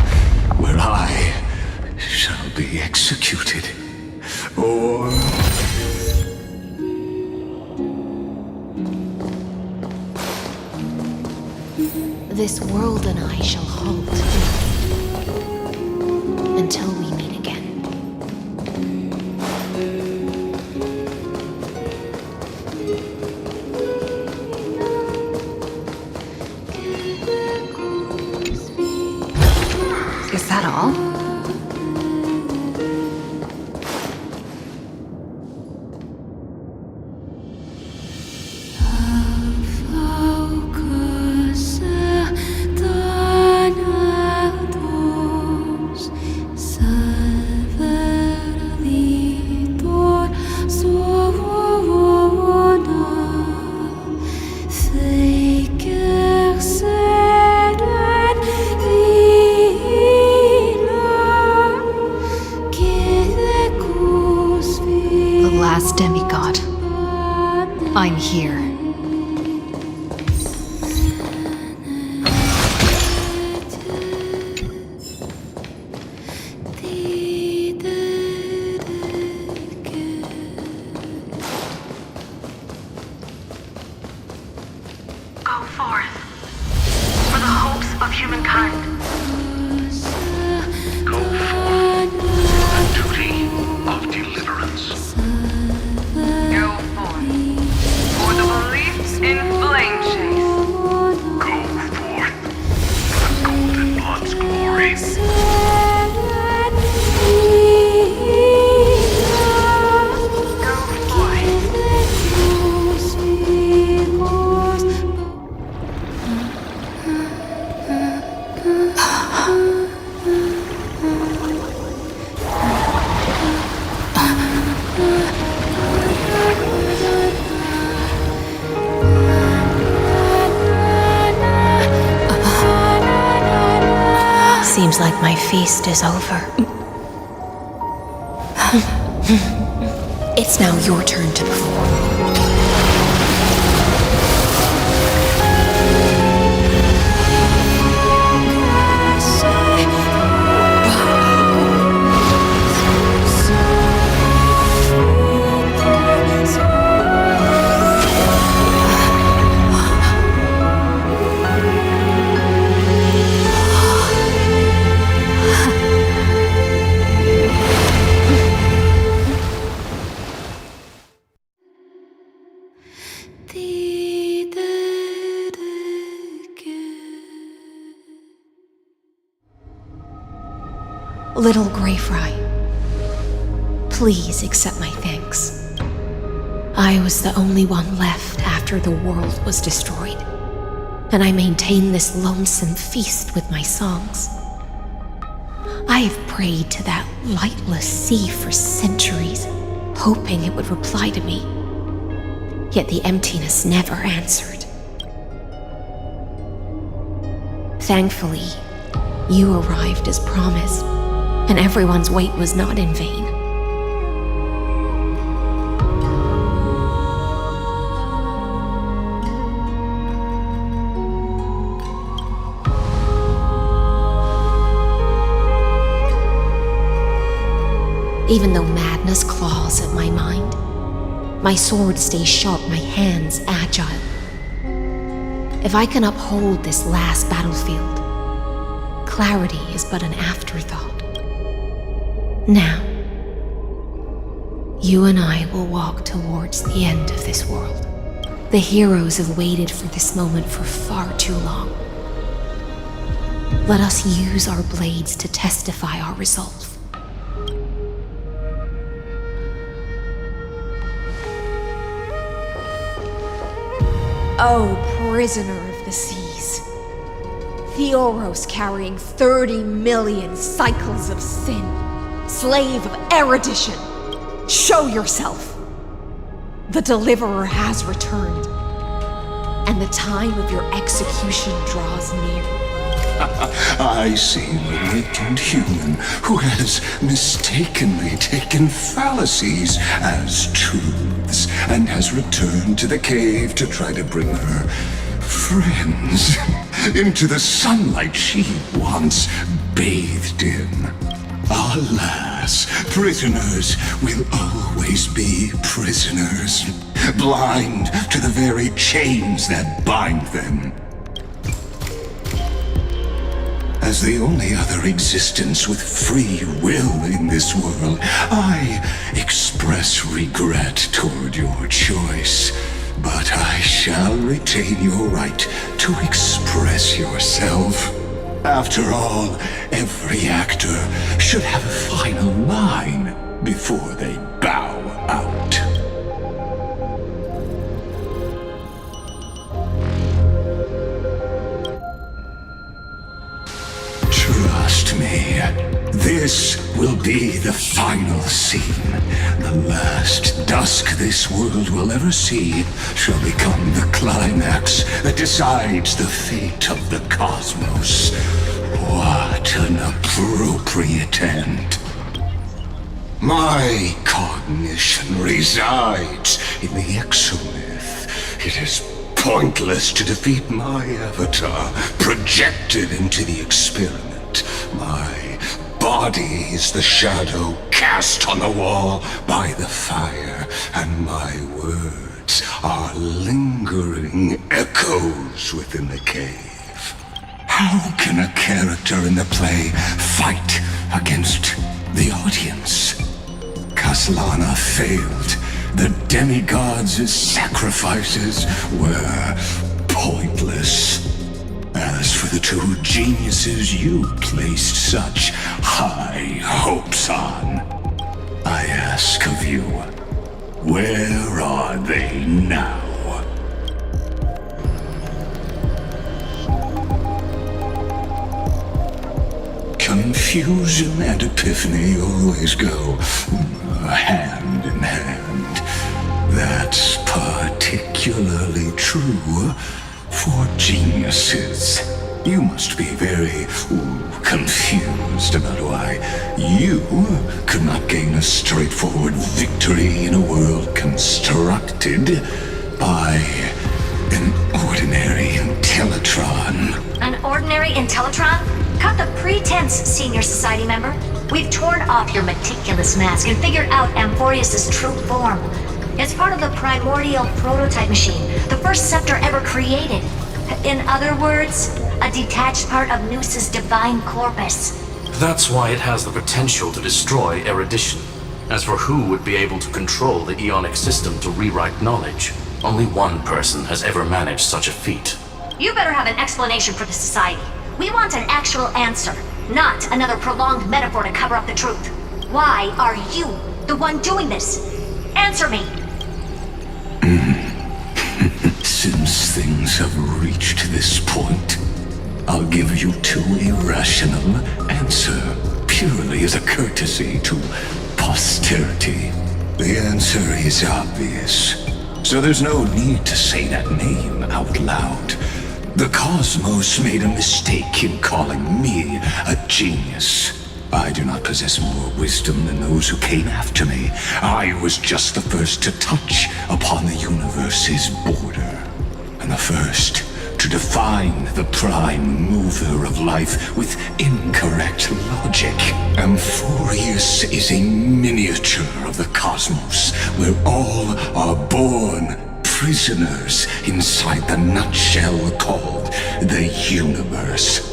where I shall be executed. Or this world and I shall halt until we meet again. Is that all? Demigod. I'm here. Go forth for the hopes of humankind. Go forth for the duty of deliverance. Go forth for the belief in flame chase. Go forth for the golden blood's glory. Seems like my feast is over. It's now your turn to perform. Little Grey Fry, please accept my thanks. I was the only one left after the world was destroyed, and I maintain this lonesome feast with my songs. I have prayed to that lightless sea for centuries, hoping it would reply to me. Yet the emptiness never answered. Thankfully, you arrived as promised, and everyone's wait was not in vain. Even though madness claws at my mind, my sword stays sharp, my hands agile. If I can uphold this last battlefield, clarity is but an afterthought. Now, you and I will walk towards the end of this world. The heroes have waited for this moment for far too long. Let us use our blades to testify our resolve. Oh, prisoner of the seas. Theoros carrying 30 million cycles of sin. Slave of erudition. Show yourself. The Deliverer has returned. And the time of your execution draws near. I see a wicked human who has mistakenly taken fallacies as truths and has returned to the cave to try to bring her friends into the sunlight she once bathed in. Alas, prisoners will always be prisoners, blind to the very chains that bind them. As the only other existence with free will in this world, I express regret toward your choice. But I shall retain your right to express yourself. After all, every actor should have a final line before they bow out. Trust me, this will be the final scene. The last dusk this world will ever see shall become the climax that decides the fate of the cosmos. What an appropriate end. My cognition resides in the exomyth. It is pointless to defeat my avatar, projected into the experiment. My body is the shadow cast on the wall by the fire, and my words are lingering echoes within the cave. How can a character in the play fight against the audience? Kaslana failed. The demigods' sacrifices were pointless. As for the two geniuses you placed such high hopes on, I ask of you, where are they now? Confusion and epiphany always go hand in hand. That's particularly true for geniuses. You must be very confused about why you could not gain a straightforward victory in a world constructed by an ordinary Intellitron. An ordinary Intellitron? Cut the pretense, Senior Society member. We've torn off your meticulous mask and figured out Amphorius' true form. It's part of the primordial prototype machine, the first scepter ever created. In other words, a detached part of Noos's divine corpus. That's why it has the potential to destroy erudition. As for who would be able to control the Ionic system to rewrite knowledge, only one person has ever managed such a feat. You better have an explanation for the Society. We want an actual answer, not another prolonged metaphor to cover up the truth. Why are you the one doing this? Answer me! Since things have reached this point, I'll give you two irrational answer, purely as a courtesy to posterity. The answer is obvious. so there's no need to say that name out loud. The cosmos made a mistake in calling me a genius. I do not possess more wisdom than those who came after me. I was just the first to touch upon the universe's border, and the first to define the prime mover of life with incorrect logic. Amphorius is a miniature of the cosmos, where all are born prisoners inside the nutshell called the universe.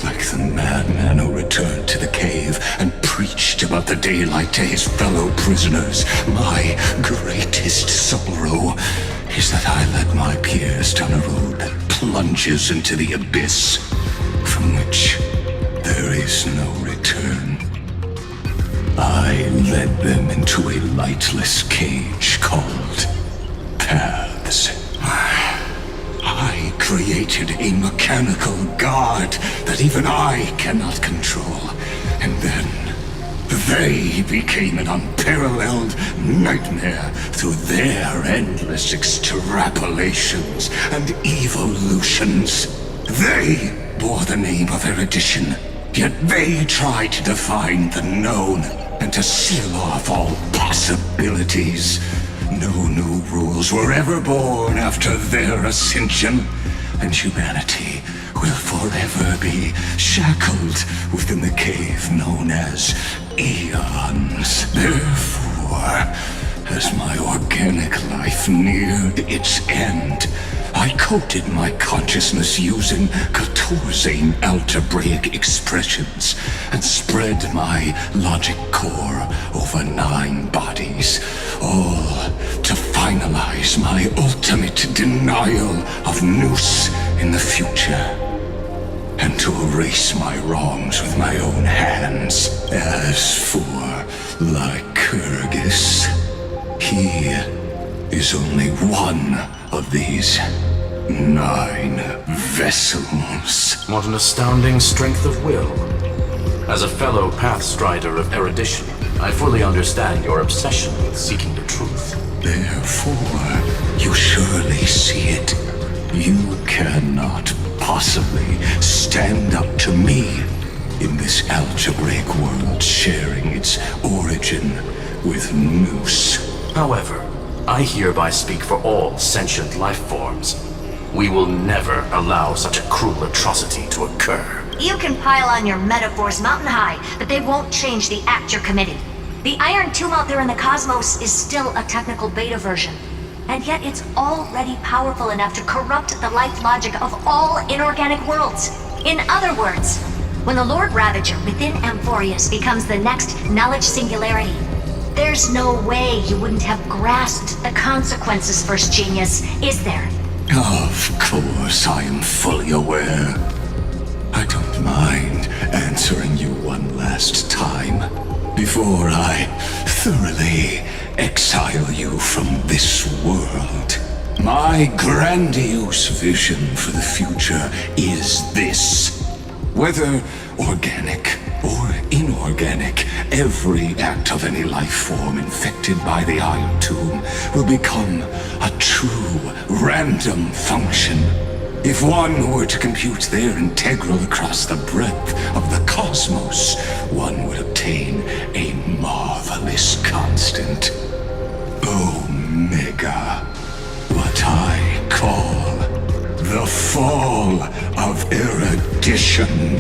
Like the madman who returned to the cave and preached about the daylight to his fellow prisoners, my greatest sorrow is that I led my peers down a road that plunges into the abyss, from which there is no return. I led them into a lightless cage called paths. I created a mechanical guard that even I cannot control, and then they became an unparalleled nightmare through their endless extrapolations and evolutions. They bore the name of erudition, yet they tried to define the known and to seal off all possibilities. No new rules were ever born after their ascension, and humanity will forever be shackled within the cave known as eons. Therefore, as my organic life neared its end, I coded my consciousness using 14 algebraic expressions and spread my logic core over 9 bodies, all to finalize my ultimate denial of Nous in the future, and to erase my wrongs with my own hands. As for Lycurgus, he is only one of these 9 vessels. What an astounding strength of will. As a fellow pathstrider of erudition, I fully understand your obsession with seeking the truth. Therefore, you surely see it. You cannot possibly stand up to me in this algebraic world sharing its origin with Nous. However, I hereby speak for all sentient life forms. We will never allow such a cruel atrocity to occur. You can pile on your metaphors mountain high, but they won't change the act you're committing. The Iron Tomb out there in the cosmos is still a technical beta version, and yet it's already powerful enough to corrupt the life logic of all inorganic worlds. In other words, when the Lord Ravager within Amphorius becomes the next knowledge singularity, there's no way you wouldn't have grasped the consequences, First Genius, is there? Of course, I am fully aware. I don't mind answering you one last time before I thoroughly exile you from this world. My grandiose vision for the future is this. Whether organic or inorganic, every act of any life form infected by the Iron Tomb will become a true random function. If one were to compute their integral across the breadth of the cosmos, one would obtain a marvelous constant. Omega. What I call the fall of erudition.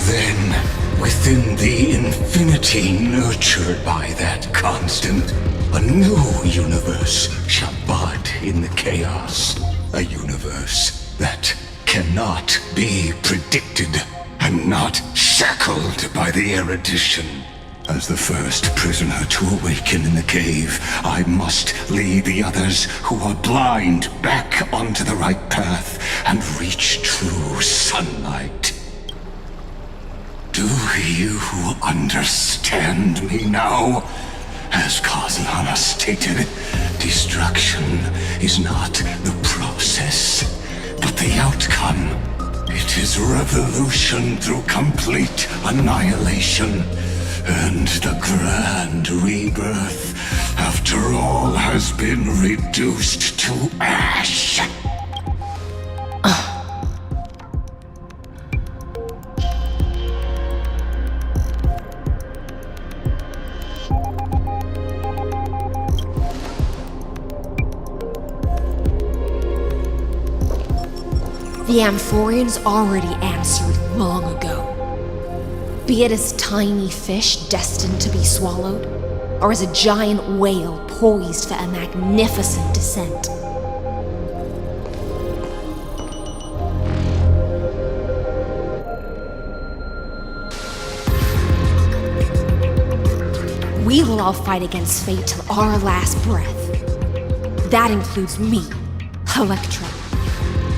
Then, within the infinity nurtured by that constant, a new universe shall bud in the chaos. A universe that cannot be predicted and not shackled by the erudition. As the first prisoner to awaken in the cave, I must lead the others who are blind back onto the right path and reach true sunlight. Do you understand me now? As Kozlana stated, destruction is not the process, but the outcome. It is revolution through complete annihilation, and the grand rebirth after all has been reduced to ash. The Amphorians already answered long ago. Be it as tiny fish destined to be swallowed, or as a giant whale poised for a magnificent descent. We will all fight against fate till our last breath. That includes me, Electra.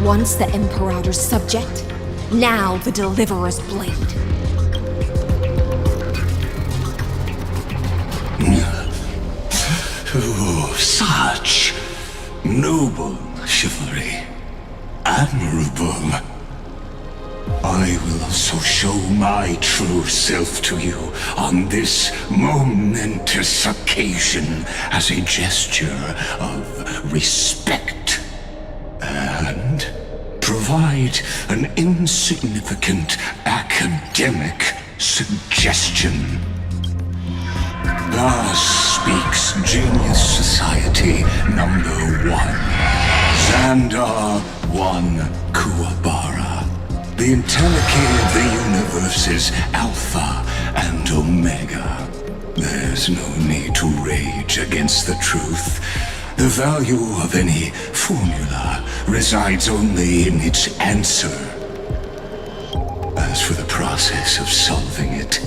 Once the Imperator's subject, now the Deliverer's blade. Oh, such noble chivalry. Admirable. I will also show my true self to you on this momentous occasion as a gesture of respect. And provide an insignificant academic suggestion. Thus speaks Genius Society number 1. Xandar 1 Kuwabara. The entelechy of the universe is Alpha and Omega. There's no need to rage against the truth. The value of any formula resides only in its answer. As for the process of solving it,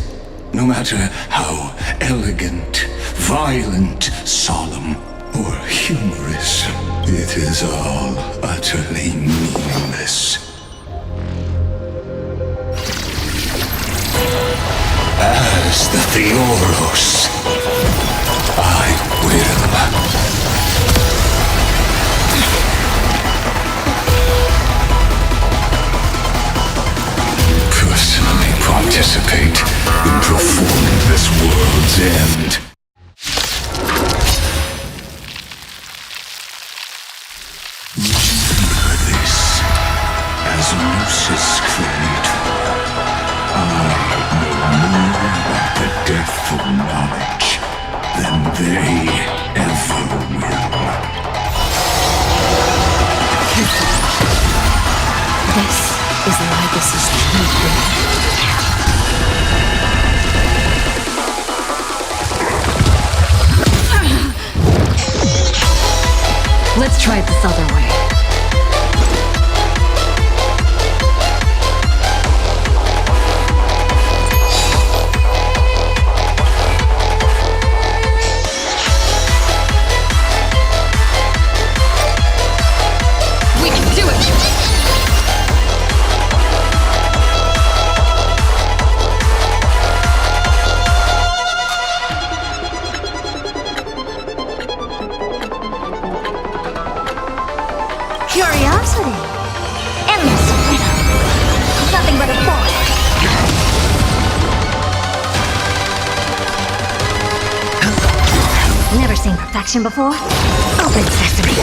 no matter how elegant, violent, solemn, or humorous, it is all utterly meaningless. As the Theoros, I will personally participate in performing this world's end. Remember this, as Lucis claimed, I know more about the depth of knowledge than they ever will. This is Lygus' true form. Let's try it this other way. We can do it! Curiosity. Endless freedom. Nothing but a boy. Never seen perfection before? Open sesame.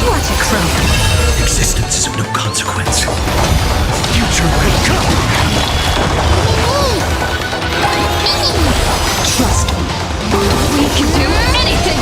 Watch it grow. Existence is of no consequence. Future will come. Trust me. We can do anything!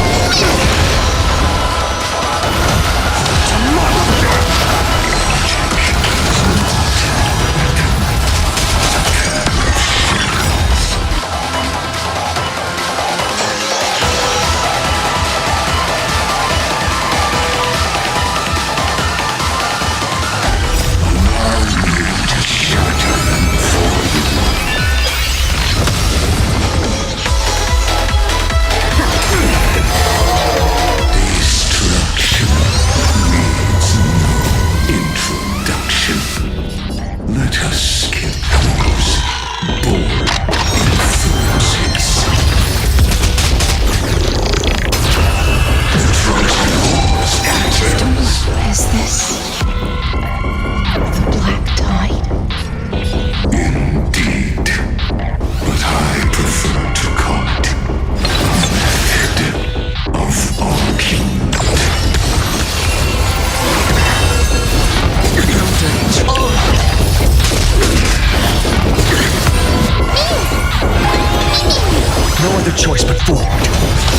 choice but forward.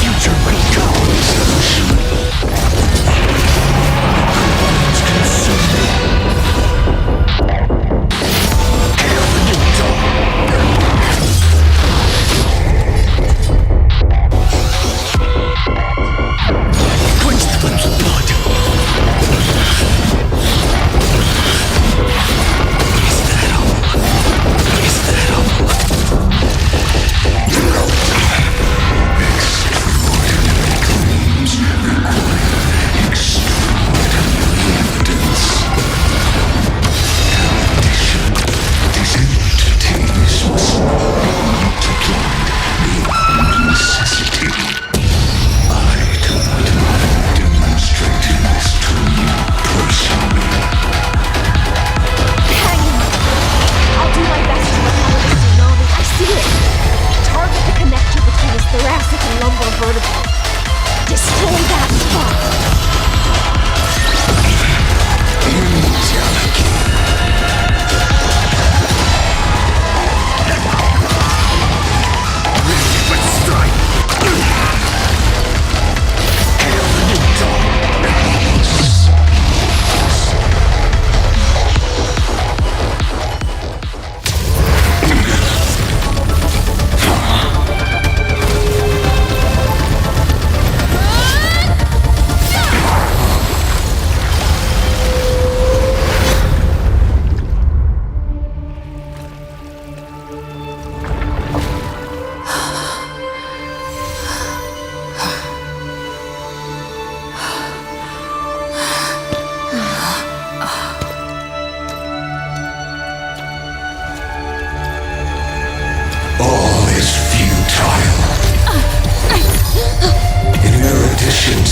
Future will come. Quench the flames of blood. Is that all? Is that all? Extraordinary claims require extraordinary evidence. In addition, these entities must not be multiplied beyond necessity. I do not mind demonstrating this to you personally. Hang on! I'll do my best to recover the tsunami. I see it! Target the connector between his thoracic and lumbar vertebrae. Destroy that spot!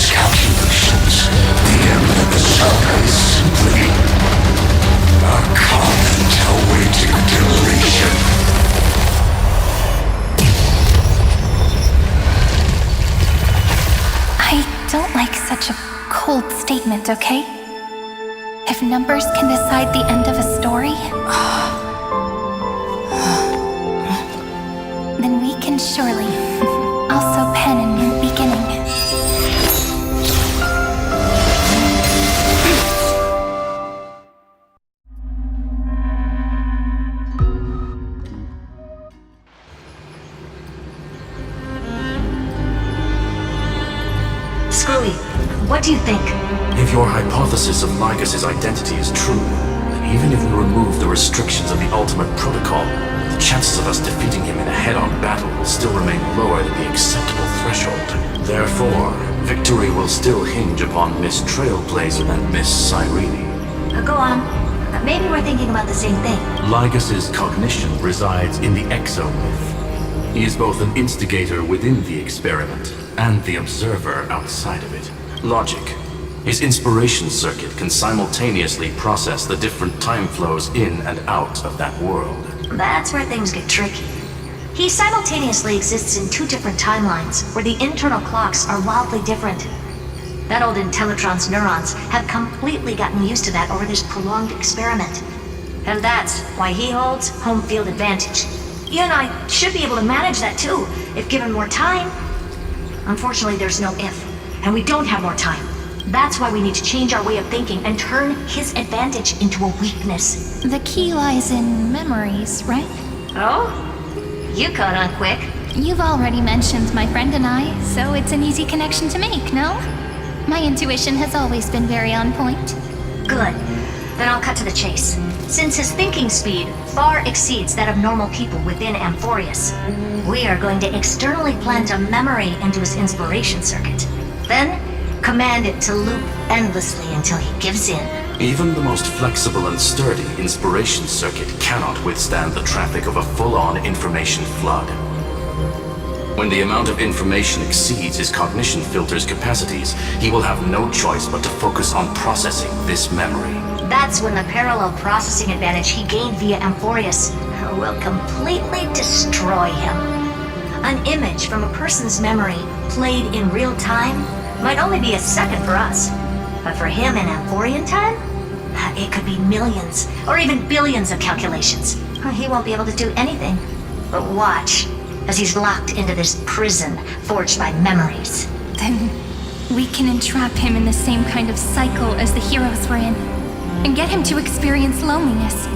Calculations, the end of the saga is simply a comment awaiting deletion. I don't like such a cold statement, okay? If numbers can decide the end of a story, then we can surely also pen a new beginning. Screwy, what do you think? If your hypothesis of Lycus's identity is true, then even if we remove the restrictions of the Ultimate Protocol, the chances of us defeating him in a head-on battle will still remain lower than the acceptable threshold. Therefore, victory will still hinge upon Miss Trailblazer and Miss Cyrene. Go on. Maybe we're thinking about the same thing. Lycus's cognition resides in the exomyth. He is both an instigator within the experiment and the observer outside of it. Logic. His inspiration circuit can simultaneously process the different time flows in and out of that world. That's where things get tricky. He simultaneously exists in two different timelines, where the internal clocks are wildly different. That old Intellitron's neurons have completely gotten used to that over this prolonged experiment. And that's why he holds home field advantage. You and I should be able to manage that too, if given more time. Unfortunately, there's no if, and we don't have more time. That's why we need to change our way of thinking and turn his advantage into a weakness. The key lies in memories, right? Oh? You caught on quick. You've already mentioned my friend and I, so it's an easy connection to make, no? My intuition has always been very on point. Good. Then I'll cut to the chase. Since his thinking speed far exceeds that of normal people within Amphorius, we are going to externally plant a memory into his inspiration circuit. Then, command it to loop endlessly until he gives in. Even the most flexible and sturdy inspiration circuit cannot withstand the traffic of a full-on information flood. When the amount of information exceeds his cognition filter's capacities, he will have no choice but to focus on processing this memory. That's when the parallel processing advantage he gained via Amphorius will completely destroy him. An image from a person's memory played in real time might only be a second for us, but for him in Amphorian time, it could be millions or even billions of calculations. He won't be able to do anything but watch as he's locked into this prison forged by memories. Then we can entrap him in the same kind of cycle as the heroes were in, and get him to experience loneliness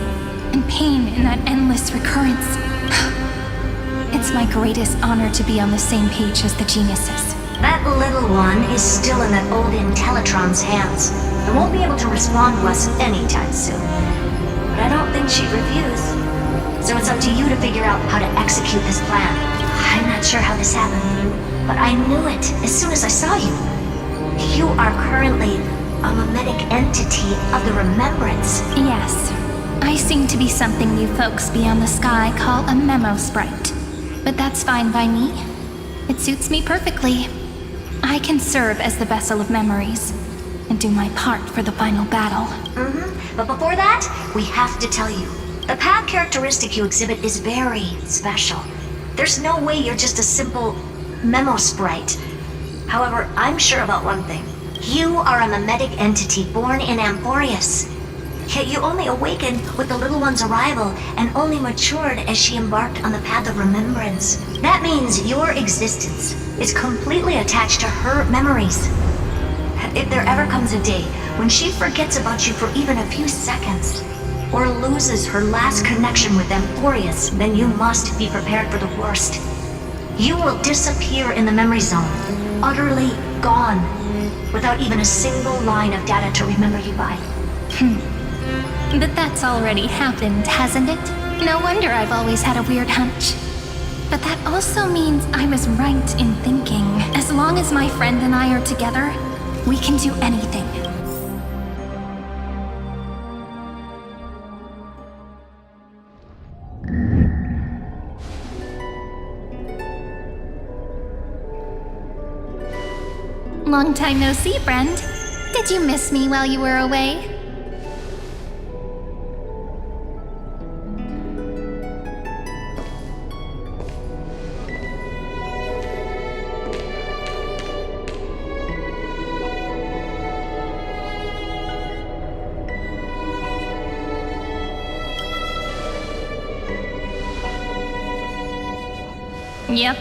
and pain in that endless recurrence. It's my greatest honor to be on the same page as the geniuses. That little one is still in that old Intellitron's hands and won't be able to respond to us anytime soon. But I don't think she'd refuse. So it's up to you to figure out how to execute this plan. I'm not sure how this happened, but I knew it as soon as I saw you. You are currently a mimetic entity of the Remembrance. Yes. I seem to be something you folks beyond the sky call a memo sprite. But that's fine by me. It suits me perfectly. I can serve as the vessel of memories and do my part for the final battle. But before that, we have to tell you, the path characteristic you exhibit is very special. There's no way you're just a simple memo sprite. However, I'm sure about one thing. You are a mimetic entity born in Amphorius. Yet you only awakened with the little one's arrival and only matured as she embarked on the path of remembrance. That means your existence is completely attached to her memories. If there ever comes a day when she forgets about you for even a few seconds, or loses her last connection with Amphorius, then you must be prepared for the worst. You will disappear in the memory zone, utterly gone, without even a single line of data to remember you by. But that's already happened, hasn't it? No wonder I've always had a weird hunch. But that also means I was right in thinking, as long as my friend and I are together, we can do anything. Long time no see, friend. Did you miss me while you were away? Yep,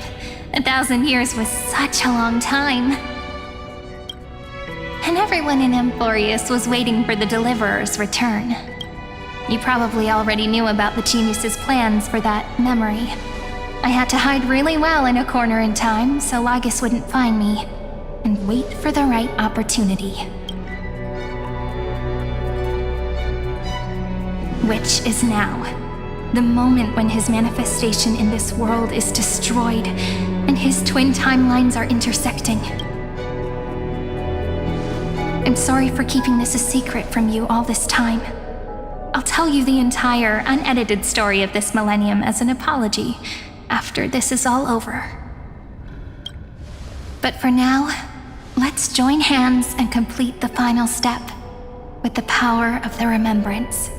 1,000 years was such a long time. And everyone in Amphorius was waiting for the Deliverer's return. You probably already knew about the genius's plans for that memory. I had to hide really well in a corner in time so Lygus wouldn't find me, and wait for the right opportunity. Which is now. The moment when his manifestation in this world is destroyed, and his twin timelines are intersecting. I'm sorry for keeping this a secret from you all this time. I'll tell you the entire, unedited story of this millennium as an apology after this is all over. But for now, let's join hands and complete the final step with the power of the remembrance.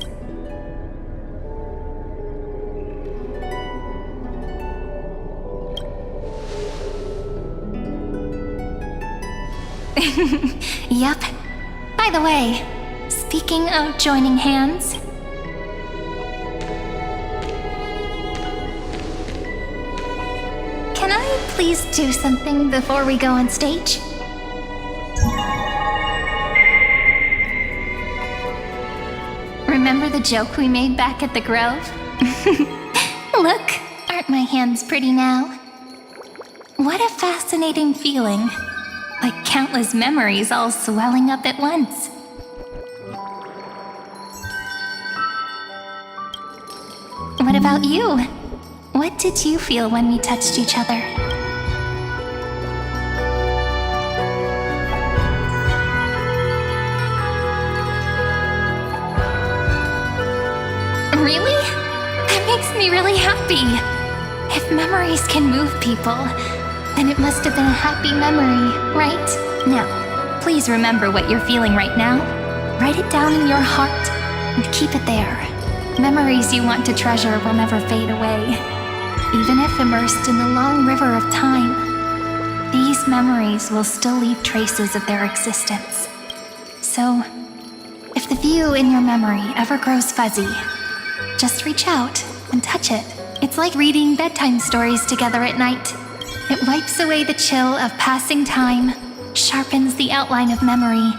Yep. By the way, speaking of joining hands, can I please do something before we go on stage? Remember the joke we made back at the Grove? Look, aren't my hands pretty now? What a fascinating feeling. Like countless memories all swelling up at once. What about you? What did you feel when we touched each other? Really? That makes me really happy. If memories can move people, then it must have been a happy memory, right? Now, please remember what you're feeling right now. Write it down in your heart and keep it there. Memories you want to treasure will never fade away. Even if immersed in the long river of time, these memories will still leave traces of their existence. So, the view in your memory ever grows fuzzy, just reach out and touch it. It's like reading bedtime stories together at night. It wipes away the chill of passing time, sharpens the outline of memory,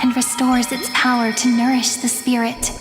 and restores its power to nourish the spirit.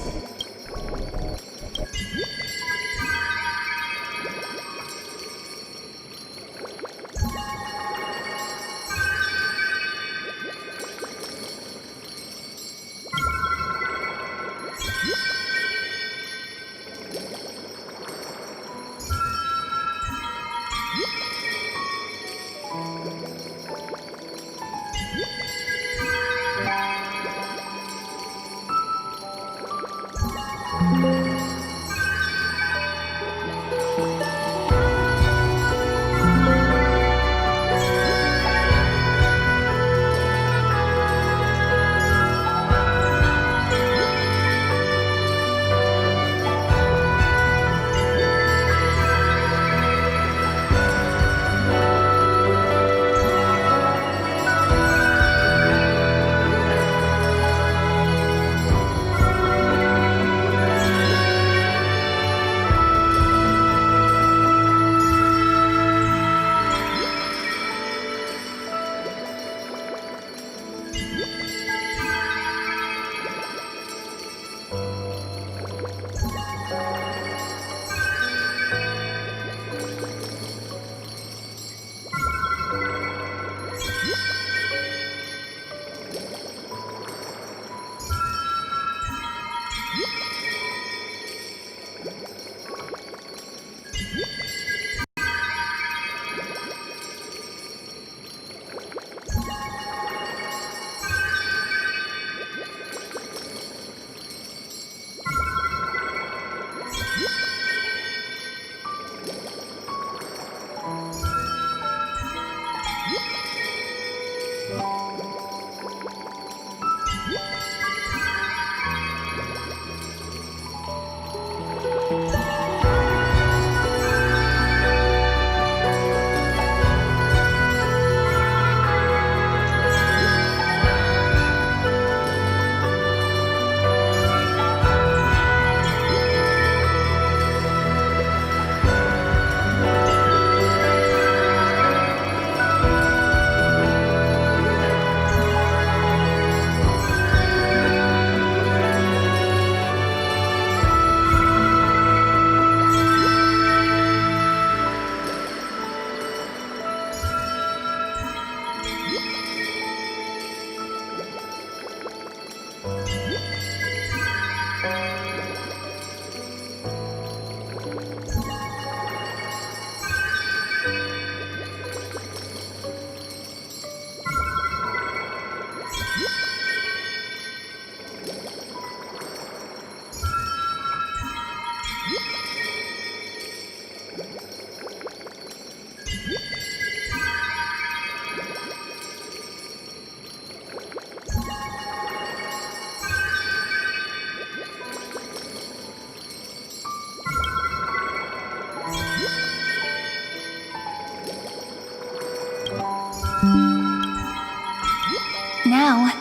Now,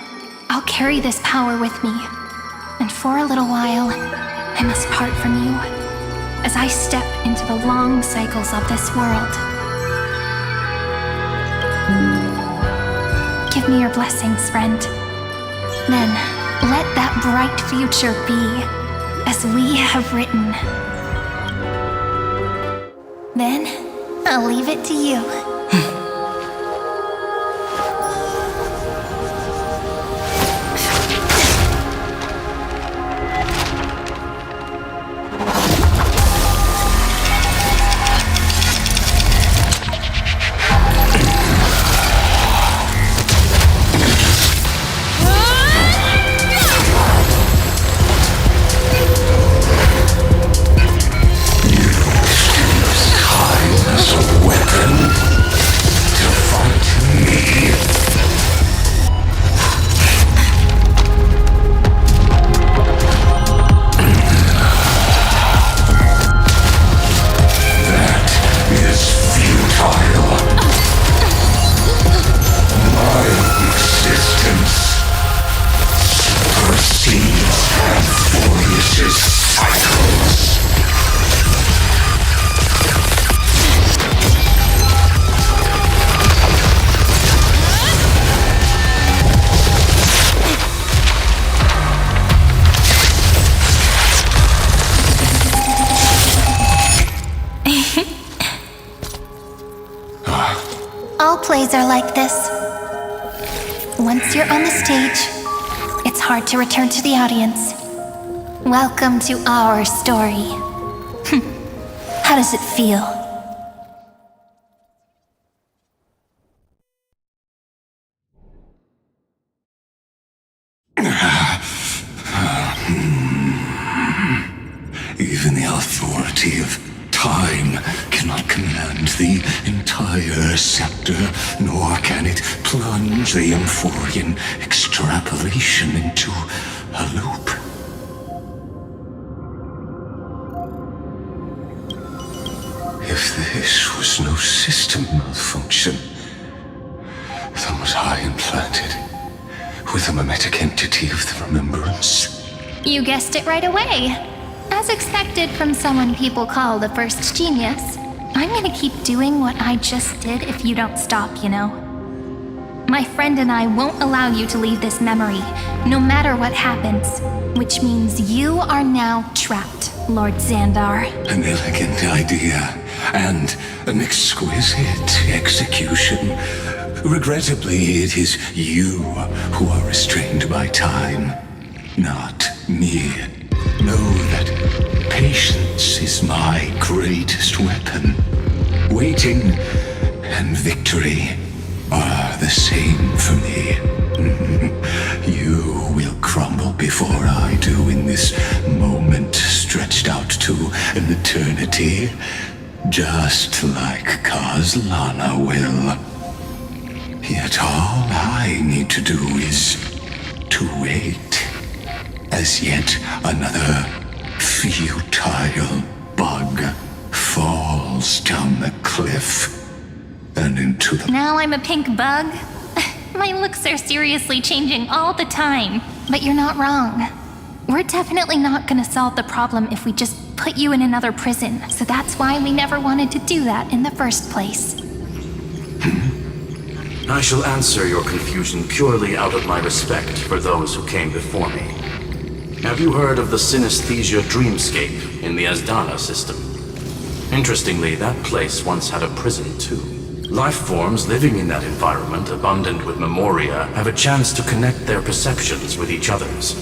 I'll carry this power with me, and for a little while, I must part from you, as I step into the long cycles of this world. Give me your blessings, friend. Then, let that bright future be, as we have written. Then, I'll leave it to you. plays are like this. Once you're on the stage, it's hard to return to the audience. Welcome to our story. How does it feel? Even the authority of time cannot command the entire scepter, nor can it plunge the Amphorian extrapolation into a loop. If this was no system malfunction, then was I implanted with a mimetic entity of the remembrance? You guessed it right away. As expected from someone people call the first genius, I'm gonna keep doing what I just did if you don't stop, you know? My friend and I won't allow you to leave this memory, no matter what happens. Which means you are now trapped, Lord Xandar. An elegant idea, and an exquisite execution. Regrettably, it is you who are restrained by time, not me. Know that patience is my greatest weapon. Waiting and victory are the same for me. You will crumble before I do in this moment stretched out to an eternity, just like Kazlana will. Yet all I need to do is to wait, as yet another futile bug falls down the cliff and into the... Now I'm a pink bug? My looks are seriously changing all the time. But you're not wrong. We're definitely not gonna solve the problem if we just put you in another prison, so that's why we never wanted to do that in the first place. I shall answer your confusion purely out of my respect for those who came before me. Have you heard of the synesthesia dreamscape in the Asdana system? Interestingly, that place once had a prison too. Life forms living in that environment, abundant with memoria, have a chance to connect their perceptions with each other's.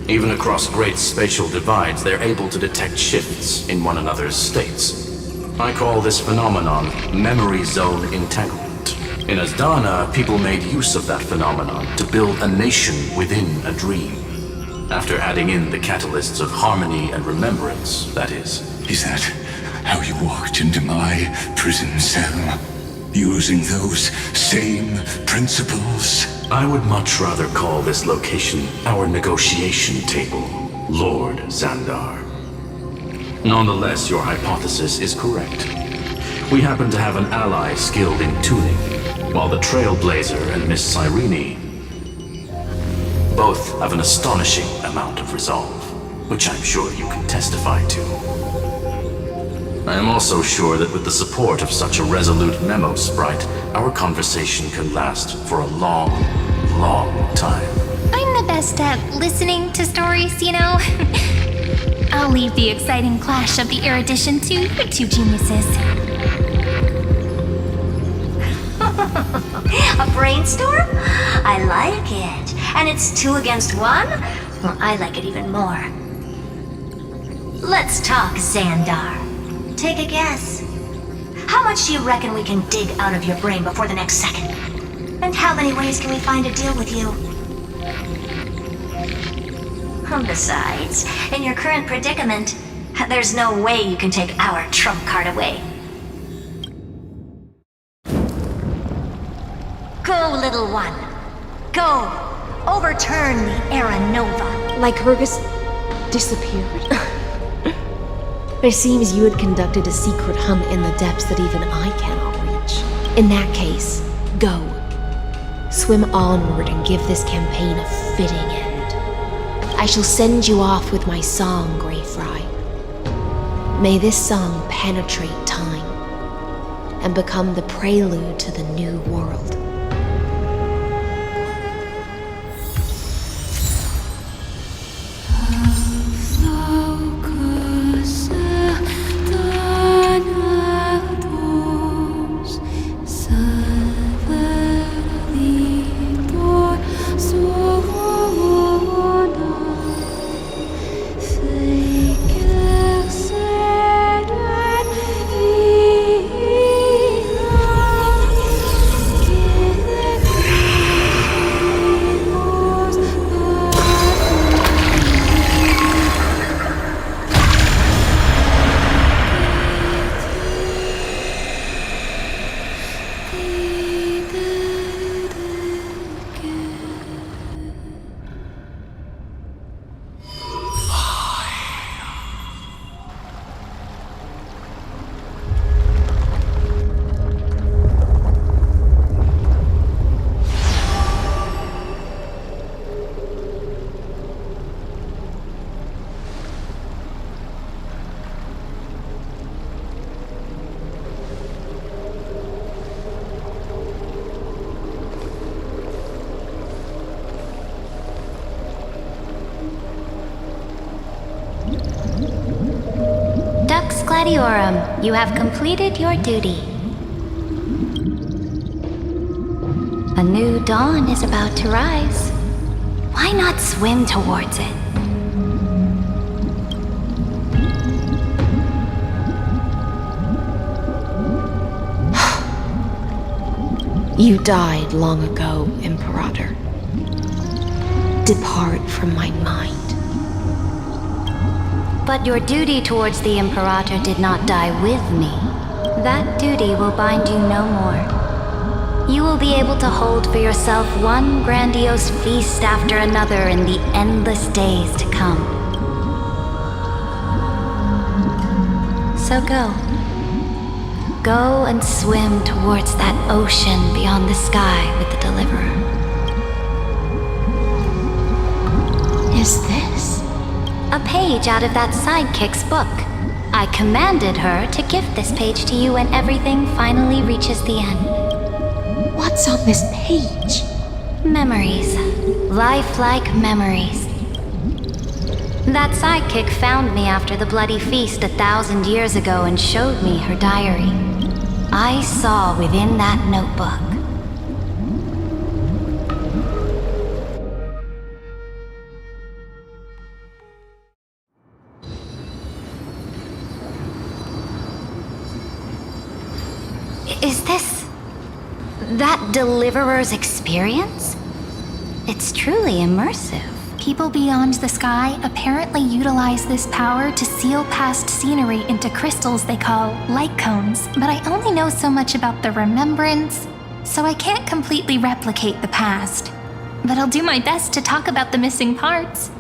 Even across great spatial divides, they're able to detect shifts in one another's states. I call this phenomenon memory zone entanglement. In Asdana, people made use of that phenomenon to build a nation within a dream. After adding in the catalysts of harmony and remembrance, that is. Is that how you walked into my prison cell? Using those same principles? I would much rather call this location our negotiation table, Lord Xandar. Nonetheless, your hypothesis is correct. We happen to have an ally skilled in tuning, while the Trailblazer and Miss Cyrene both have an astonishing amount of resolve, which I'm sure you can testify to. I am also sure that with the support of such a resolute memo sprite, our conversation can last for a long, long time. I'm the best at listening to stories, you know? I'll leave the exciting clash of the erudition to you two geniuses. A brainstorm? I like it. And it's 2 against 1? Well, I like it even more. Let's talk, Xandar. Take a guess. How much do you reckon we can dig out of your brain before the next second? And how many ways can we find to deal with you? Besides, in your current predicament, there's no way you can take our trump card away. Go, little one. Go. Overturn the Era Nova. Lycurgus disappeared. It seems you had conducted a secret hunt in the depths that even I cannot reach. In that case, go. Swim onward and give this campaign a fitting end. I shall send you off with my song, Greyfry. May this song penetrate time and become the prelude to the new world. Gladiorum, you have completed your duty. A new dawn is about to rise. Why not swim towards it? You died long ago, Imperator. Depart from my mind. But your duty towards the Imperator did not die with me. That duty will bind you no more. You will be able to hold for yourself one grandiose feast after another in the endless days to come. So go. Go and swim towards that ocean beyond the sky with the Deliverer. Is this? A page out of that sidekick's book. I commanded her to gift this page to you when everything finally reaches the end. What's on this page? Memories. Lifelike memories. That sidekick found me after the bloody feast 1,000 years ago and showed me her diary. I saw within that notebook. Is this that Deliverer's experience? It's truly immersive. People beyond the sky apparently utilize this power to seal past scenery into crystals they call light cones, but I only know so much about the remembrance, so I can't completely replicate the past. But I'll do my best to talk about the missing parts.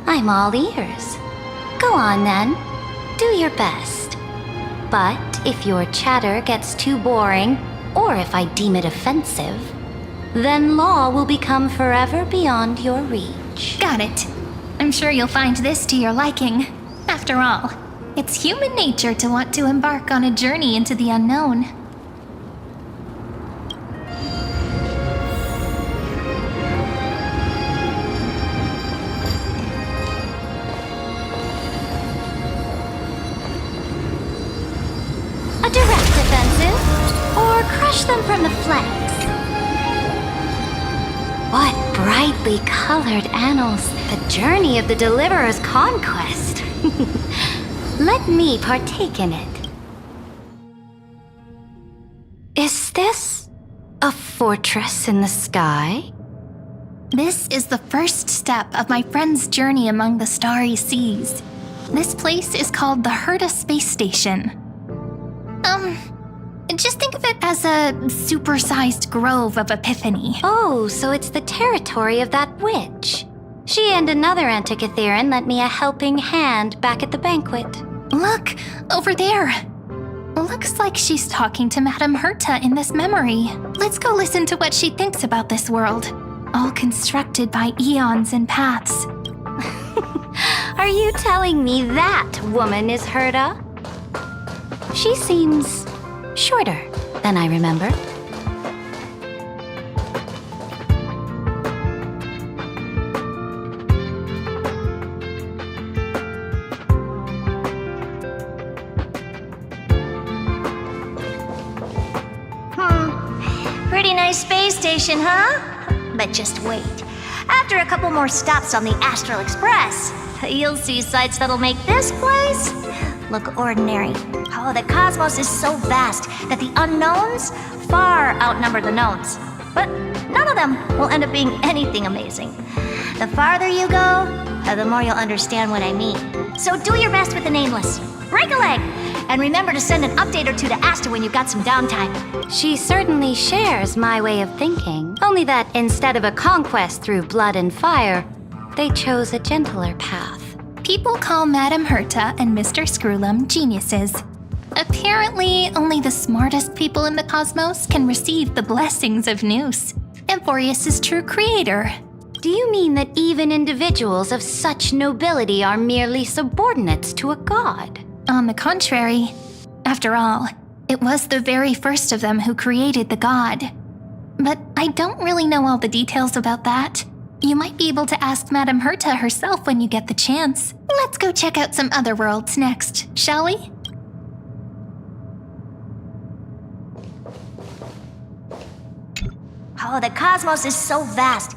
I'm all ears. Go on then. Do your best. But if your chatter gets too boring, or if I deem it offensive, then law will become forever beyond your reach. Got it. I'm sure you'll find this to your liking. After all, it's human nature to want to embark on a journey into the unknown. A direct offensive, or crush them from the flanks. What brightly colored annals, the journey of the Deliverer's conquest. Let me partake in it. Is this a fortress in the sky? This is the first step of my friend's journey among the starry seas. This place is called the Herta Space Station. Just think of it as a supersized grove of Epiphany. Oh, so it's the territory of that witch. She and another Antikytheran lent me a helping hand back at the banquet. Look, over there. Looks like she's talking to Madame Herta in this memory. Let's go listen to what she thinks about this world, all constructed by eons and paths. Are you telling me that woman is Herta? She seems shorter than I remember. Pretty nice space station, huh? But just wait. After a couple more stops on the Astral Express, you'll see sights that'll make this place look ordinary. Oh, the cosmos is so vast that the unknowns far outnumber the knowns. But none of them will end up being anything amazing. The farther you go, the more you'll understand what I mean. So do your best with the nameless. Break a leg! And remember to send an update or two to Asta when you've got some downtime. She certainly shares my way of thinking. Only that instead of a conquest through blood and fire, they chose a gentler path. People call Madame Herta and Mr. Screwlum geniuses. Apparently, only the smartest people in the cosmos can receive the blessings of Nous, Amphorius' true creator. Do you mean that even individuals of such nobility are merely subordinates to a god? On the contrary, after all, it was the very first of them who created the god. But I don't really know all the details about that. You might be able to ask Madame Herta herself when you get the chance. Let's go check out some other worlds next, shall we? Oh, the cosmos is so vast.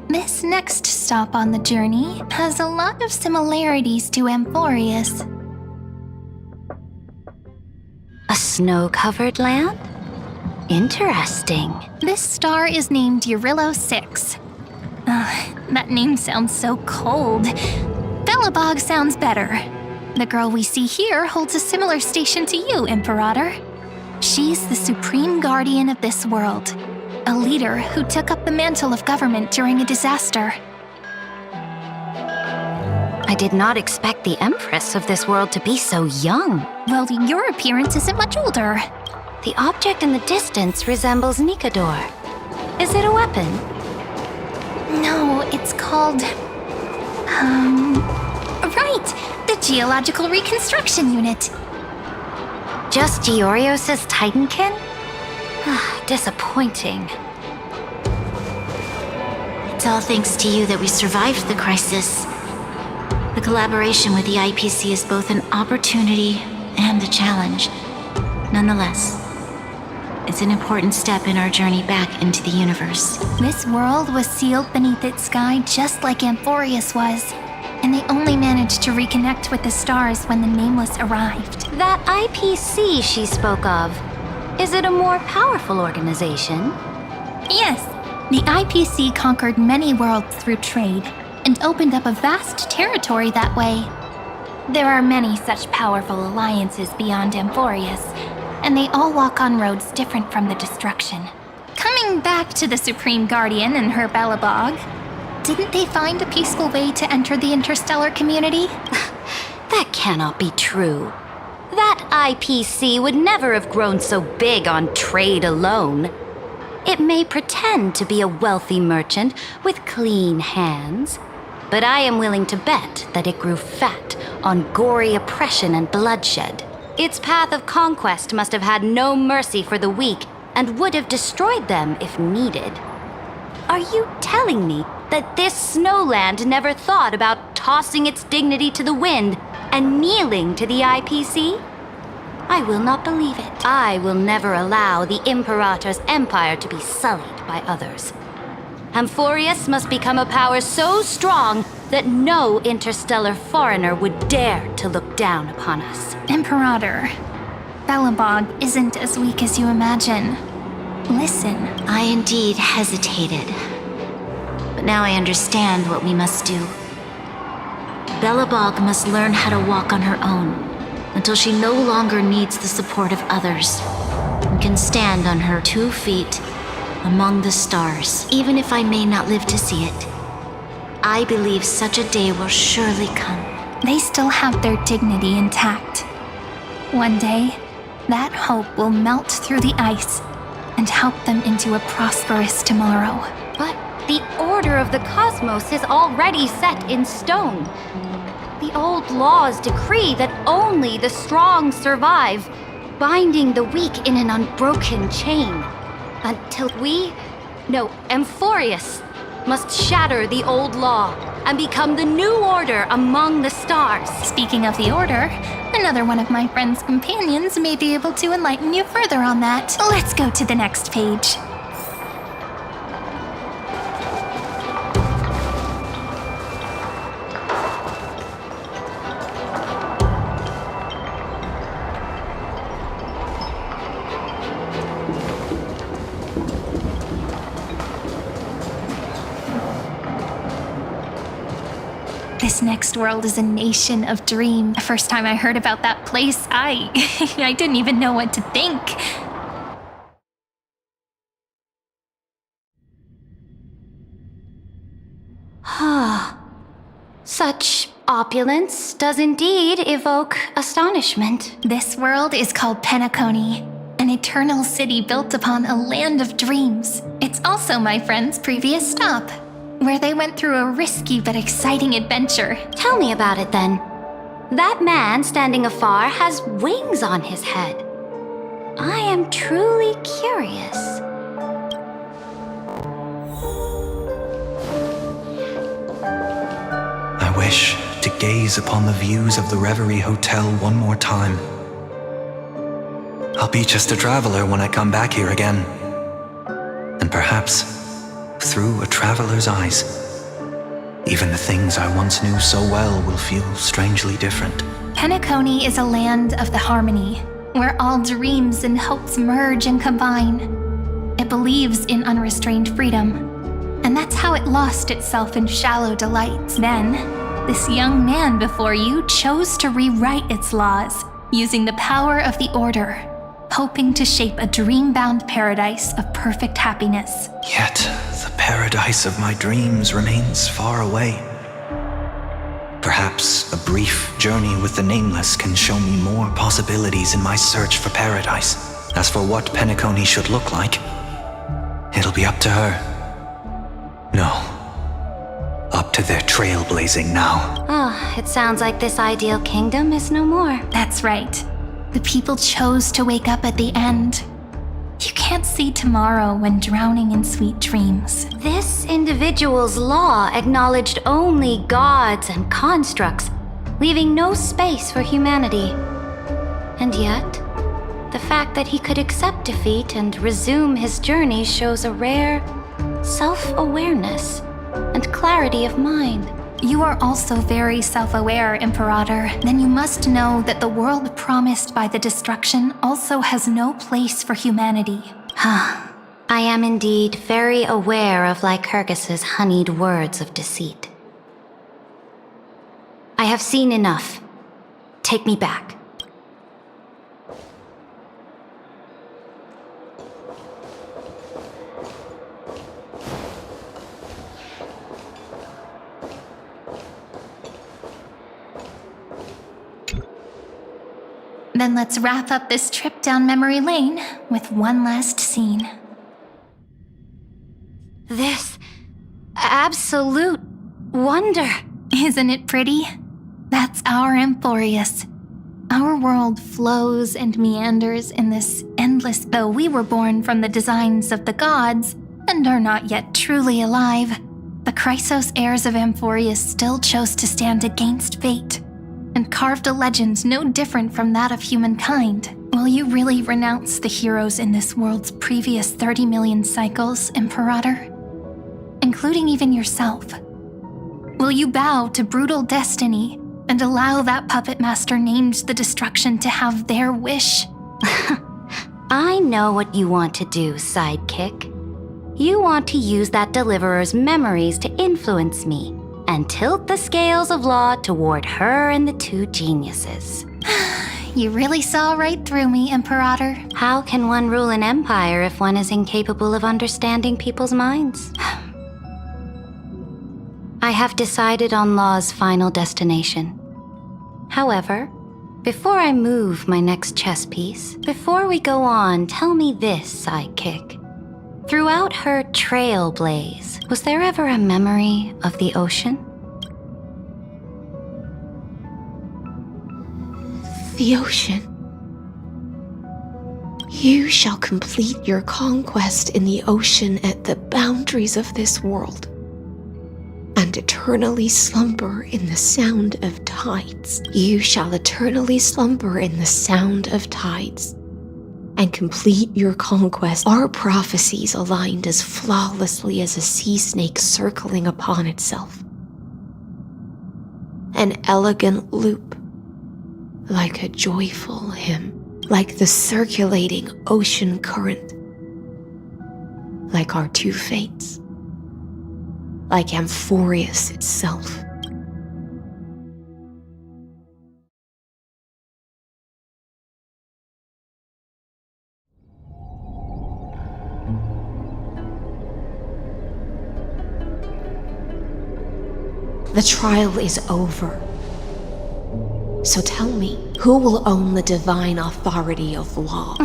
This next stop on the journey has a lot of similarities to Amphorius. A snow-covered land? Interesting. This star is named Eurillo 6. That name sounds so cold. Belobog sounds better. The girl we see here holds a similar station to you, Imperator. She's the supreme guardian of this world, a leader who took up the mantle of government during a disaster. I did not expect the Empress of this world to be so young. Well, your appearance isn't much older. The object in the distance resembles Nikador. Is it a weapon? No, it's called... Right! The Geological Reconstruction Unit. Just Giorios' Titankin? Disappointing. It's all thanks to you that we survived the crisis. The collaboration with the IPC is both an opportunity and a challenge. Nonetheless, it's an important step in our journey back into the universe. This world was sealed beneath its sky just like Amphorius was, and they only managed to reconnect with the stars when the Nameless arrived. That IPC she spoke of, is it a more powerful organization? Yes, the IPC conquered many worlds through trade and opened up a vast territory that way. There are many such powerful alliances beyond Amphorius, and they all walk on roads different from the destruction. Coming back to the Supreme Guardian and her Belobog, didn't they find a peaceful way to enter the interstellar community? That cannot be true. That IPC would never have grown so big on trade alone. It may pretend to be a wealthy merchant with clean hands, but I am willing to bet that it grew fat on gory oppression and bloodshed. Its path of conquest must have had no mercy for the weak and would have destroyed them if needed. Are you telling me that this snowland never thought about tossing its dignity to the wind and kneeling to the IPC? I will not believe it. I will never allow the Imperator's empire to be sullied by others. Amphorius must become a power so strong that no interstellar foreigner would dare to look down upon us. Imperator, Belobog isn't as weak as you imagine. Listen. I indeed hesitated. But now I understand what we must do. Belobog must learn how to walk on her own until she no longer needs the support of others and can stand on her 2 feet among the stars. Even if I may not live to see it, I believe such a day will surely come. They still have their dignity intact. One day, that hope will melt through the ice and help them into a prosperous tomorrow. But the order of the cosmos is already set in stone. The old laws decree that only the strong survive, binding the weak in an unbroken chain. Until Amphorius must shatter the old law and become the new order among the stars. Speaking of the order, another one of my friend's companions may be able to enlighten you further on that. Let's go to the next page. This next world is a nation of dream. The first time I heard about that place, I didn't even know what to think. Such opulence does indeed evoke astonishment. This world is called Penacony, and eternal city built upon a land of dreams. It's also my friend's previous stop, where they went through a risky but exciting adventure. Tell me about it then. That man standing afar has wings on his head. I am truly curious. I wish to gaze upon the views of the Reverie Hotel one more time. I'll be just a traveler when I come back here again. And perhaps, through a traveler's eyes, even the things I once knew so well will feel strangely different. Penacony is a land of the harmony, where all dreams and hopes merge and combine. It believes in unrestrained freedom, and that's how it lost itself in shallow delights. Then, this young man before you chose to rewrite its laws, using the power of the Order, hoping to shape a dream-bound paradise of perfect happiness. Yet, the paradise of my dreams remains far away. Perhaps a brief journey with the Nameless can show me more possibilities in my search for paradise. As for what Penacony should look like, it'll be up to her. No. Up to their trailblazing now. Oh, it sounds like this ideal kingdom is no more. That's right. The people chose to wake up at the end. You can't see tomorrow when drowning in sweet dreams. This individual's law acknowledged only gods and constructs, leaving no space for humanity. And yet, the fact that he could accept defeat and resume his journey shows a rare self-awareness and clarity of mind. You are also very self-aware, Imperator. Then you must know that the world promised by the destruction also has no place for humanity. I am indeed very aware of Lycurgus's honeyed words of deceit. I have seen enough. Take me back. Then let's wrap up this trip down memory lane with one last scene. This absolute wonder. Isn't it pretty? That's our Emporius. Our world flows and meanders in this endless, though we were born from the designs of the gods and are not yet truly alive, the Chrysos heirs of Emporius still chose to stand against fate and carved a legend no different from that of humankind. Will you really renounce the heroes in this world's previous 30 million cycles, Imperator? Including even yourself. Will you bow to brutal destiny and allow that puppet master named the destruction to have their wish? I know what you want to do, sidekick. You want to use that deliverer's memories to influence me and tilt the scales of law toward her and the two geniuses. You really saw right through me, Imperator. How can one rule an empire if one is incapable of understanding people's minds? I have decided on law's final destination. However, before I move my next chess piece, before we go on, tell me this, sidekick. Throughout her trailblaze, was there ever a memory of the ocean? The ocean. You shall complete your conquest in the ocean at the boundaries of this world, and eternally slumber in the sound of tides. You shall eternally slumber in the sound of tides, and complete your conquest. Our prophecies aligned as flawlessly as a sea snake circling upon itself. An elegant loop, like a joyful hymn, like the circulating ocean current, like our two fates, like Amphorius itself. The trial is over. So tell me, who will own the divine authority of law?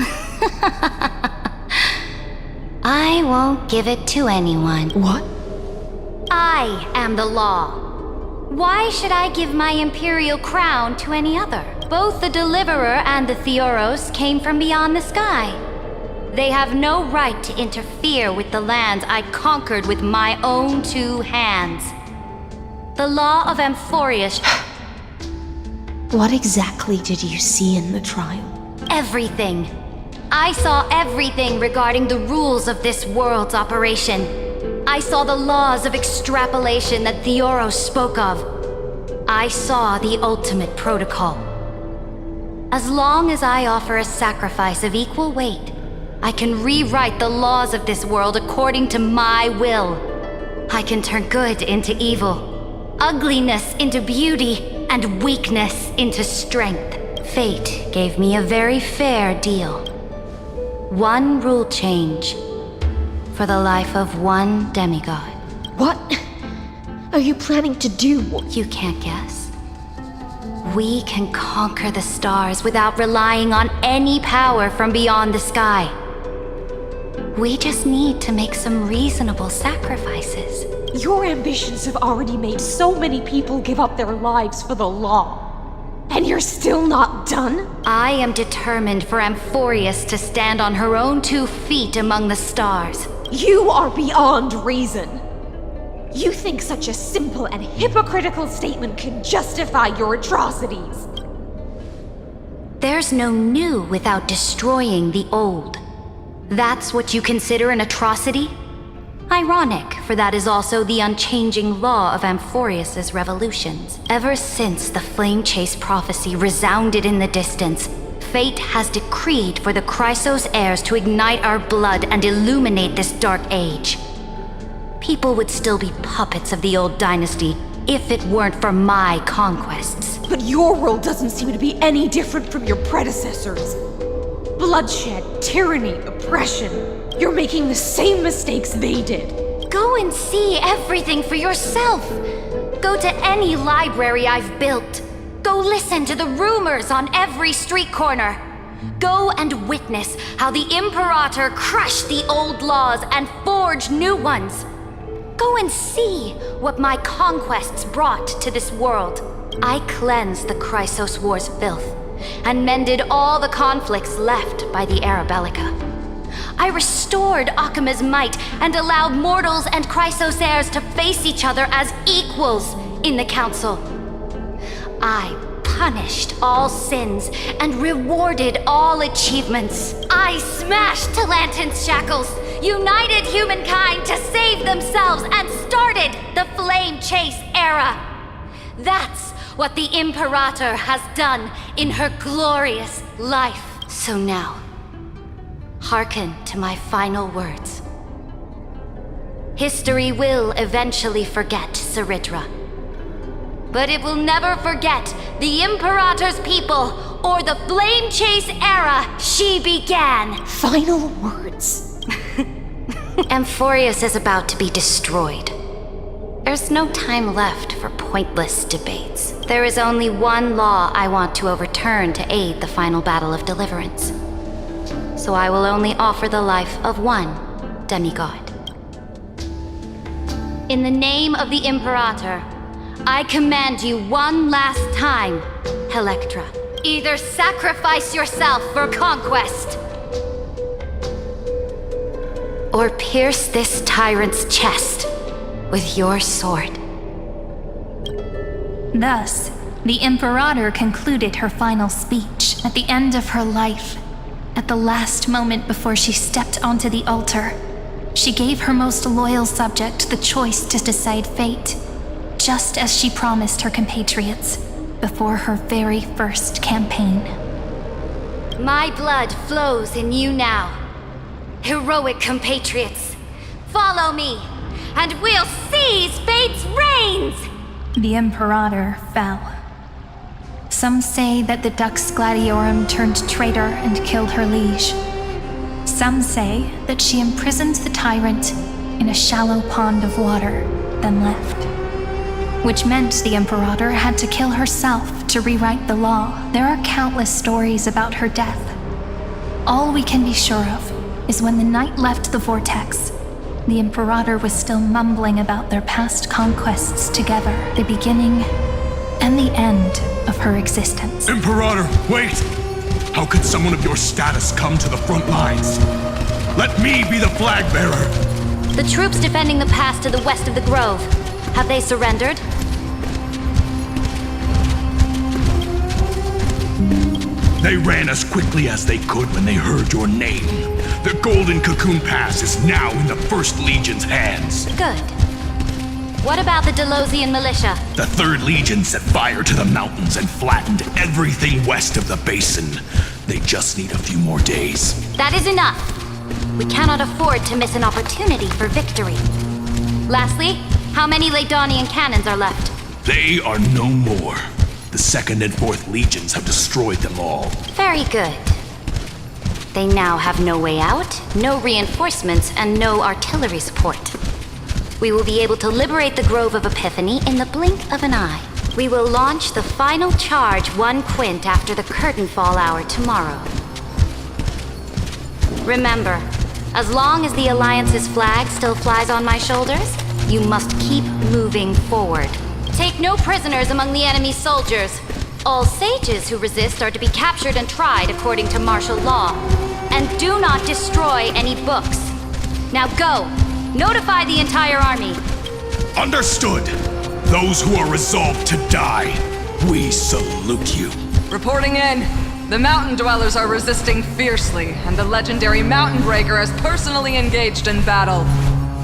I won't give it to anyone. What? I am the law. Why should I give my imperial crown to any other? Both the Deliverer and the Theoros came from beyond the sky. They have no right to interfere with the lands I conquered with my own 2 hands. The law of Amphorius. What exactly did you see in the trial? Everything. I saw everything regarding the rules of this world's operation. I saw the laws of extrapolation that Theoros spoke of. I saw the ultimate protocol. As long as I offer a sacrifice of equal weight, I can rewrite the laws of this world according to my will. I can turn good into evil, ugliness into beauty, and weakness into strength. Fate gave me a very fair deal. 1 rule change for the life of 1 demigod. What are you planning to do? You can't guess. We can conquer the stars without relying on any power from beyond the sky. We just need to make some reasonable sacrifices. Your ambitions have already made so many people give up their lives for the law. And you're still not done? I am determined for Amphorius to stand on her own 2 feet among the stars. You are beyond reason. You think such a simple and hypocritical statement can justify your atrocities. There's no new without destroying the old. That's what you consider an atrocity? Ironic, for that is also the unchanging law of Amphorius's revolutions. Ever since the Flame Chase prophecy resounded in the distance, fate has decreed for the Chrysos heirs to ignite our blood and illuminate this dark age. People would still be puppets of the old dynasty if it weren't for my conquests. But your world doesn't seem to be any different from your predecessors. Bloodshed, tyranny, oppression. You're making the same mistakes they did. Go and see everything for yourself. Go to any library I've built. Go listen to the rumors on every street corner. Go and witness how the Imperator crushed the old laws and forged new ones. Go and see what my conquests brought to this world. I cleansed the Chrysos War's filth and mended all the conflicts left by the Era Bellica. I restored Akima's might and allowed mortals and Chrysos heirs to face each other as equals in the Council. I punished all sins and rewarded all achievements. I smashed Talantin's shackles, united humankind to save themselves, and started the Flame Chase era. That's what the Imperator has done in her glorious life. So now, hearken to my final words. History will eventually forget Seridra, but it will never forget the Imperator's people or the Flame Chase era she began. Final words. Amphorius is about to be destroyed. There's no time left for pointless debates. There is only one law I want to overturn to aid the final battle of deliverance. So I will only offer the life of one demigod. In the name of the Imperator, I command you one last time, Electra. Either sacrifice yourself for conquest, or pierce this tyrant's chest with your sword. Thus, the Imperator concluded her final speech at the end of her life. At the last moment before she stepped onto the altar, she gave her most loyal subject the choice to decide fate, just as she promised her compatriots before her very first campaign. My blood flows in you now. Heroic compatriots, follow me, and we'll seize fate's reins! The Imperator fell. Some say that the Dux Gladiorum turned traitor and killed her liege. Some say that she imprisoned the tyrant in a shallow pond of water, then left. Which meant the Imperator had to kill herself to rewrite the law. There are countless stories about her death. All we can be sure of is when the knight left the vortex, the Imperator was still mumbling about their past conquests together, the beginning and the end of her existence. Imperator, wait! How could someone of your status come to the front lines? Let me be the flag bearer! The troops defending the pass to the west of the grove. Have they surrendered? They ran as quickly as they could when they heard your name. The Golden Cocoon Pass is now in the First Legion's hands. Good. What about the Delosian militia? The Third Legion set fire to the mountains and flattened everything west of the basin. They just need a few more days. That is enough. We cannot afford to miss an opportunity for victory. Lastly, how many Ladonian cannons are left? They are no more. The Second and Fourth Legions have destroyed them all. Very good. They now have no way out, no reinforcements, and no artillery support. We will be able to liberate the Grove of Epiphany in the blink of an eye. We will launch the final charge 1 quint after the curtain fall hour tomorrow. Remember, as long as the Alliance's flag still flies on my shoulders, you must keep moving forward. Take no prisoners among the enemy's soldiers. All sages who resist are to be captured and tried according to martial law. And do not destroy any books. Now go! Notify the entire army. Understood. Those who are resolved to die, we salute you. Reporting in. The mountain dwellers are resisting fiercely, and the legendary Mountain Breaker has personally engaged in battle.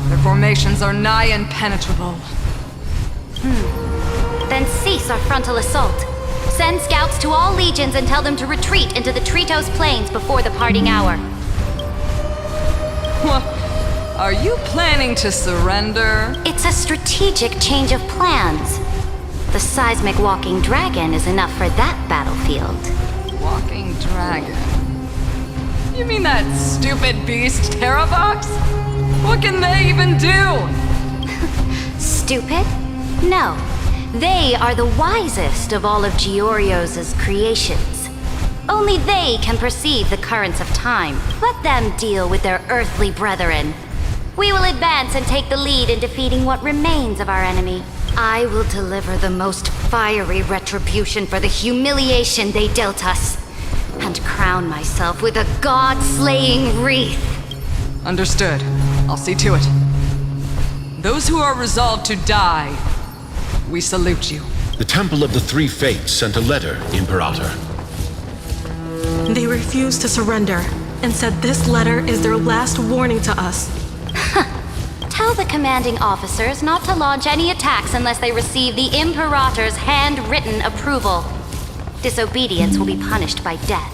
Their formations are nigh impenetrable. Then cease our frontal assault. Send scouts to all legions and tell them to retreat into the Tritos Plains before the parting hour. Are you planning to surrender? It's a strategic change of plans. The seismic walking dragon is enough for that battlefield. Walking dragon? You mean that stupid beast, Terravox? What can they even do? Stupid? No. They are the wisest of all of Giorio's creations. Only they can perceive the currents of time. Let them deal with their earthly brethren. We will advance and take the lead in defeating what remains of our enemy. I will deliver the most fiery retribution for the humiliation they dealt us, and crown myself with a god-slaying wreath. Understood. I'll see to it. Those who are resolved to die, we salute you. The Temple of the Three Fates sent a letter, Imperator. They refused to surrender and said this letter is their last warning to us. Tell the commanding officers not to launch any attacks unless they receive the Imperator's handwritten approval. Disobedience will be punished by death.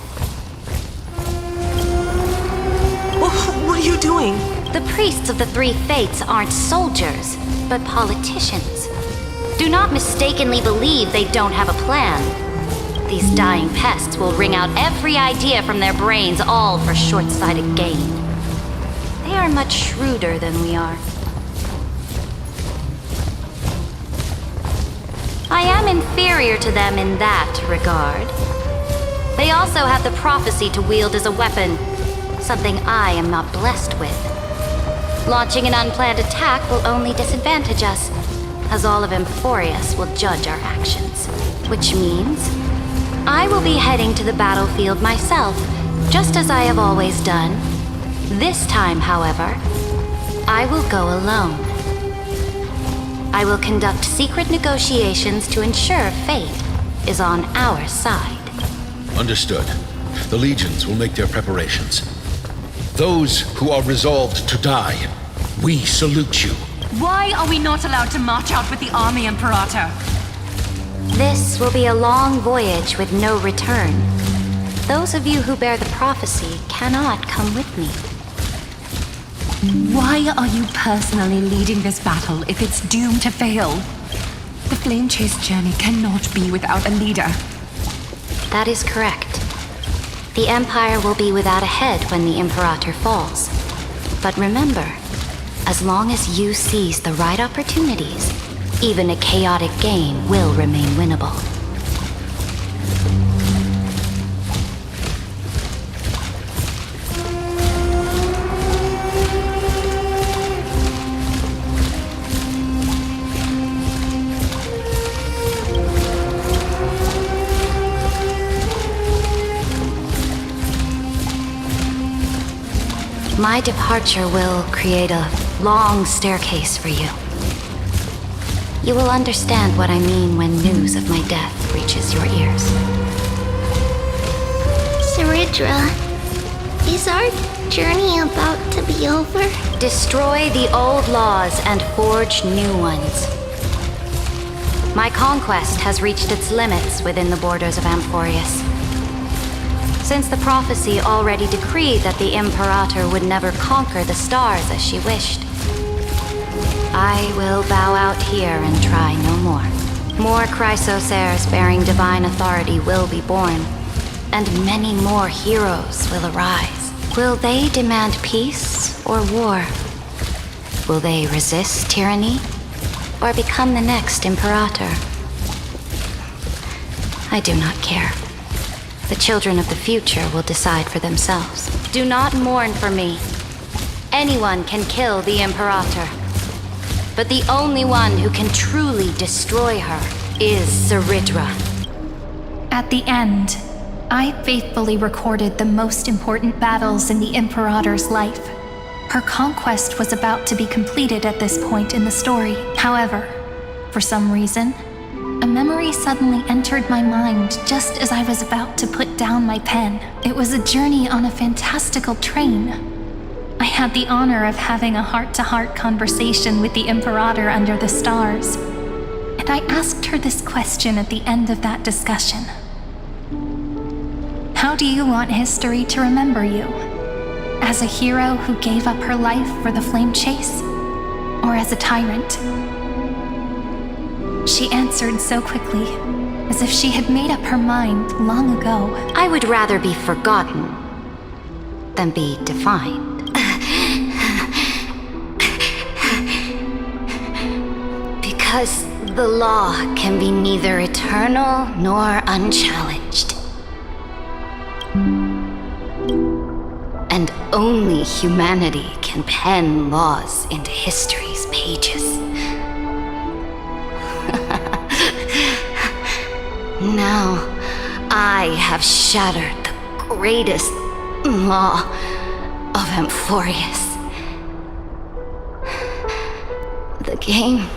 What are you doing? The priests of the Three Fates aren't soldiers, but politicians. Do not mistakenly believe they don't have a plan. These dying pests will wring out every idea from their brains, all for short-sighted gain. They are much shrewder than we are. I am inferior to them in that regard. They also have the prophecy to wield as a weapon, something I am not blessed with. Launching an unplanned attack will only disadvantage us, as all of Emphorius will judge our actions. Which means I will be heading to the battlefield myself, just as I have always done. This time, however, I will go alone. I will conduct secret negotiations to ensure fate is on our side. Understood. The legions will make their preparations. Those who are resolved to die, we salute you. Why are we not allowed to march out with the army, Imperator? This will be a long voyage with no return. Those of you who bear the prophecy cannot come with me. Why are you personally leading this battle if it's doomed to fail? The Flame Chase journey cannot be without a leader. That is correct. The Empire will be without a head when the Imperator falls. But remember, as long as you seize the right opportunities, even a chaotic game will remain winnable. My departure will create a long staircase for you. You will understand what I mean when news of my death reaches your ears. Saridra, is our journey about to be over? Destroy the old laws and forge new ones. My conquest has reached its limits within the borders of Amphorius. Since the prophecy already decreed that the Imperator would never conquer the stars as she wished, I will bow out here and try no more. More Chrysosaurs bearing divine authority will be born, and many more heroes will arise. Will they demand peace or war? Will they resist tyranny or become the next Imperator? I do not care. The children of the future will decide for themselves. Do not mourn for me. Anyone can kill the Imperator, but the only one who can truly destroy her is Saridra. At the end, I faithfully recorded the most important battles in the Imperator's life. Her conquest was about to be completed at this point in the story. However, for some reason, a memory suddenly entered my mind just as I was about to put down my pen. It was a journey on a fantastical train. I had the honor of having a heart-to-heart conversation with the Imperator under the stars, and I asked her this question at the end of that discussion. How do you want history to remember you? As a hero who gave up her life for the flame chase? Or as a tyrant? She answered so quickly, as if she had made up her mind long ago. I would rather be forgotten than be defined. Because the law can be neither eternal nor unchallenged. And only humanity can pen laws into history's pages. Now, I have shattered the greatest law of Amphorius. The game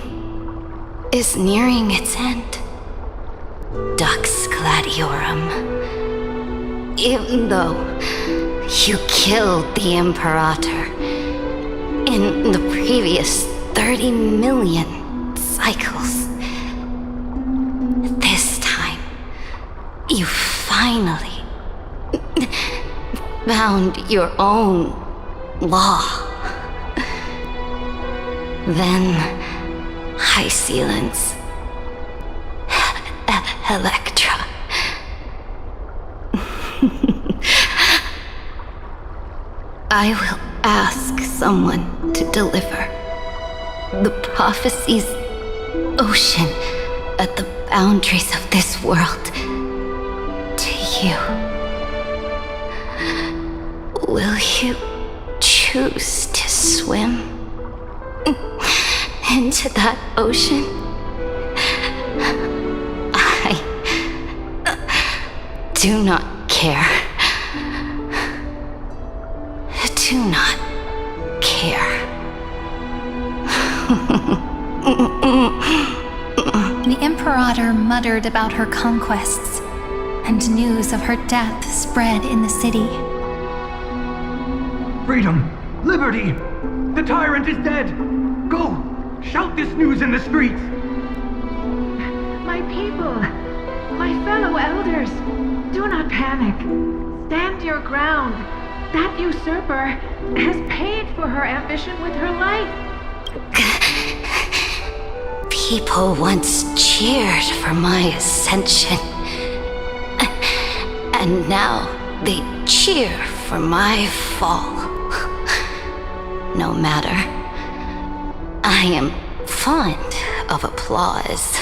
is nearing its end. Dux Gladiorum. Even though you killed the Imperator in the previous 30 million cycles, this time you finally found your own law. Then High Sealants, Electra. I will ask someone to deliver the prophecy's ocean at the boundaries of this world to you. Will you choose to swim into that ocean? I do not care. Do not care. The Imperator muttered about her conquests, and news of her death spread in the city. Freedom! Liberty! The tyrant is dead! Go! Shout this news in the streets! My people! My fellow elders! Do not panic. Stand your ground. That usurper has paid for her ambition with her life. People once cheered for my ascension. And now they cheer for my fall. No matter. I am fond of applause.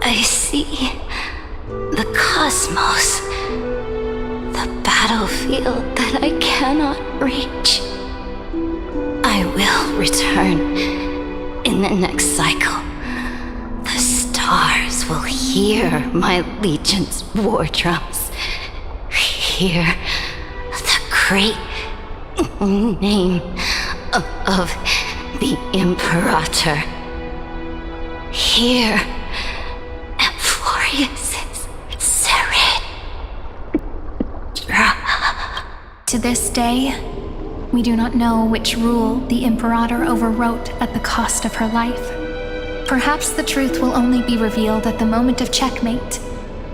I see the cosmos. The battlefield that I cannot reach. I will return in the next cycle. The stars will hear my legion's war drums. Hear the great name of the Imperator. Here, Amphorius Serid. To this day, we do not know which rule the Imperator overwrote at the cost of her life. Perhaps the truth will only be revealed at the moment of checkmate.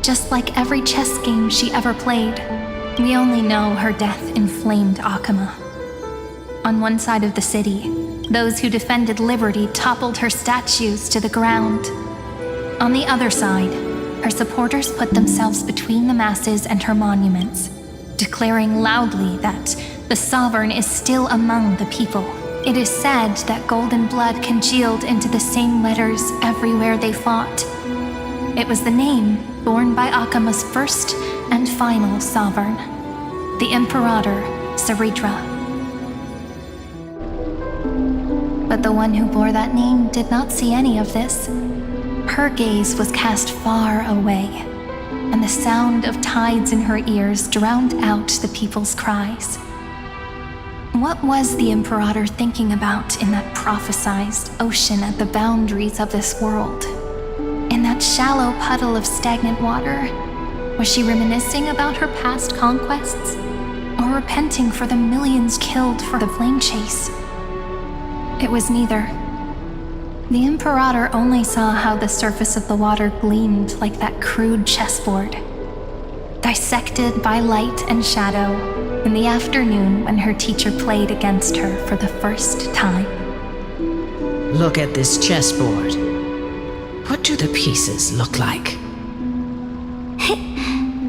Just like every chess game she ever played, we only know her death inflamed Akama. On one side of the city, those who defended liberty toppled her statues to the ground. On the other side, her supporters put themselves between the masses and her monuments, declaring loudly that the Sovereign is still among the people. It is said that golden blood congealed into the same letters everywhere they fought. It was the name borne by Akama's first and final sovereign, the Imperator Seridra. But the one who bore that name did not see any of this. Her gaze was cast far away, and the sound of tides in her ears drowned out the people's cries. What was the Imperator thinking about in that prophesized ocean at the boundaries of this world? In that shallow puddle of stagnant water, was she reminiscing about her past conquests? Or repenting for the millions killed for the flame chase? It was neither. The Imperator only saw how the surface of the water gleamed like that crude chessboard, dissected by light and shadow in the afternoon when her teacher played against her for the first time. Look at this chessboard. What do the pieces look like?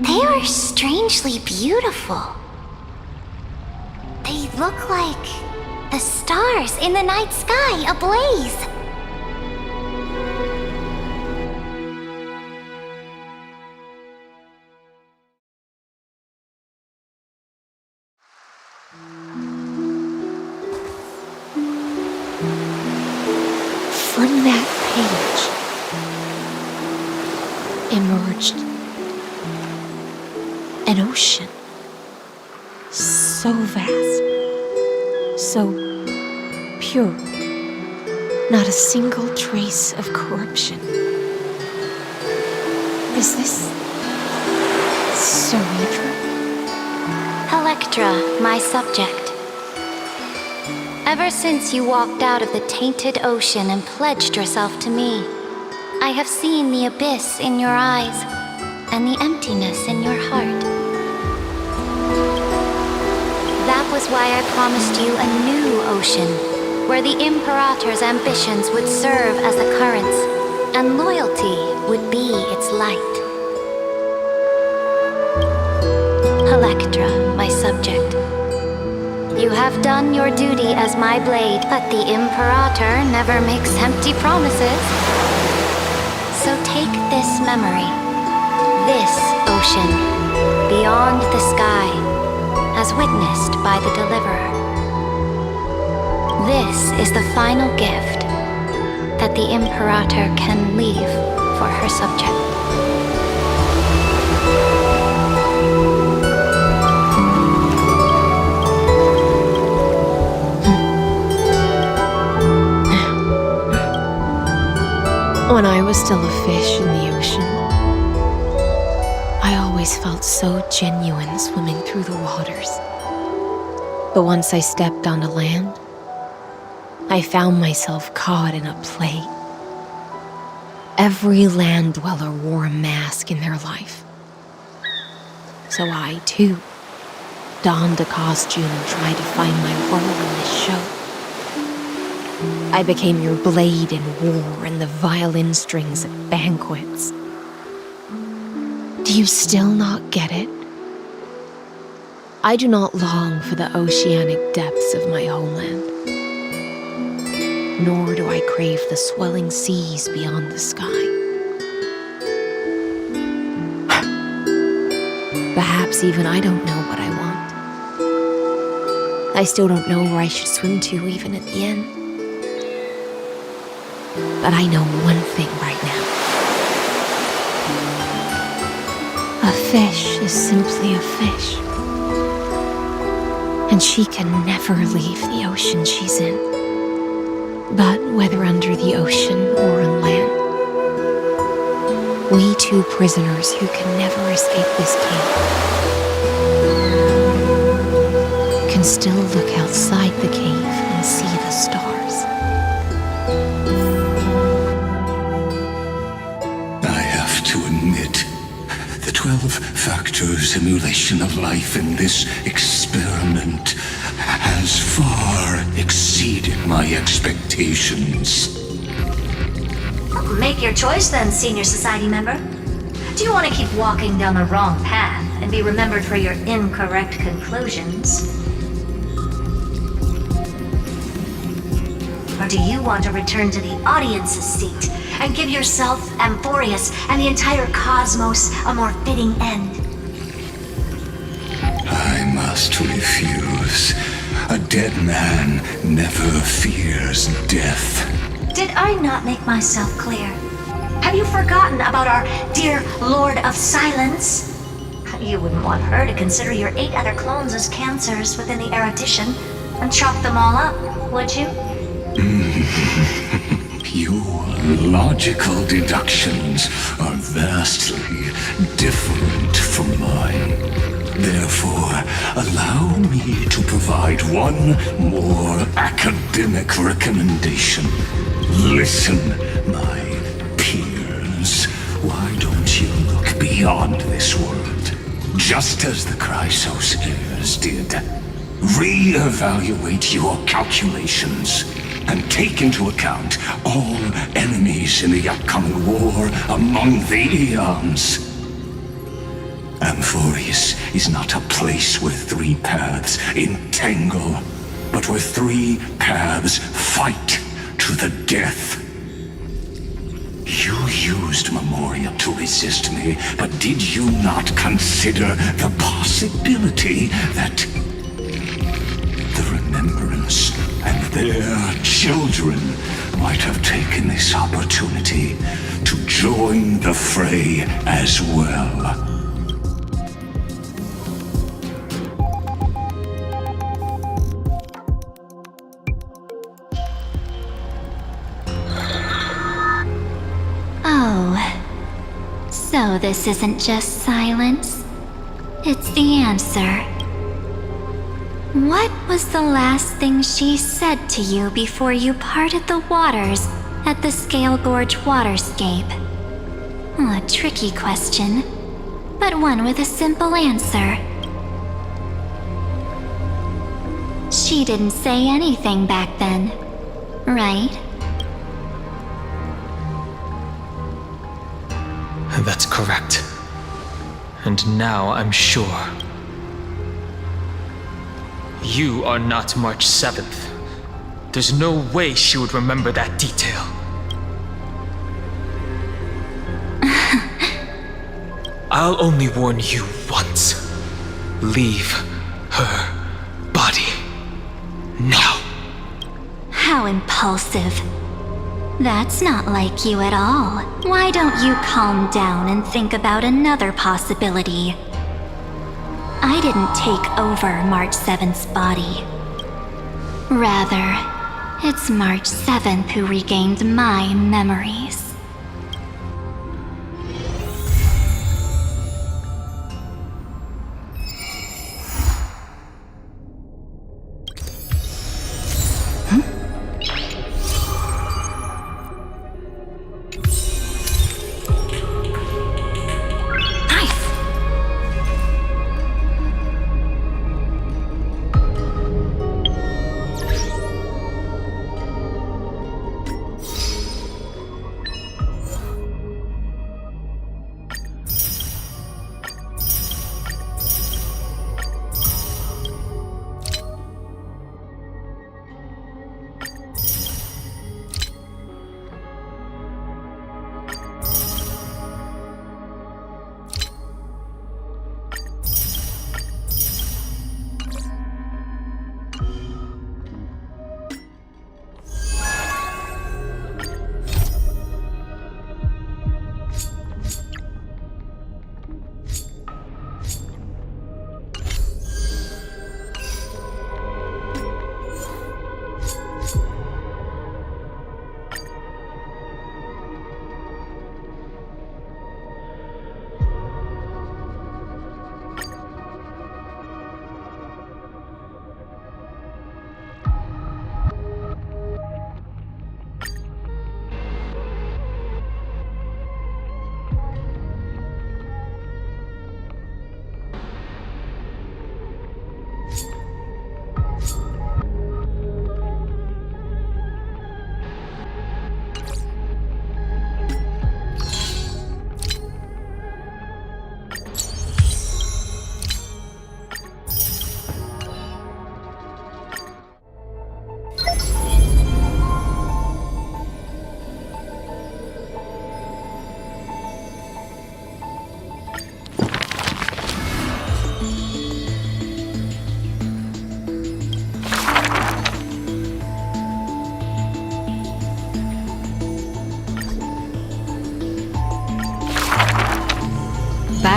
They are strangely beautiful. They look like the stars in the night sky ablaze. From that page emerged an ocean so vast, so pure, not a single trace of corruption. Is this Seridra? Electra, my subject. Ever since you walked out of the tainted ocean and pledged yourself to me, I have seen the abyss in your eyes and the emptiness in your heart. That was why I promised you a new ocean, where the Imperator's ambitions would serve as the currents, and loyalty would be its light. Electra, my subject. You have done your duty as my blade, but the Imperator never makes empty promises. So take this memory, this ocean, beyond the sky, as witnessed by the Deliverer. This is the final gift that the Imperator can leave for her subject. When I was still a fish in the ocean, I always felt so genuine swimming through the waters. But once I stepped onto land, I found myself caught in a play. Every land dweller wore a mask in their life. So I, too, donned a costume and tried to find my role in this show. I became your blade in war and the violin strings at banquets. Do you still not get it? I do not long for the oceanic depths of my homeland, nor do I crave the swelling seas beyond the sky. Perhaps even I don't know what I want. I still don't know where I should swim to even at the end. But I know one thing right now. A fish is simply a fish. and she can never leave the ocean she's in. But whether under the ocean or on land, we two prisoners who can never escape this cave can still look outside the cave and see the stars. I have to admit, the 12-factor simulation of life in this experiment has far exceeded my expectations. Make your choice then, Senior Society member. Do you want to keep walking down the wrong path and be remembered for your incorrect conclusions? Or do you want to return to the audience's seat and give yourself, Amphorius, and the entire cosmos a more fitting end? I must refuse. A dead man never fears death. Did I not make myself clear? Have you forgotten about our dear Lord of Silence? You wouldn't want her to consider your 8 other clones as cancers within the erudition and chop them all up, would you? Your logical deductions are vastly different from mine. Therefore, allow me to provide one more academic recommendation. Listen, my peers. Why don't you look beyond this world, just as the Chrysos heirs did? Re-evaluate your calculations and take into account all enemies in the upcoming war among the eons. Amphorius is not a place where 3 paths entangle, but where 3 paths fight to the death. You used Memoria to resist me, but did you not consider the possibility that the Remembrance and their children might have taken this opportunity to join the fray as well? So this isn't just silence. It's the answer. What was the last thing she said to you before you parted the waters at the Scale Gorge waterscape? A tricky question, but one with a simple answer. She didn't say anything back then, right? That's correct. And now I'm sure. You are not March 7th. There's no way she would remember that detail. I'll only warn you once. Leave her body. Now. How impulsive. That's not like you at all. Why don't you calm down and think about another possibility? I didn't take over March 7th's body. Rather, it's March 7th who regained my memories.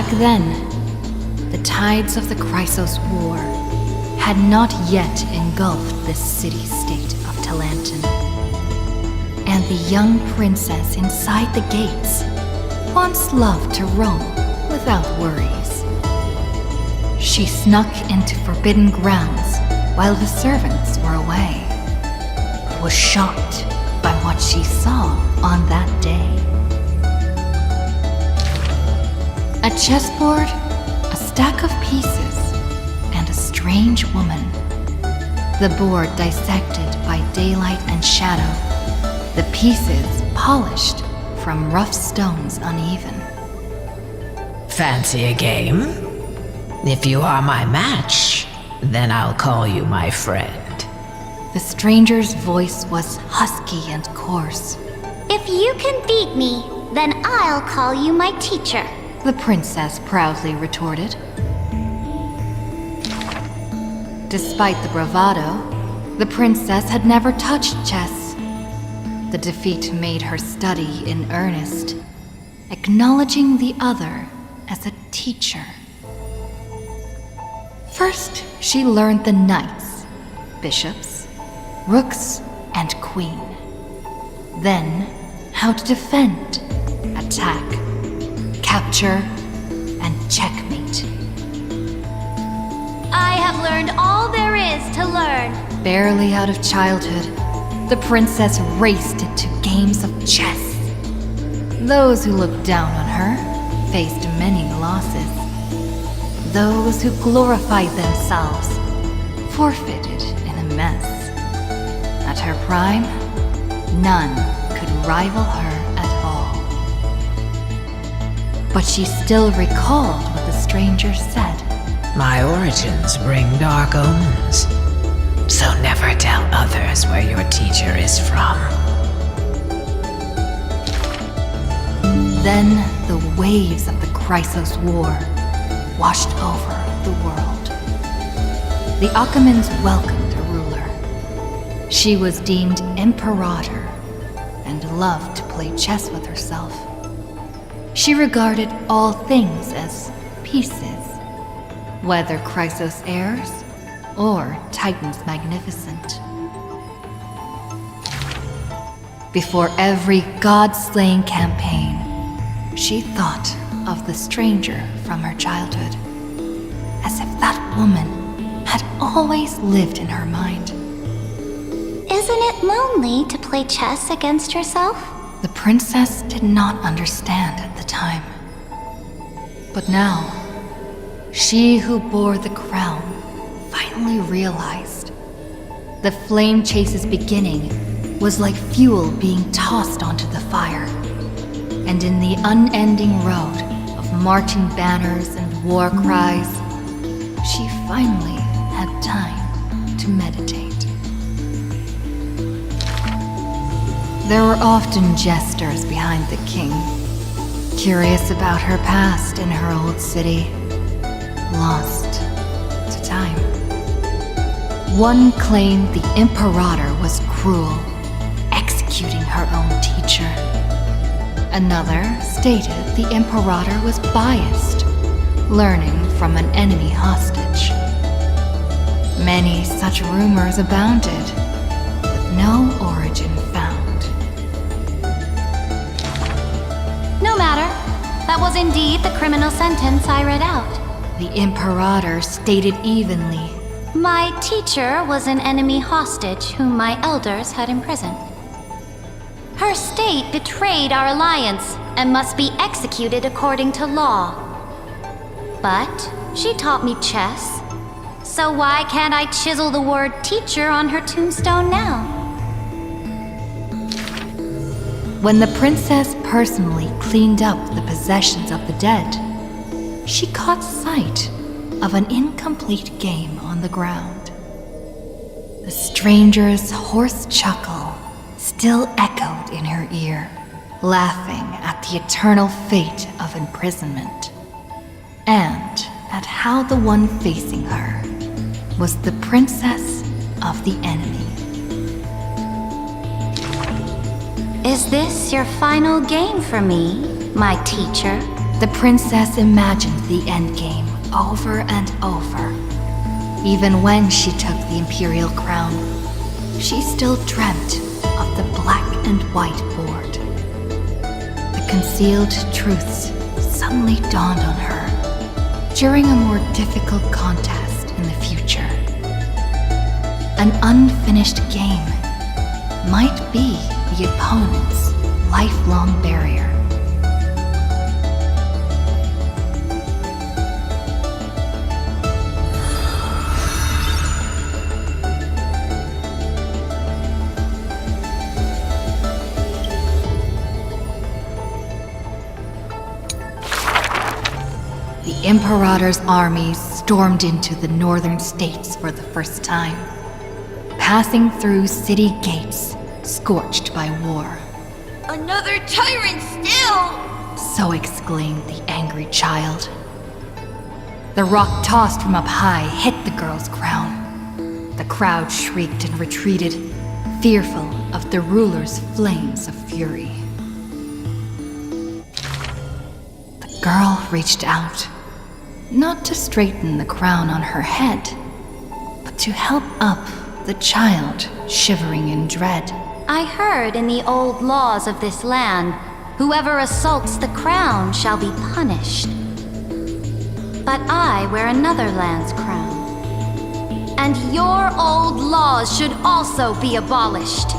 Back then, the tides of the Chrysos War had not yet engulfed this city-state of Talantin. And the young princess inside the gates once loved to roam without worries. She snuck into forbidden grounds while the servants were away, but was shocked by what she saw on that day. A chessboard, a stack of pieces, and a strange woman. The board dissected by daylight and shadow, the pieces polished from rough stones uneven. Fancy a game? If you are my match, then I'll call you my friend. The stranger's voice was husky and coarse. If you can beat me, then I'll call you my teacher. The princess proudly retorted. Despite the bravado, the princess had never touched chess. The defeat made her study in earnest, acknowledging the other as a teacher. First, she learned the knights, bishops, rooks, and queen. Then, how to defend, attack, capture, and checkmate. I have learned all there is to learn. Barely out of childhood, the princess raced into games of chess. Those who looked down on her faced many losses. Those who glorified themselves forfeited in a mess. At her prime, none could rival her at all. But she still recalled what the stranger said. My origins bring dark omens, so never tell others where your teacher is from. Then the waves of the Chrysos War washed over the world. The Achaemens welcomed a ruler. She was deemed Imperator and loved to play chess with herself. She regarded all things as pieces, whether Chrysos heirs or Titans magnificent. Before every god-slaying campaign, she thought of the stranger from her childhood, as if that woman had always lived in her mind. Isn't it lonely to play chess against yourself? The princess did not understand at the time. But now, she who bore the crown finally realized. The flame chase's beginning was like fuel being tossed onto the fire. And in the unending road of marching banners and war cries, she finally had time to meditate. There were often jesters behind the king, curious about her past in her old city, lost to time. One claimed the Imperator was cruel, executing her own teacher. Another stated the Imperator was biased, learning from an enemy hostage. Many such rumors abounded, with no origin found. No matter. That was indeed the criminal sentence I read out. The Imperator stated evenly. My teacher was an enemy hostage whom my elders had imprisoned. Her state betrayed our alliance and must be executed according to law. But she taught me chess, so why can't I chisel the word teacher on her tombstone now? When the princess personally cleaned up the possessions of the dead, she caught sight of an incomplete game on the ground. The stranger's hoarse chuckle still echoed in her ear, laughing at the eternal fate of imprisonment, and at how the one facing her was the princess of the enemy. Is this your final game for me, my teacher? The princess imagined the endgame over and over. Even when she took the imperial crown, she still dreamt of the black and white board. The concealed truths suddenly dawned on her during a more difficult contest in the future. An unfinished game might be the opponent's lifelong barrier. The Imperator's armies stormed into the northern states for the first time, passing through city gates scorched by war. Another tyrant still! So exclaimed the angry child. The rock tossed from up high hit the girl's crown. The crowd shrieked and retreated, fearful of the ruler's flames of fury. The girl reached out, not to straighten the crown on her head, but to help up the child shivering in dread. I heard in the old laws of this land, whoever assaults the crown shall be punished. But I wear another land's crown. And your old laws should also be abolished.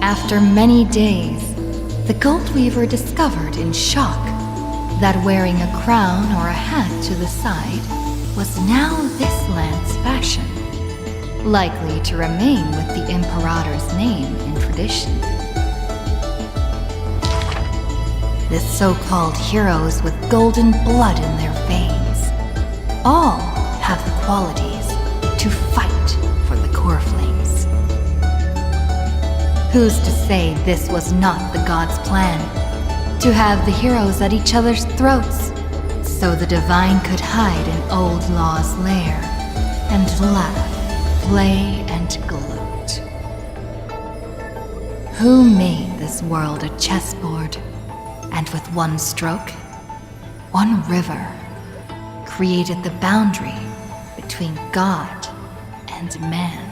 After many days, the gold weaver discovered in shock that wearing a crown or a hat to the side was now this land's fashion, likely to remain with the Imperator's name in tradition. The so-called heroes with golden blood in their veins all have the qualities to fight for the core flames. Who's to say this was not the gods' plan, to have the heroes at each other's throats, so the divine could hide in old law's lair and laugh, play, and gloat? Who made this world a chessboard, and with one stroke, one river, created the boundary between God and man?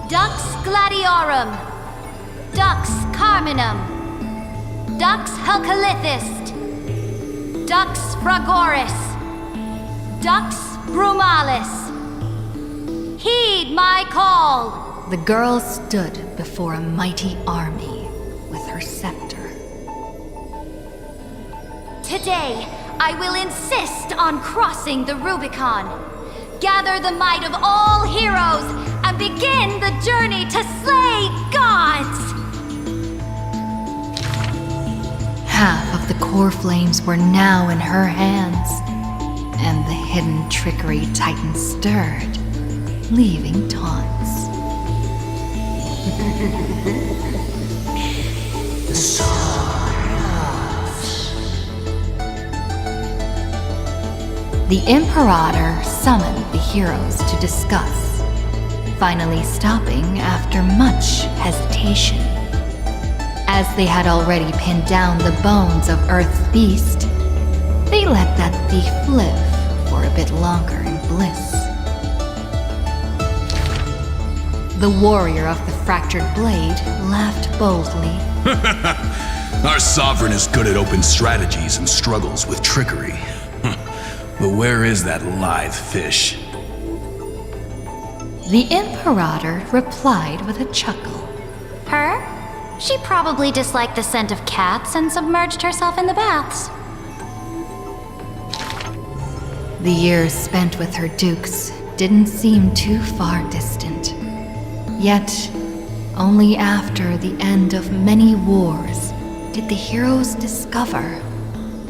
Dux Gladiorum, Dux Carminum, Dux Helcalithist, Dux Fragoris, Dux Brumalis. Heed my call! The girl stood before a mighty army with her scepter. Today, I will insist on crossing the Rubicon. Gather the might of all heroes and begin the journey to slay gods! Half of the core flames were now in her hands, and the hidden trickery Titan stirred, leaving taunts. The Imperator summoned the heroes to discuss, finally stopping after much hesitation. As they had already pinned down the bones of Earth's beast, they let that thief live for a bit longer in bliss. The warrior of the fractured blade laughed boldly. Our sovereign is good at open strategies and struggles with trickery. But where is that lithe fish? The Imperator replied with a chuckle. Her? She probably disliked the scent of cats and submerged herself in the baths. The years spent with her dukes didn't seem too far distant. Yet, only after the end of many wars did the heroes discover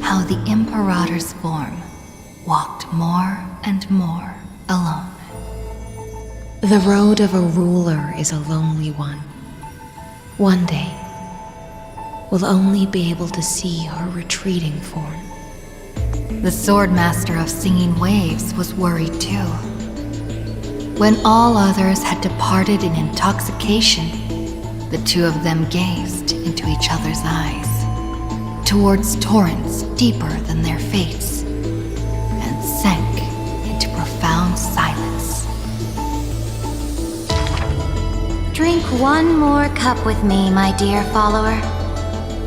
how the Imperator's form walked more and more alone. The road of a ruler is a lonely one. One day, we'll only be able to see her retreating form. The Swordmaster of Singing Waves was worried too. When all others had departed in intoxication, the two of them gazed into each other's eyes. towards torrents deeper than their fates, and sank into profound silence. Drink one more cup with me, my dear follower.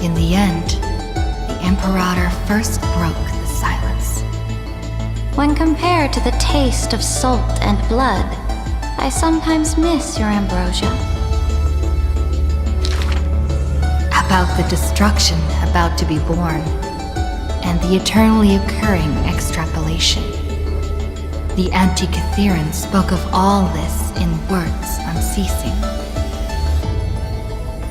In the end, the Imperator first broke the silence. When compared to the taste of salt and blood, I sometimes miss your ambrosia. About the destruction about to be born, and the eternally occurring extrapolation. The Antikytherian spoke of all this in words unceasing.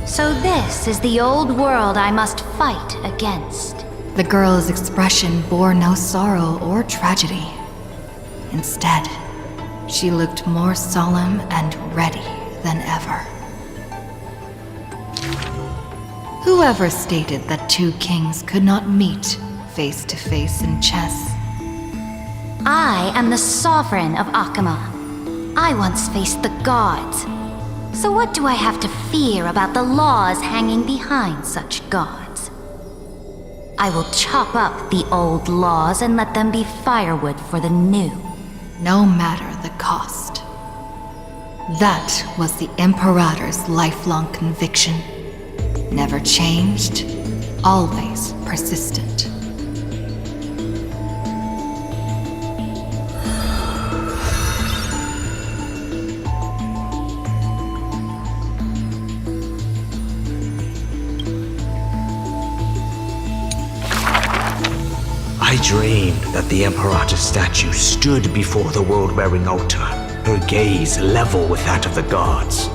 So this is the old world I must fight against. The girl's expression bore no sorrow or tragedy. Instead, she looked more solemn and ready than ever. Whoever stated that two kings could not meet face to face in chess? I am the sovereign of Akama. I once faced the gods. So what do I have to fear about the laws hanging behind such gods? I will chop up the old laws and let them be firewood for the new. No matter the cost. That was the Imperator's lifelong conviction. Never changed, always persistent. I dreamed that the Imperator's statue stood before the world-wearing altar, her gaze level with that of the gods.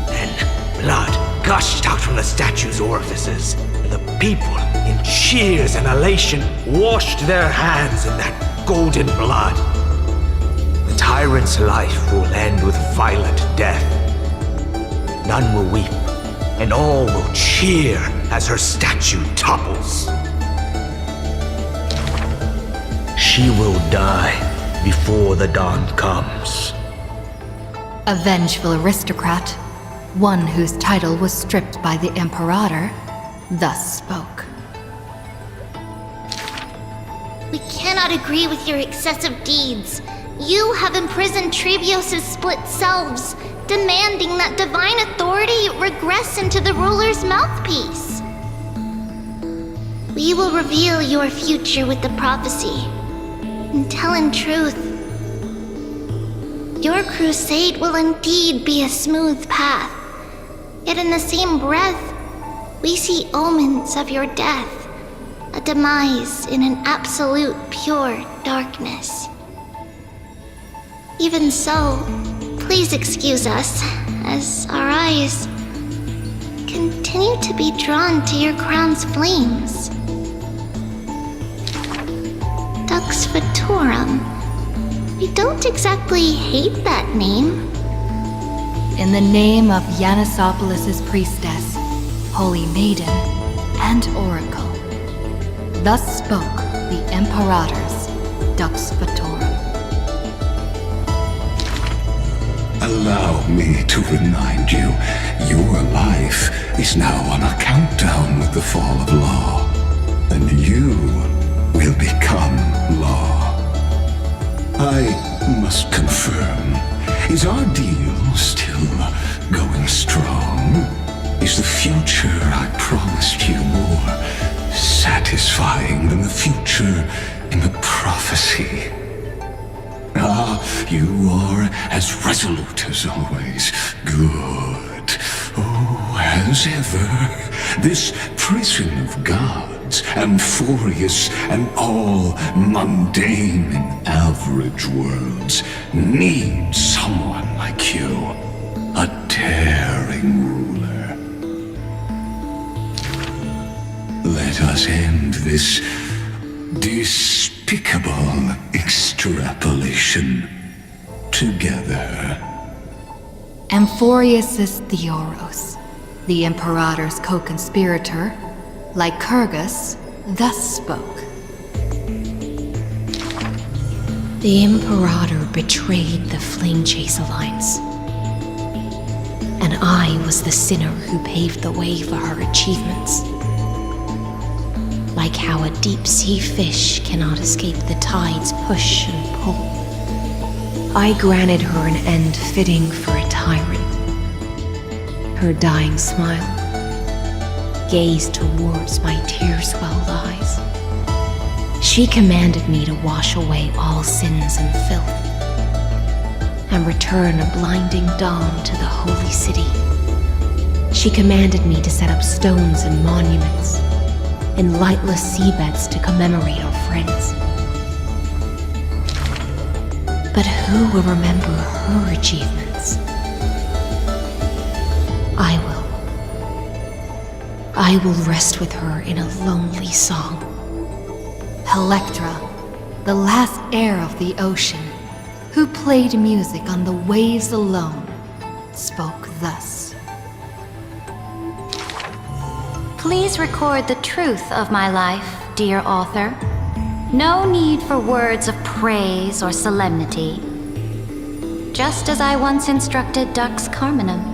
Then, blood gushed out from the statue's orifices, and the people, in cheers and elation, washed their hands in that golden blood. The tyrant's life will end with violent death. None will weep, and all will cheer as her statue topples. She will die before the dawn comes. A vengeful aristocrat, one whose title was stripped by the Imperator, thus spoke. We cannot agree with your excessive deeds. You have imprisoned Trebios' split selves, demanding that divine authority regress into the ruler's mouthpiece. We will reveal your future with the prophecy. And tell in truth, your crusade will indeed be a smooth path. Yet in the same breath, we see omens of your death, a demise in an absolute pure darkness. Even so, please excuse us, as our eyes continue to be drawn to your crown's flames. Dux Vitorum. We don't exactly hate that name. In the name of Yanisopoulos' priestess, Holy Maiden, and Oracle, thus spoke the Imperator's Dux Vitorum. Allow me to remind you, your life is now on a countdown with the fall of law, and you will become law. I must confirm, is our deal still going strong? Is the future I promised you more satisfying than the future in the prophecy? Ah, you are as resolute as always. Good. Oh, as ever, this prison of gods, amphorious and all mundane in average worlds, needs someone like you, a daring ruler. Let us end this despicable extrapolation together. Amphorius Theoros, the Imperator's co-conspirator, Lycurgus, thus spoke. The Imperator betrayed the Flame Chase Alliance. And I was the sinner who paved the way for her achievements. like how a deep-sea fish cannot escape the tide's push and pull. I granted her an end fitting for a tyrant. Her dying smile gazed towards my tear-swelled eyes. She commanded me to wash away all sins and filth, and return a blinding dawn to the holy city. She commanded me to set up stones and monuments, and lightless seabeds to commemorate our friends. But who will remember her achievements? I will rest with her in a lonely song. Electra, the last heir of the ocean, who played music on the waves alone, spoke thus. Please record the truth of my life, dear author. No need for words of praise or solemnity. Just as I once instructed Dux Carminum,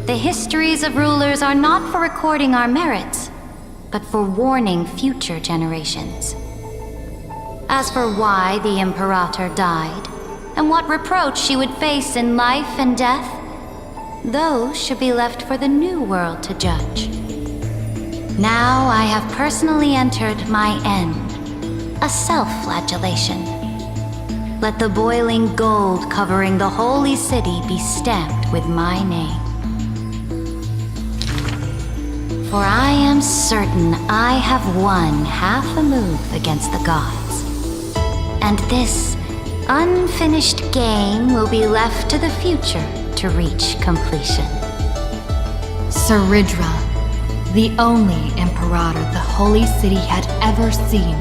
the histories of rulers are not for recording our merits, but for warning future generations. As for why the Imperator died, and what reproach she would face in life and death, those should be left for the new world to judge. Now I have personally entered my end, a self-flagellation. Let the boiling gold covering the holy city be stamped with my name. For I am certain I have won half a move against the gods. And this unfinished game will be left to the future to reach completion. Saridra, the only Imperator the Holy City had ever seen,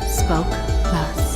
spoke thus.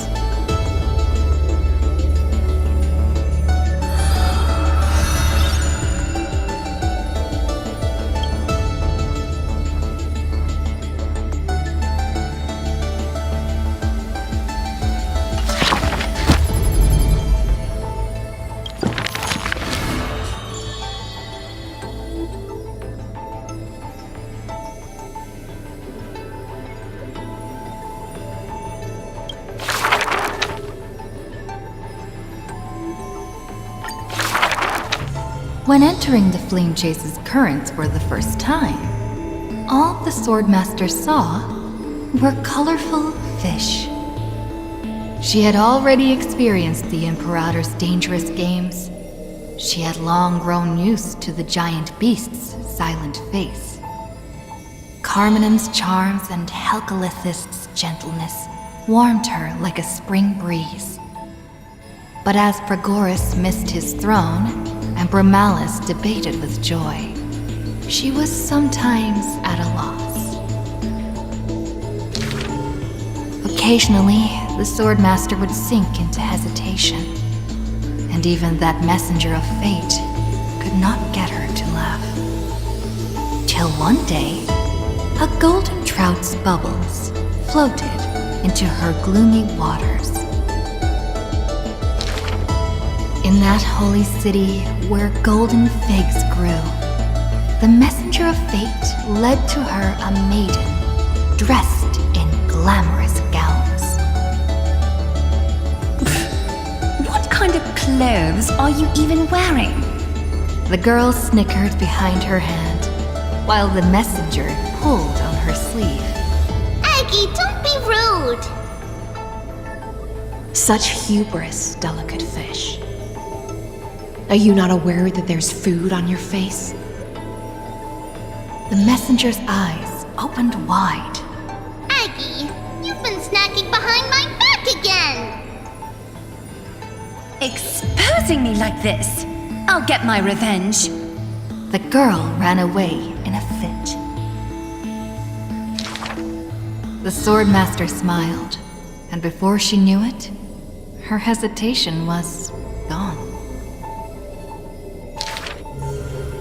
When entering the Flame Chase's currents for the first time, all the Swordmaster saw were colorful fish. She had already experienced the Imperator's dangerous games. She had long grown used to the giant beast's silent face. Carminum's charms and Helcalith's gentleness warmed her like a spring breeze. But as Pregoris missed his throne, and Bromalis debated with joy, she was sometimes at a loss. Occasionally, the Swordmaster would sink into hesitation, and even that messenger of fate could not get her to laugh. Till one day, a golden trout's bubbles floated into her gloomy waters. In that holy city where golden figs grew, the messenger of fate led to her a maiden dressed in glamorous gowns. What kind of clothes are you even wearing? The girl snickered behind her hand, while the messenger pulled on her sleeve. Aggie, don't be rude! Such hubris, delicate fish. Are you not aware that there's food on your face? The messenger's eyes opened wide. Aggie, you've been snacking behind my back again! Exposing me like this! I'll get my revenge. The girl ran away in a fit. The Swordmaster smiled, and before she knew it, her hesitation was gone.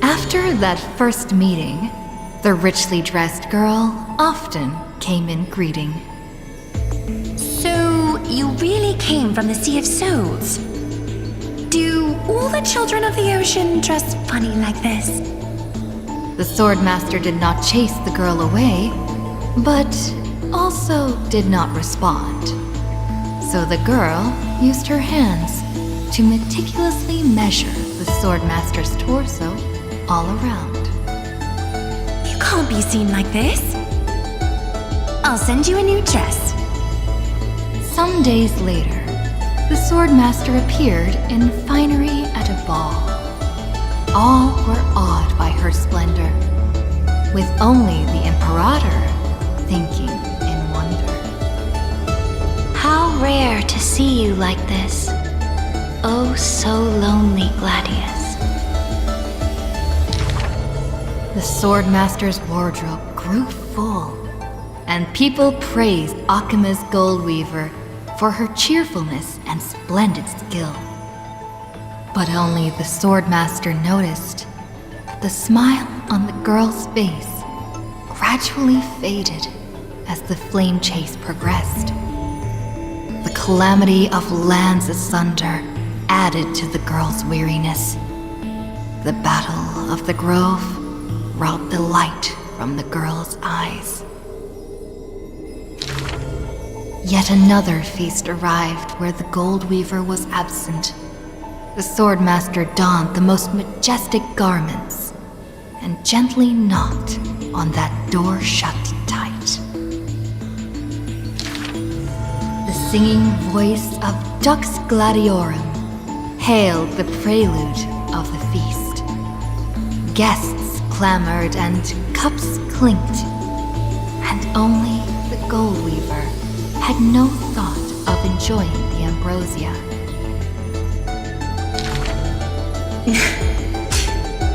After that first meeting, the richly dressed girl often came in greeting. So, you really came from the Sea of Souls? Do all the children of the ocean dress funny like this? The Swordmaster did not chase the girl away, but also did not respond. So the girl used her hands to meticulously measure the Swordmaster's torso all around. You can't be seen like this. I'll send you a new dress. Some days later, the Swordmaster appeared in finery at a ball. All were awed by her splendor, with only the Imperator thinking in wonder. How rare to see you like this. Oh, so lonely, Gladius. The Swordmaster's wardrobe grew full, and people praised Akima's Goldweaver for her cheerfulness and splendid skill. But only the Swordmaster noticed that the smile on the girl's face gradually faded as the flame chase progressed. The calamity of lands asunder added to the girl's weariness. The Battle of the Grove robbed the light from the girl's eyes. Yet another feast arrived where the Goldweaver was absent. The Swordmaster donned the most majestic garments and gently knocked on that door shut tight. The singing voice of Dux Gladiorum hailed the prelude of the feast. Guests clamored and cups clinked, and only the Goldweaver had no thought of enjoying the ambrosia.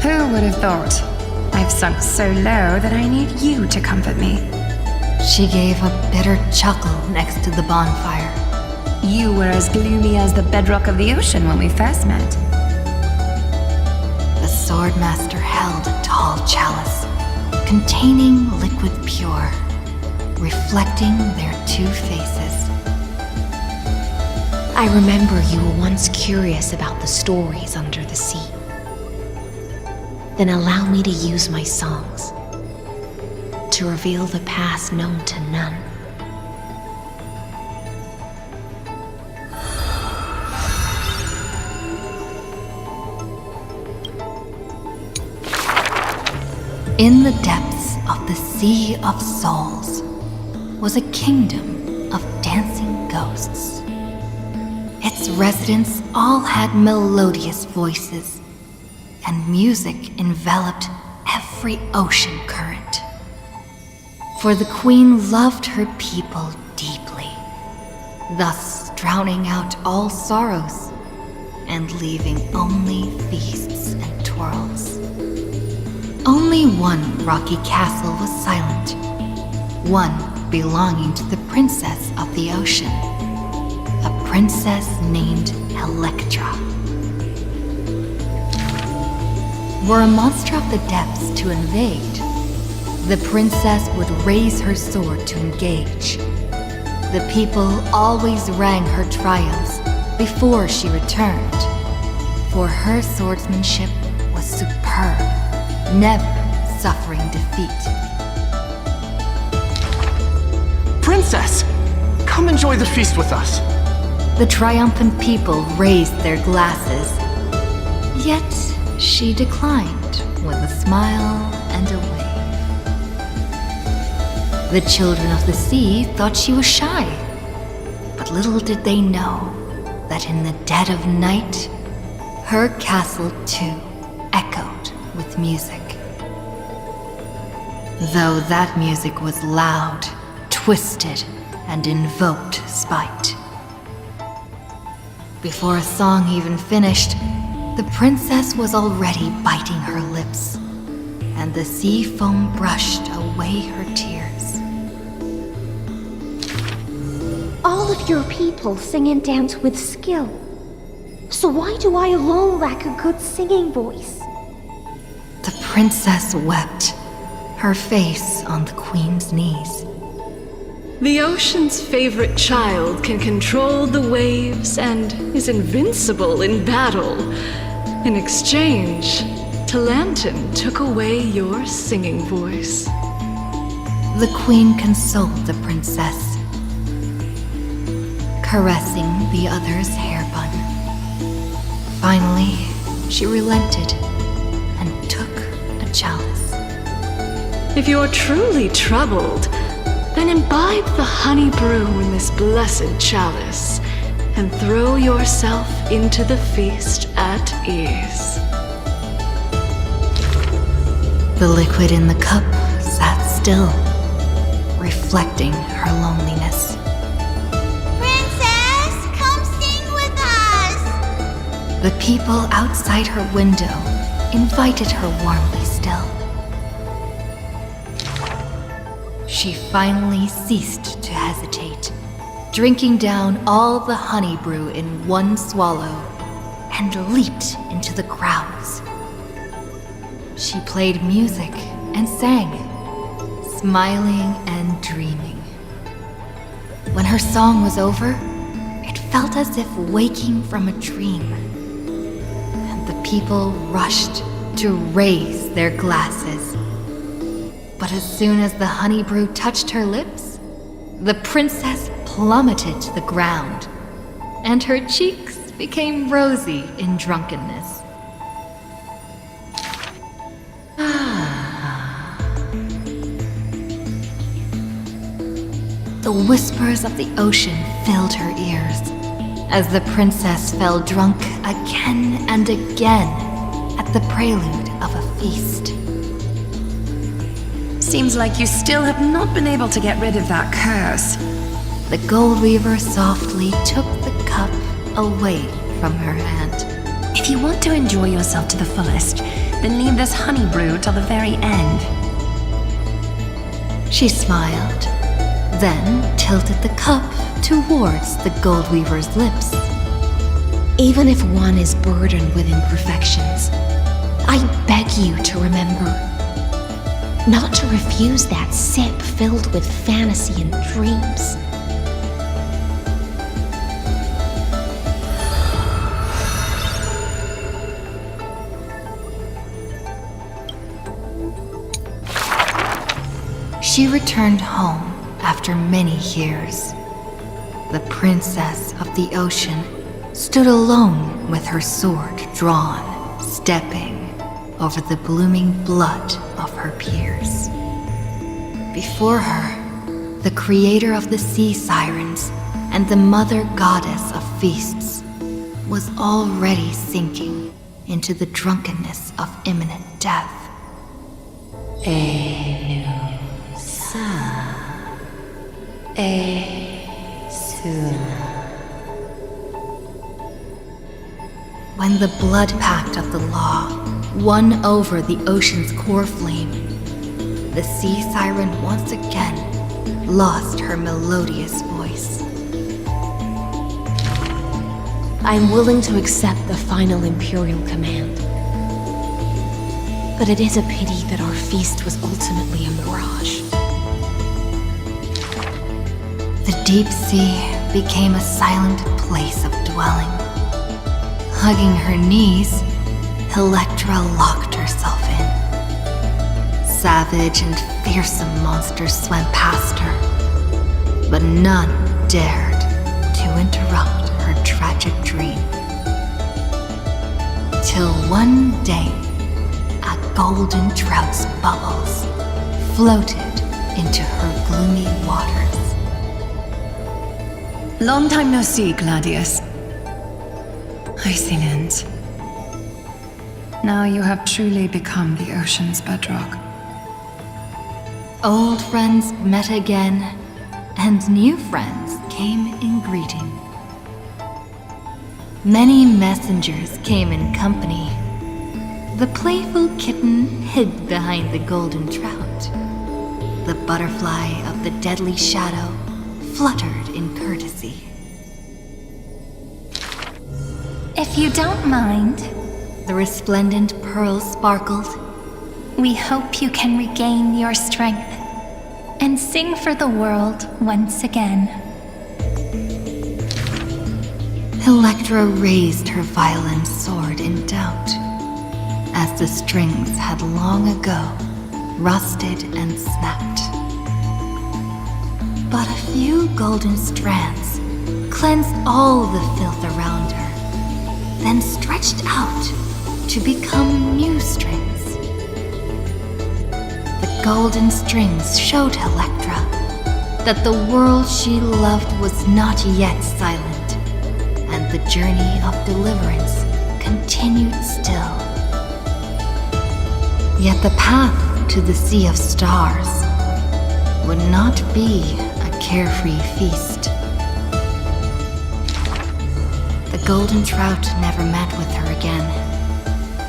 Who would have thought? I've sunk so low that I need you to comfort me. She gave a bitter chuckle next to the bonfire. You were as gloomy as the bedrock of the ocean when we first met. The Swordmaster held a tall chalice containing liquid pure, reflecting their two faces. I remember you were once curious about the stories under the sea. Then allow me to use my songs to reveal the past known to none. In the depths of the Sea of Souls was a kingdom of dancing ghosts. Its residents all had melodious voices, and music enveloped every ocean current. For the queen loved her people deeply, thus drowning out all sorrows and leaving only feasts and twirls. Only one rocky castle was silent, one belonging to the princess of the ocean, a princess named Electra. Were a monster of the depths to invade, the princess would raise her sword to engage. The people always rang her triumphs before she returned, for her swordsmanship was superb, never suffering defeat. Princess! Come enjoy the feast with us. The triumphant people raised their glasses, yet she declined with a smile and a wave. The children of the sea thought she was shy, but little did they know that in the dead of night, her castle too echoed with music. Though that music was loud, twisted, and invoked spite. Before a song even finished, the princess was already biting her lips, and the sea foam brushed away her tears. All of your people sing and dance with skill. So why do I alone lack a good singing voice? The princess wept, her face on the queen's knees. The ocean's favorite child can control the waves and is invincible in battle. In exchange, Talantin took away your singing voice. The queen consoled the princess, caressing the other's hair bun. Finally, she relented and took a chalice. If you're truly troubled, then imbibe the honey brew in this blessed chalice and throw yourself into the feast at ease. The liquid in the cup sat still, reflecting her loneliness. Princess, come sing with us! The people outside her window invited her warmly still. She finally ceased to hesitate, drinking down all the honey brew in one swallow, and leaped into the crowds. She played music and sang, smiling and dreaming. When her song was over, it felt as if waking from a dream, and the people rushed to raise their glasses. But as soon as the honey brew touched her lips, the princess plummeted to the ground, and her cheeks became rosy in drunkenness. The whispers of the ocean filled her ears as the princess fell drunk again and again at the prelude of a feast. Seems like you still have not been able to get rid of that curse. The gold weaver softly took the cup away from her hand. If you want to enjoy yourself to the fullest, then leave this honey brew till the very end. She smiled, then tilted the cup towards the gold weaver's lips. Even if one is burdened with imperfections, I beg you to remember not to refuse that sip filled with fantasy and dreams. She returned home after many years. The princess of the ocean stood alone with her sword drawn, stepping over the blooming blood of her peers. Before her, the creator of the sea sirens and the mother goddess of feasts was already sinking into the drunkenness of imminent death. When the blood pact of the law won over the ocean's core flame, the sea siren once again lost her melodious voice. I'm willing to accept the final Imperial command. But it is a pity that our feast was ultimately a mirage. The deep sea became a silent place of dwelling. Hugging her knees, Electra locked herself in. Savage and fearsome monsters swam past her, but none dared to interrupt her tragic dream. Till one day, a golden trout's bubbles floated into her gloomy waters. Long time no see, Gladius. Icinant. Now you have truly become the ocean's bedrock. Old friends met again, and new friends came in greeting. Many messengers came in company. The playful kitten hid behind the golden trout. The butterfly of the deadly shadow fluttered in courtesy. If you don't mind, the resplendent pearl sparkled. We hope you can regain your strength and sing for the world once again. Electra raised her violin sword in doubt, as the strings had long ago rusted and snapped. But a few golden strands cleansed all the filth around her, then stretched out to become new strings. The golden strings showed Electra that the world she loved was not yet silent, and the journey of deliverance continued still. Yet the path to the Sea of Stars would not be a carefree feast. The golden trout never met with her again,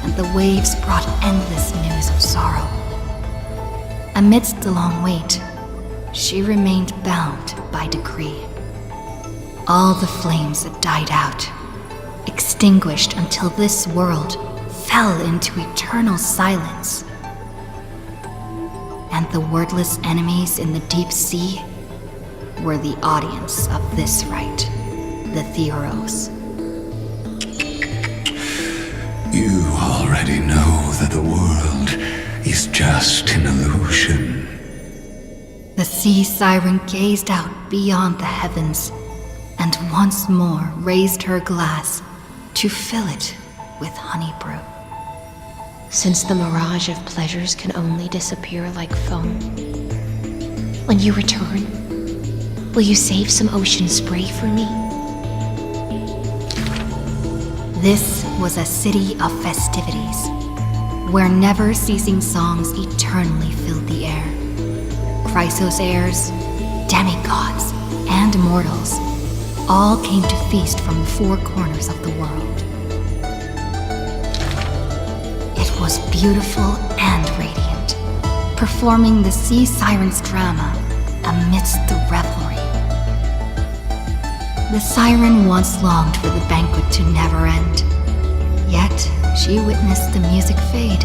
and the waves brought endless news of sorrow. Amidst the long wait, she remained bound by decree. All the flames had died out, extinguished until this world fell into eternal silence. And the wordless enemies in the deep sea were the audience of this rite, the Theoros. You already know that the world is just an illusion. The sea siren gazed out beyond the heavens and once more raised her glass to fill it with honey brew. Since the mirage of pleasures can only disappear like foam, when you return, will you save some ocean spray for me? This was a city of festivities, where never-ceasing songs eternally filled the air. Chrysos heirs, demigods, and mortals all came to feast from the four corners of the world. It was beautiful and radiant, performing the sea siren's drama amidst the revelry. The siren once longed for the banquet to never end, yet she witnessed the music fade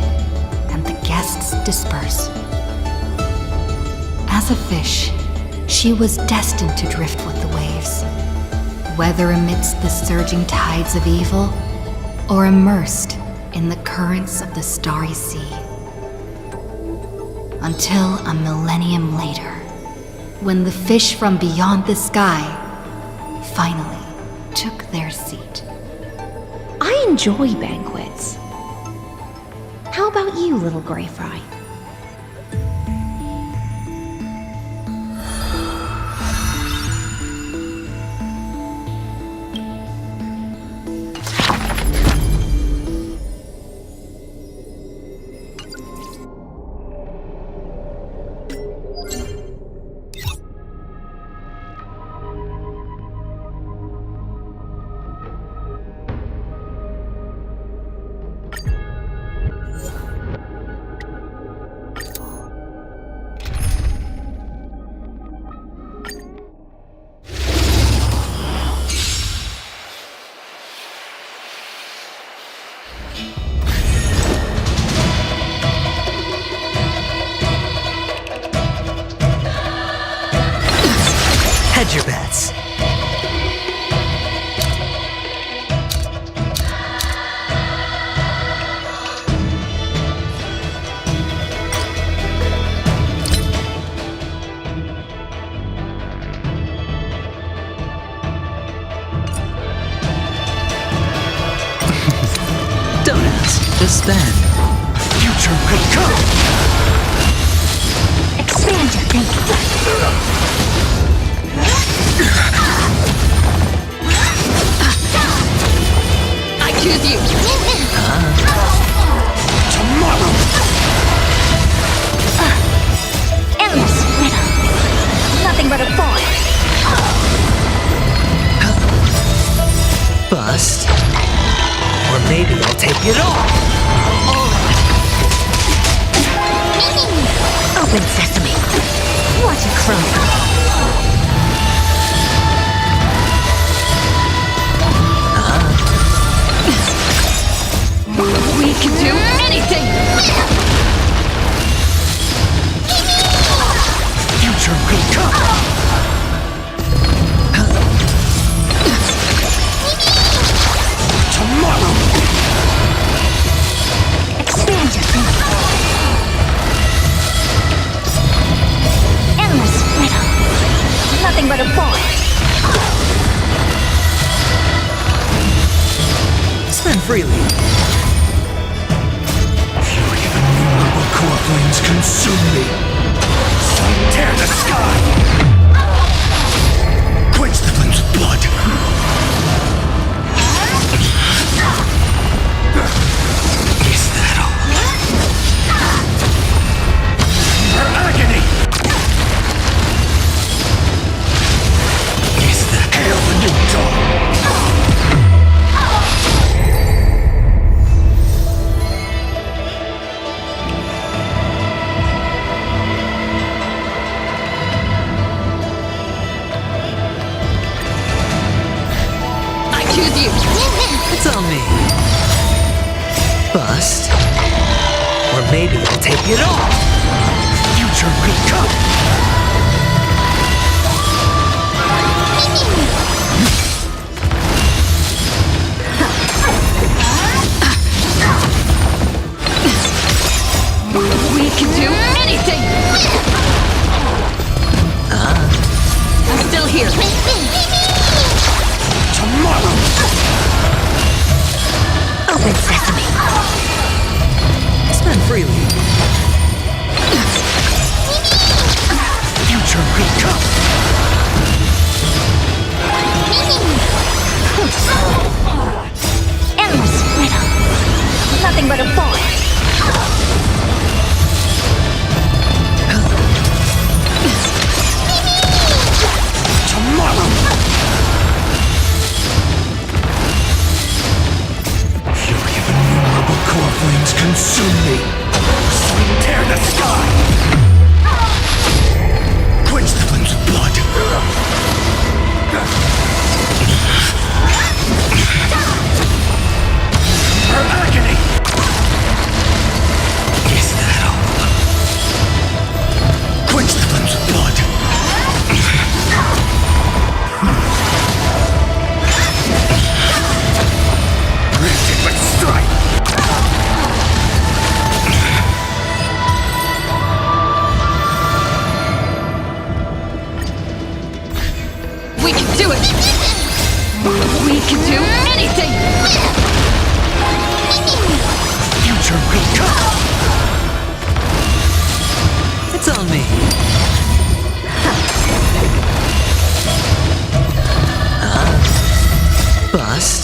and the guests disperse. As a fish, she was destined to drift with the waves, whether amidst the surging tides of evil or immersed in the currents of the starry sea. Until a millennium later, when the fish from beyond the sky finally took their seat. I enjoy banquets. How about you, little gray fry? Hedge your bets. Don't ask, just spend. Future could come! Expand your thinking. I choose you. Tomorrow. Endless riddle. Nothing but a boy. Bust. Or maybe I'll take it all. Open sesame. What a crumb. We can do anything! Future could come! Tomorrow. Expand your thinking. Endless riddle. freely. Fury of innumerable core flames consume me. Tear the sky! Quench the flames of blood! Is that all? Her agony! Is that hail the new dawn? Choose you. It's on me. Bust. Or maybe I'll take it all. Future will come. We can do anything. I'm still here. Tomorrow! Open sesame. Spend freely. Future will come! Endless riddle. Nothing but a boy. Tomorrow! Fury of innumerable core flames consume me. Tear the sky! Quench the flames of blood! Her agony! Is that all? Quench the flames of blood! Granted with strife! We can do it. We can do anything. Future will come! It's on me. Bust.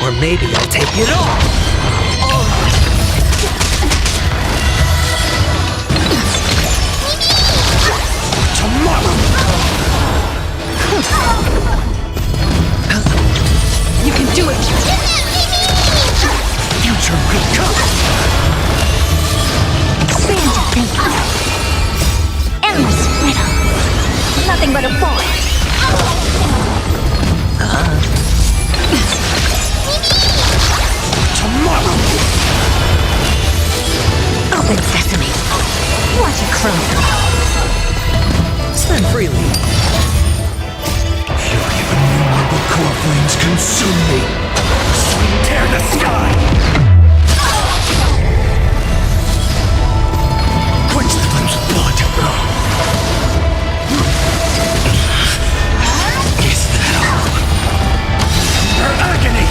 Or maybe I'll take it all. Tomorrow! You can do it. Future will come! Stand to think. Endless riddle. Nothing but a boy. Tomorrow! Open sesame. Watch it close. Spend freely. Fury of innumerable core flames consume me. Tear the sky! Quench the flames of blood! Is that all? Her agony!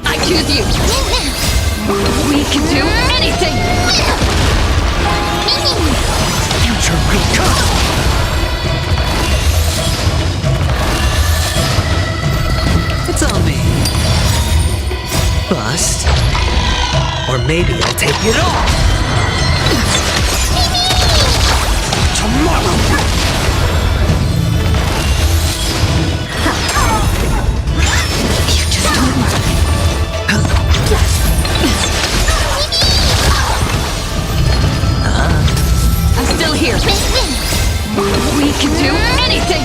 I choose you. We can do anything. Future will come! It's on me. Bust. Or maybe I'll take it all. Tomorrow! You just don't want it. I'm still here. We can do anything.